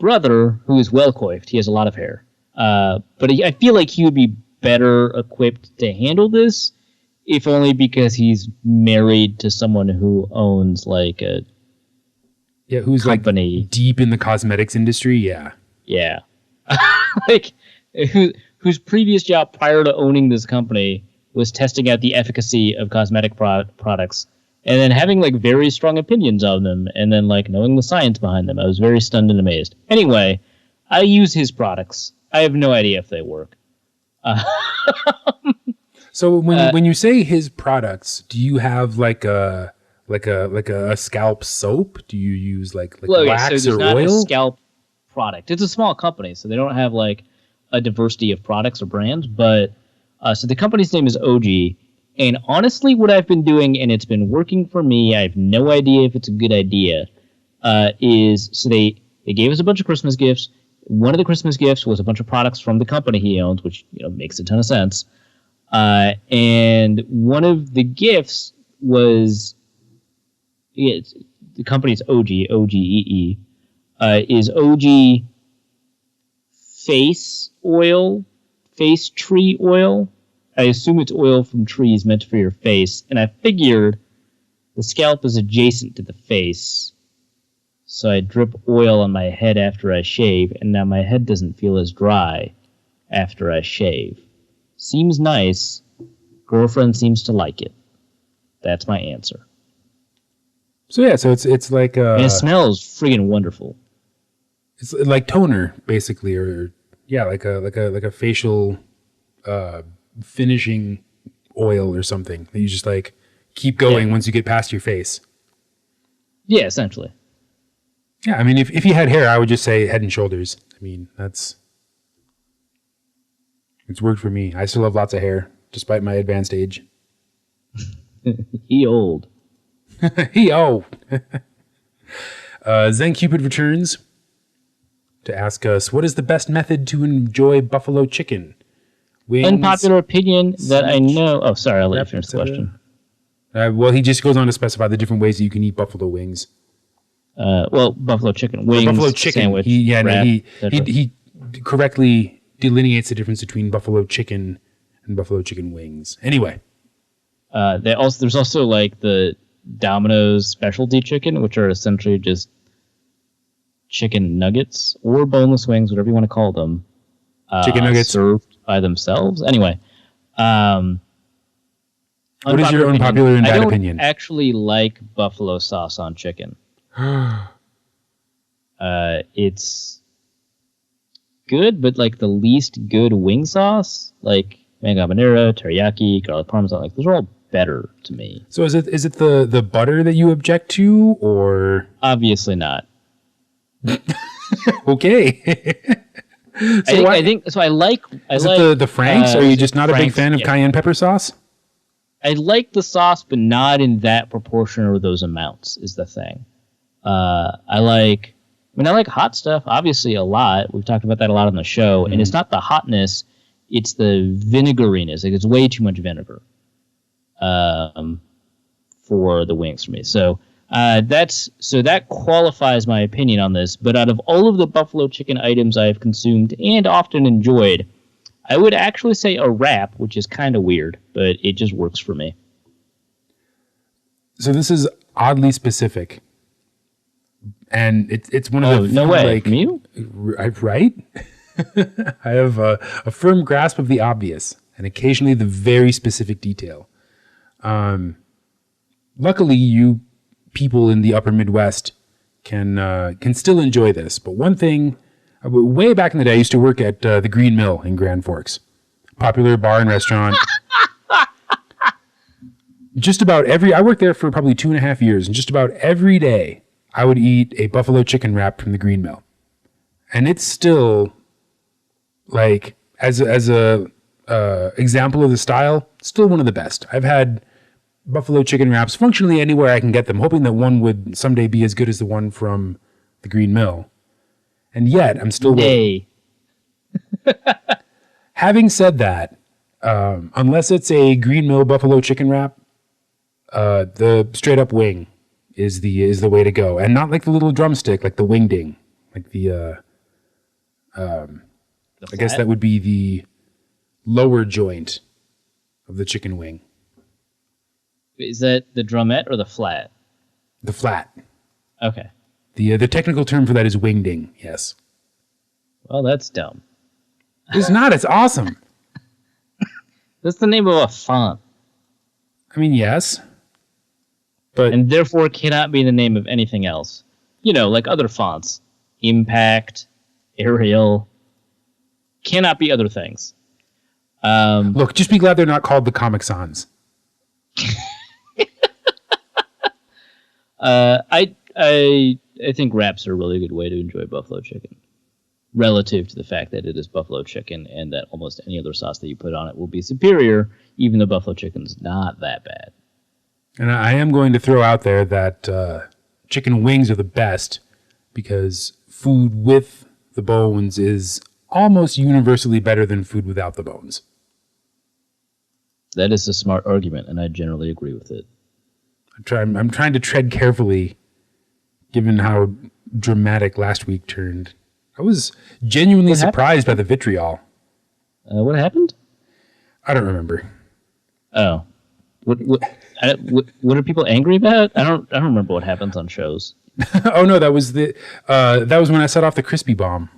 brother, who is well coiffed, he has a lot of hair. But I feel like he would be better equipped to handle this, if only because he's married to someone who owns like a who's company like deep in the cosmetics industry. Yeah. Like whose previous job prior to owning this company was testing out the efficacy of cosmetic products and then having like very strong opinions on them and then like knowing the science behind them. I was very stunned and amazed. Anyway, I use his products. I have no idea if they work. So when you say his products, do you have like a scalp soap? Do you use like wax so or not oil? A scalp product. It's a small company, so they don't have like a diversity of products or brands. But so the company's name is OG. And honestly, what I've been doing, and it's been working for me, I have no idea if it's a good idea, is so they gave us a bunch of Christmas gifts. One of the Christmas gifts was a bunch of products from the company he owns, which makes a ton of sense. And one of the gifts was the company's OG, OGEE, is OG face oil, face tree oil. I assume it's oil from trees meant for your face, and I figured the scalp is adjacent to the face, so I drip oil on my head after I shave, and now my head doesn't feel as dry after I shave. Seems nice. Girlfriend seems to like it. That's my answer. So yeah, so it's like and it smells friggin' wonderful. It's like toner, basically, or like a facial finishing oil or something that you just like keep going once you get past your face. Yeah, essentially. Yeah, I mean, if you had hair, I would just say Head and Shoulders. I mean, it's worked for me. I still have lots of hair, despite my advanced age. He old. He old. Zen Cupid returns to ask us, what is the best method to enjoy buffalo chicken? Wings, unpopular opinion that I know. Oh, sorry, I'll let you finish the question. Well, he just goes on to specify the different ways that you can eat buffalo wings. Buffalo chicken wings, buffalo chicken sandwich. He correctly delineates the difference between buffalo chicken and buffalo chicken wings. Anyway, there's also like the Domino's specialty chicken, which are essentially just chicken nuggets or boneless wings, whatever you want to call them. Chicken nuggets served by themselves. Anyway, what is your unpopular and bad opinion? I don't actually like buffalo sauce on chicken. It's good, but like the least good wing sauce, like mango habanero, teriyaki, garlic parmesan, like those are all better to me. So is it the butter that you object to, or obviously not? Okay. I think so. I like the Franks? Or are you just not Frank's, a big fan of cayenne pepper sauce? I like the sauce, but not in that proportion or those amounts. Is the thing. I like hot stuff, obviously, a lot. We've talked about that a lot on the show. And it's not the hotness, it's the vinegariness. Like, it's way too much vinegar for the wings for me. So That qualifies my opinion on this. But out of all of the buffalo chicken items I have consumed and often enjoyed, I would actually say a wrap, which is kind of weird, but it just works for me. So this is oddly specific, and it's one of the no way, like, you? Right? I have a firm grasp of the obvious and occasionally the very specific detail. Luckily, you people in the upper Midwest can still enjoy this. But one thing, way back in the day, I used to work at the Green Mill in Grand Forks, popular bar and restaurant. I worked there for probably 2.5 years, and just about every day I would eat a buffalo chicken wrap from the Green Mill. And it's still, like, as a example of the style, still one of the best. I've had buffalo chicken wraps functionally anywhere I can get them, hoping that one would someday be as good as the one from the Green Mill. And yet, I'm still waiting. Having said that, unless it's a Green Mill buffalo chicken wrap, the straight up wing is the way to go, and not like the little drumstick, like the wingding, like I guess that would be the lower joint of the chicken wing. Is that the drumette or the flat? The flat. Okay. The technical term for that is wingding. Yes. Well, that's dumb. It's not. It's awesome. That's the name of a font. I mean, yes. But and therefore cannot be the name of anything else. You know, like other fonts. Impact, Arial. Cannot be other things. Look, just be glad they're not called the Comic Sans. I think wraps are a really good way to enjoy buffalo chicken, relative to the fact that it is buffalo chicken and that almost any other sauce that you put on it will be superior, even though buffalo chicken's not that bad. And I am going to throw out there that chicken wings are the best because food with the bones is almost universally better than food without the bones. That is a smart argument, and I generally agree with it. I'm trying to tread carefully, given how dramatic last week turned. I was genuinely surprised by the vitriol. What happened? I don't remember. Oh, what are people angry about? I don't remember what happens on shows. Oh no, that was when I set off the crispy bomb.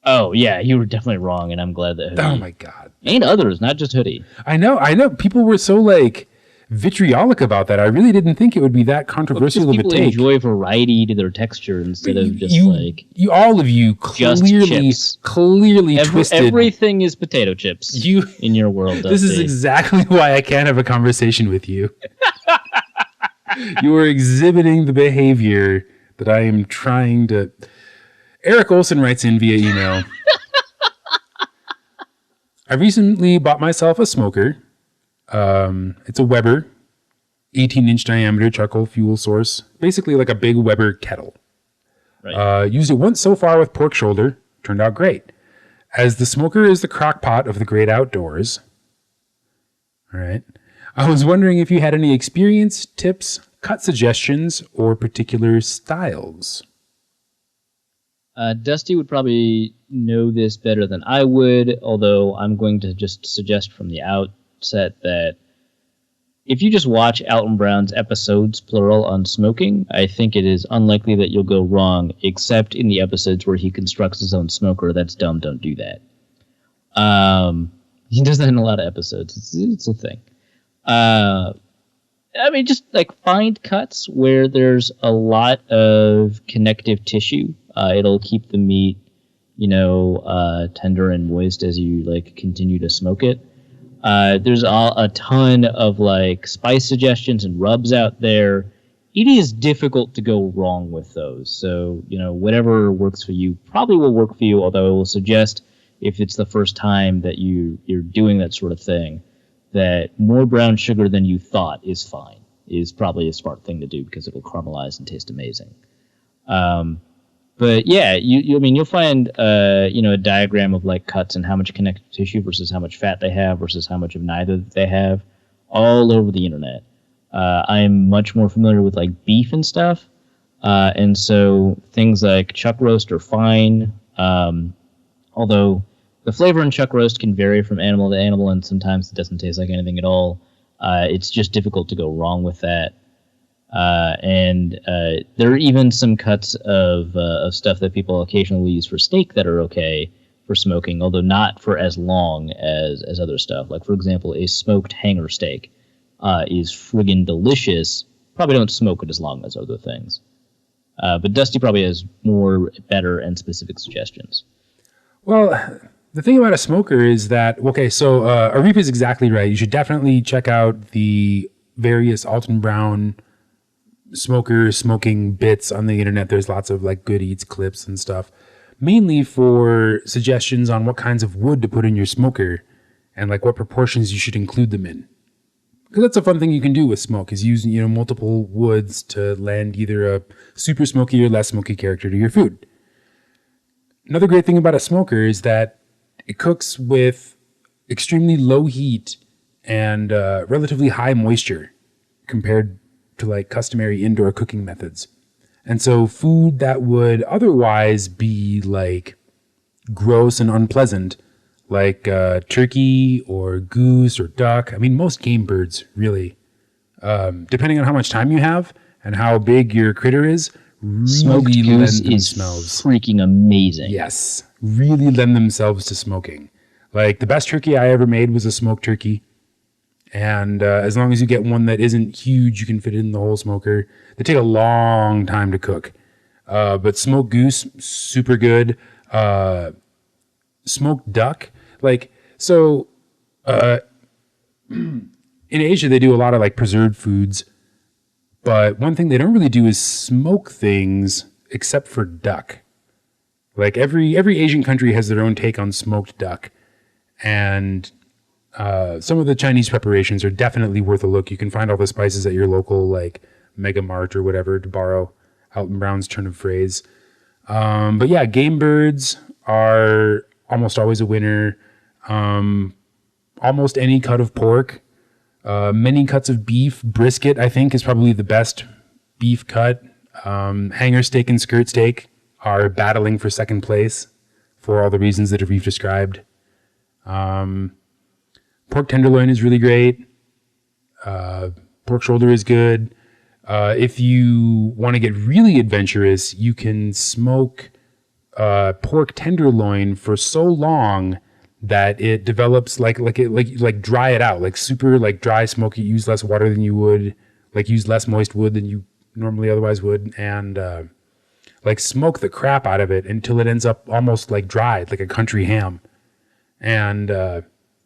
Oh yeah, you were definitely wrong, and I'm glad that. Hoodie, oh my god, and others, not just Hoodie. I know. People were so like vitriolic about that. I really didn't think it would be that controversial of a take. People enjoy variety to their texture instead of just all of you clearly twisted. Everything is potato chips. In your world. This is exactly why I can't have a conversation with you. You are exhibiting the behavior that I am trying to. Eric Olson writes in via email. I recently bought myself a smoker. It's a Weber, 18-inch diameter charcoal fuel source, basically like a big Weber kettle. Right. Used it once so far with pork shoulder, turned out great. As the smoker is the crock pot of the great outdoors. All right. I was wondering if you had any experience, tips, cut suggestions, or particular styles. Dusty would probably know this better than I would, although I'm going to just suggest from the outset that if you just watch Alton Brown's episodes, plural, on smoking, I think it is unlikely that you'll go wrong, except in the episodes where he constructs his own smoker. That's dumb, don't do that. He does that in a lot of episodes. It's a thing. I mean, just like find cuts where there's a lot of connective tissue. It'll keep the meat, tender and moist as you continue to smoke it. There's a ton of spice suggestions and rubs out there. It is difficult to go wrong with those. So, whatever works for you probably will work for you, although I will suggest if it's the first time that you're doing that sort of thing, that more brown sugar than you thought is fine, is probably a smart thing to do because it'll caramelize and taste amazing. But yeah, you'll find a diagram of cuts and how much connective tissue versus how much fat they have versus how much of neither they have all over the internet. I'm much more familiar with like beef and stuff. And so things like chuck roast are fine. Although the flavor in chuck roast can vary from animal to animal, and sometimes it doesn't taste like anything at all. It's just difficult to go wrong with that. And there are even some cuts of stuff that people occasionally use for steak that are okay for smoking, although not for as long as other stuff. Like, for example, a smoked hanger steak is friggin' delicious. Probably don't smoke it as long as other things. But Dusty probably has more better and specific suggestions. Well, the thing about a smoker is that, okay, so Arif is exactly right. You should definitely check out the various Alton Brown smoking bits on the internet. There's lots of like good eats clips and stuff, mainly for suggestions on what kinds of wood to put in your smoker and like what proportions you should include them in. Because that's a fun thing you can do with smoke, is use multiple woods to lend either a super smoky or less smoky character to your food. Another great thing about a smoker is that it cooks with extremely low heat and relatively high moisture compared to like customary indoor cooking methods. And so food that would otherwise be like gross and unpleasant, like turkey or goose or duck. I mean, most game birds, really, depending on how much time you have and how big your critter is, Smoked really goose lend is themselves. freaking amazing. Yes, really lend themselves to smoking. Like the best turkey I ever made was a smoked turkey. And as long as you get one that isn't huge, you can fit it in the whole smoker. They take a long time to cook. But smoked goose, super good. Smoked duck. Like, so in Asia, they do a lot of like preserved foods. But one thing they don't really do is smoke things except for duck. Like every Asian country has their own take on smoked duck. And some of the Chinese preparations are definitely worth a look. You can find all the spices at your local like Mega Mart or whatever, to borrow Alton Brown's turn of phrase. But yeah, game birds are almost always a winner. Almost any cut of pork, many cuts of beef. Brisket, I think, is probably the best beef cut. Hanger steak and skirt steak are battling for second place for all the reasons that Arif described. Pork tenderloin is really great. Pork shoulder is good. If you want to get really adventurous, you can smoke pork tenderloin for so long that it develops like dry it out, like super like dry smoke. You use less water than you would, like use less moist wood than you normally otherwise would, and like smoke the crap out of it until it ends up almost like dried, like a country ham. And I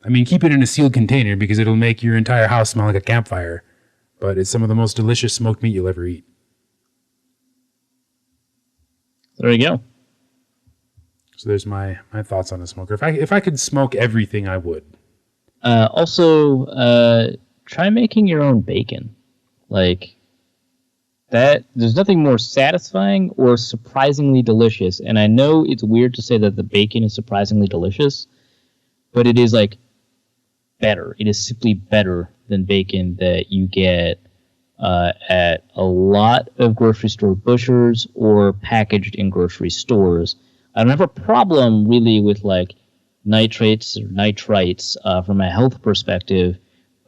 mean, keep it in a sealed container because it'll make your entire house smell like a campfire. But it's some of the most delicious smoked meat you'll ever eat. There you go. So there's my thoughts on a smoker. If I could smoke everything, I would. Also, try making your own bacon. Like that, there's nothing more satisfying or surprisingly delicious. And I know it's weird to say that the bacon is surprisingly delicious, but it is like better. It is simply better than bacon that you get at a lot of grocery store butchers or packaged in grocery stores. I don't have a problem really with like nitrates or nitrites from a health perspective,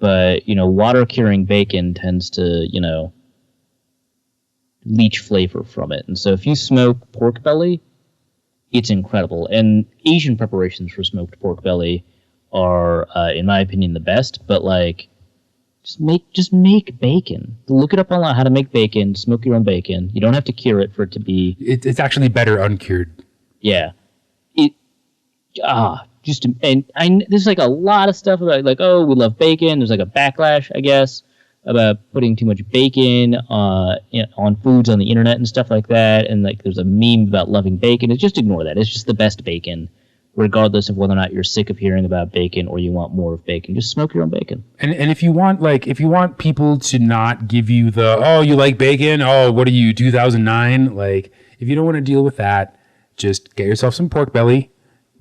but water curing bacon tends to leach flavor from it. And so if you smoke pork belly, it's incredible. And Asian preparations for smoked pork belly are, in my opinion, the best. But like, just make bacon. Look it up online how to make bacon. Smoke your own bacon. You don't have to cure it for it to be. It's actually better uncured. Yeah. There's like a lot of stuff about like, oh, we love bacon. There's like a backlash, I guess, about putting too much bacon on foods on the internet and stuff like that. And like, there's a meme about loving bacon. Just ignore that. It's just the best bacon, regardless of whether or not you're sick of hearing about bacon or you want more of bacon. Just smoke your own bacon. And if you want people to not give you the, oh, you like bacon? Oh, what are you, 2009? Like, if you don't want to deal with that, just get yourself some pork belly,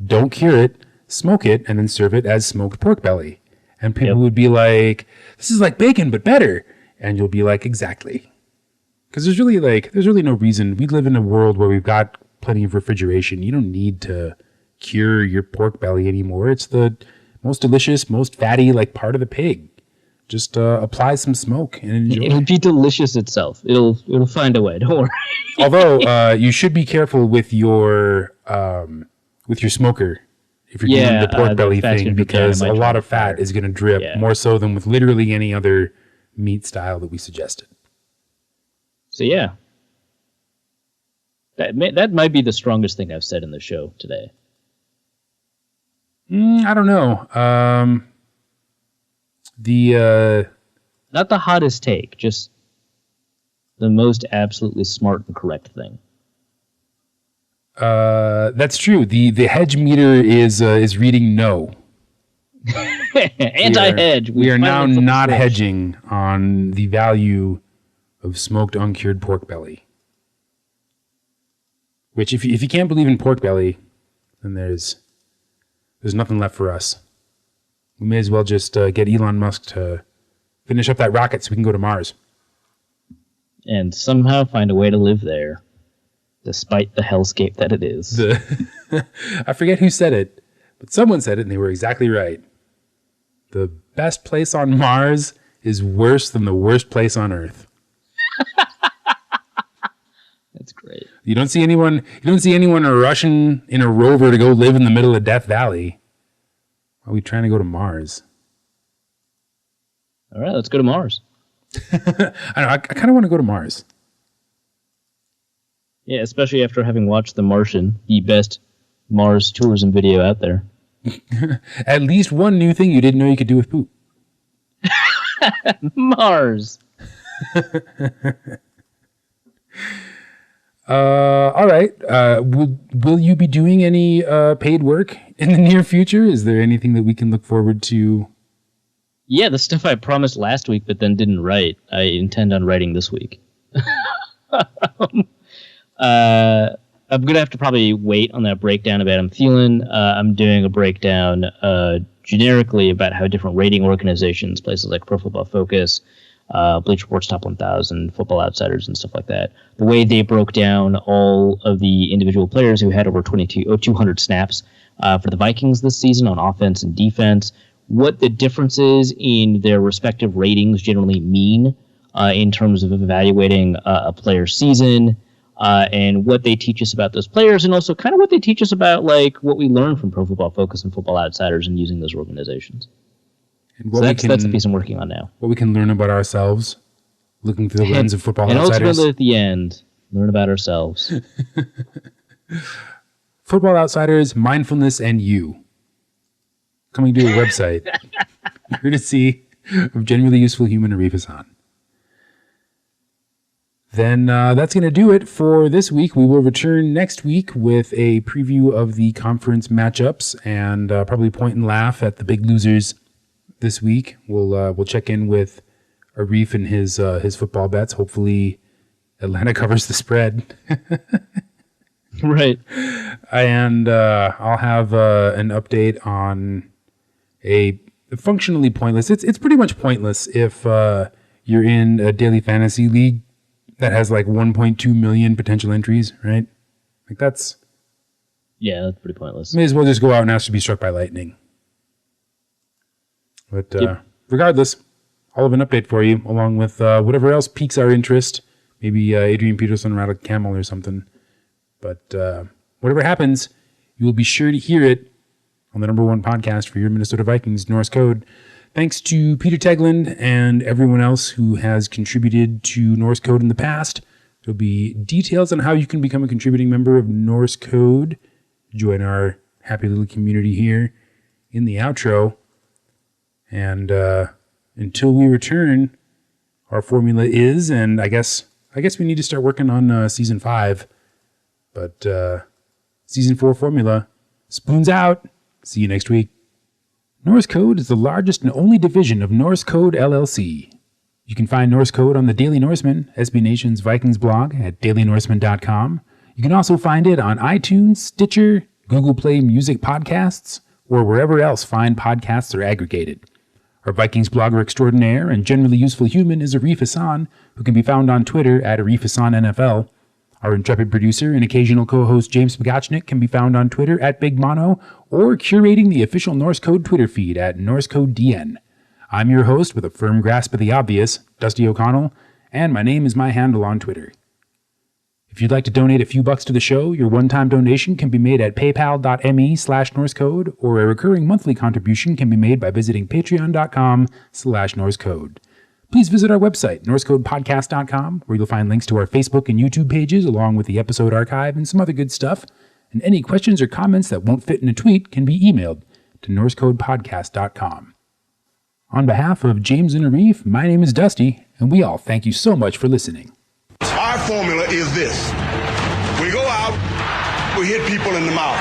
don't cure it, smoke it, and then serve it as smoked pork belly. And people would be like, this is like bacon, but better. And you'll be like, exactly. Because there's really no reason. We live in a world where we've got plenty of refrigeration. You don't need to cure your pork belly anymore. It's the most delicious, most fatty, like, part of the pig. Just apply some smoke and enjoy. It'll be delicious itself. It'll find a way. Don't worry. Although you should be careful with your smoker if you're doing the pork belly thing, because a lot of fat is going to drip more so than with literally any other meat style that we suggested. So yeah, that might be the strongest thing I've said in the show today. I don't know. Not the hottest take, just the most absolutely smart and correct thing. That's true. The hedge meter is reading no. Anti-hedge. We are now not hedging on the value of smoked uncured pork belly. Which, if you can't believe in pork belly, then there's nothing left for us. We may as well just get Elon Musk to finish up that rocket so we can go to Mars. And somehow find a way to live there, despite the hellscape that it is. I forget who said it, but someone said it and they were exactly right. The best place on Mars is worse than the worst place on Earth. That's great. You don't see anyone rushing in a rover to go live in the middle of Death Valley. Why are we trying to go to Mars? All right, let's go to Mars. I kind of want to go to Mars. Yeah, especially after having watched The Martian, the best Mars tourism video out there. At least one new thing you didn't know you could do with poop. Mars. All right. Will you be doing any paid work in the near future? Is there anything that we can look forward to? Yeah, the stuff I promised last week but then didn't write, I intend on writing this week. I'm going to have to probably wait on that breakdown of Adam Thielen. I'm doing a breakdown generically about how different rating organizations, places like Pro Football Focus, Bleacher Report's Top 1000, Football Outsiders, and stuff like that, the way they broke down all of the individual players who had over 200 snaps for the Vikings this season on offense and defense, what the differences in their respective ratings generally mean in terms of evaluating a player's season, and what they teach us about those players, and also kind of what they teach us about like what we learn from Pro Football Focus and Football Outsiders and using those organizations. And so that's the piece I'm working on now. What we can learn about ourselves, looking through the lens of Football Outsiders. And ultimately at the end, learn about ourselves. Football Outsiders, Mindfulness, and You. Coming to a website. Courtesy of genuinely useful human Arif Hassan. Then that's going to do it for this week. We will return next week with a preview of the conference matchups and probably point and laugh at the big losers this week. We'll check in with Arif and his football bets. Hopefully Atlanta covers the spread. Right. And I'll have an update on a functionally pointless. It's pretty much pointless if you're in a daily fantasy league that has like 1.2 million potential entries, right? Like that's pretty pointless. May as well just go out and ask to be struck by lightning. But regardless, I'll have an update for you along with whatever else piques our interest. Maybe Adrian Peterson ride a camel or something. But whatever happens, you will be sure to hear it on the #1 podcast for your Minnesota Vikings, Norse Code. Thanks to Peter Tegland and everyone else who has contributed to Norse Code in the past. There'll be details on how you can become a contributing member of Norse Code. Join our happy little community here in the outro. And until we return, our formula is, and I guess we need to start working on season 5. But season 4 formula, spoons out. See you next week. Norse Code is the largest and only division of Norse Code LLC. You can find Norse Code on the Daily Norseman, SB Nation's Vikings blog at dailynorseman.com. You can also find it on iTunes, Stitcher, Google Play Music Podcasts, or wherever else fine podcasts are aggregated. Our Vikings blogger extraordinaire and generally useful human is Arif Hassan, who can be found on Twitter at Arif Hassan NFL. Our intrepid producer and occasional co-host James Pagachnik can be found on Twitter at Big Mono or curating the official Norse Code Twitter feed at NorseCodeDN. I'm your host with a firm grasp of the obvious, Dusty O'Connell, and my name is my handle on Twitter. If you'd like to donate a few bucks to the show, your one-time donation can be made at paypal.me/NorseCode, or a recurring monthly contribution can be made by visiting patreon.com/NorseCode. Please visit our website, NorseCodePodcast.com, where you'll find links to our Facebook and YouTube pages, along with the episode archive and some other good stuff. And any questions or comments that won't fit in a tweet can be emailed to NorseCodePodcast.com. On behalf of James and Arif, my name is Dusty, and we all thank you so much for listening. Our formula is this. We go out, we hit people in the mouth.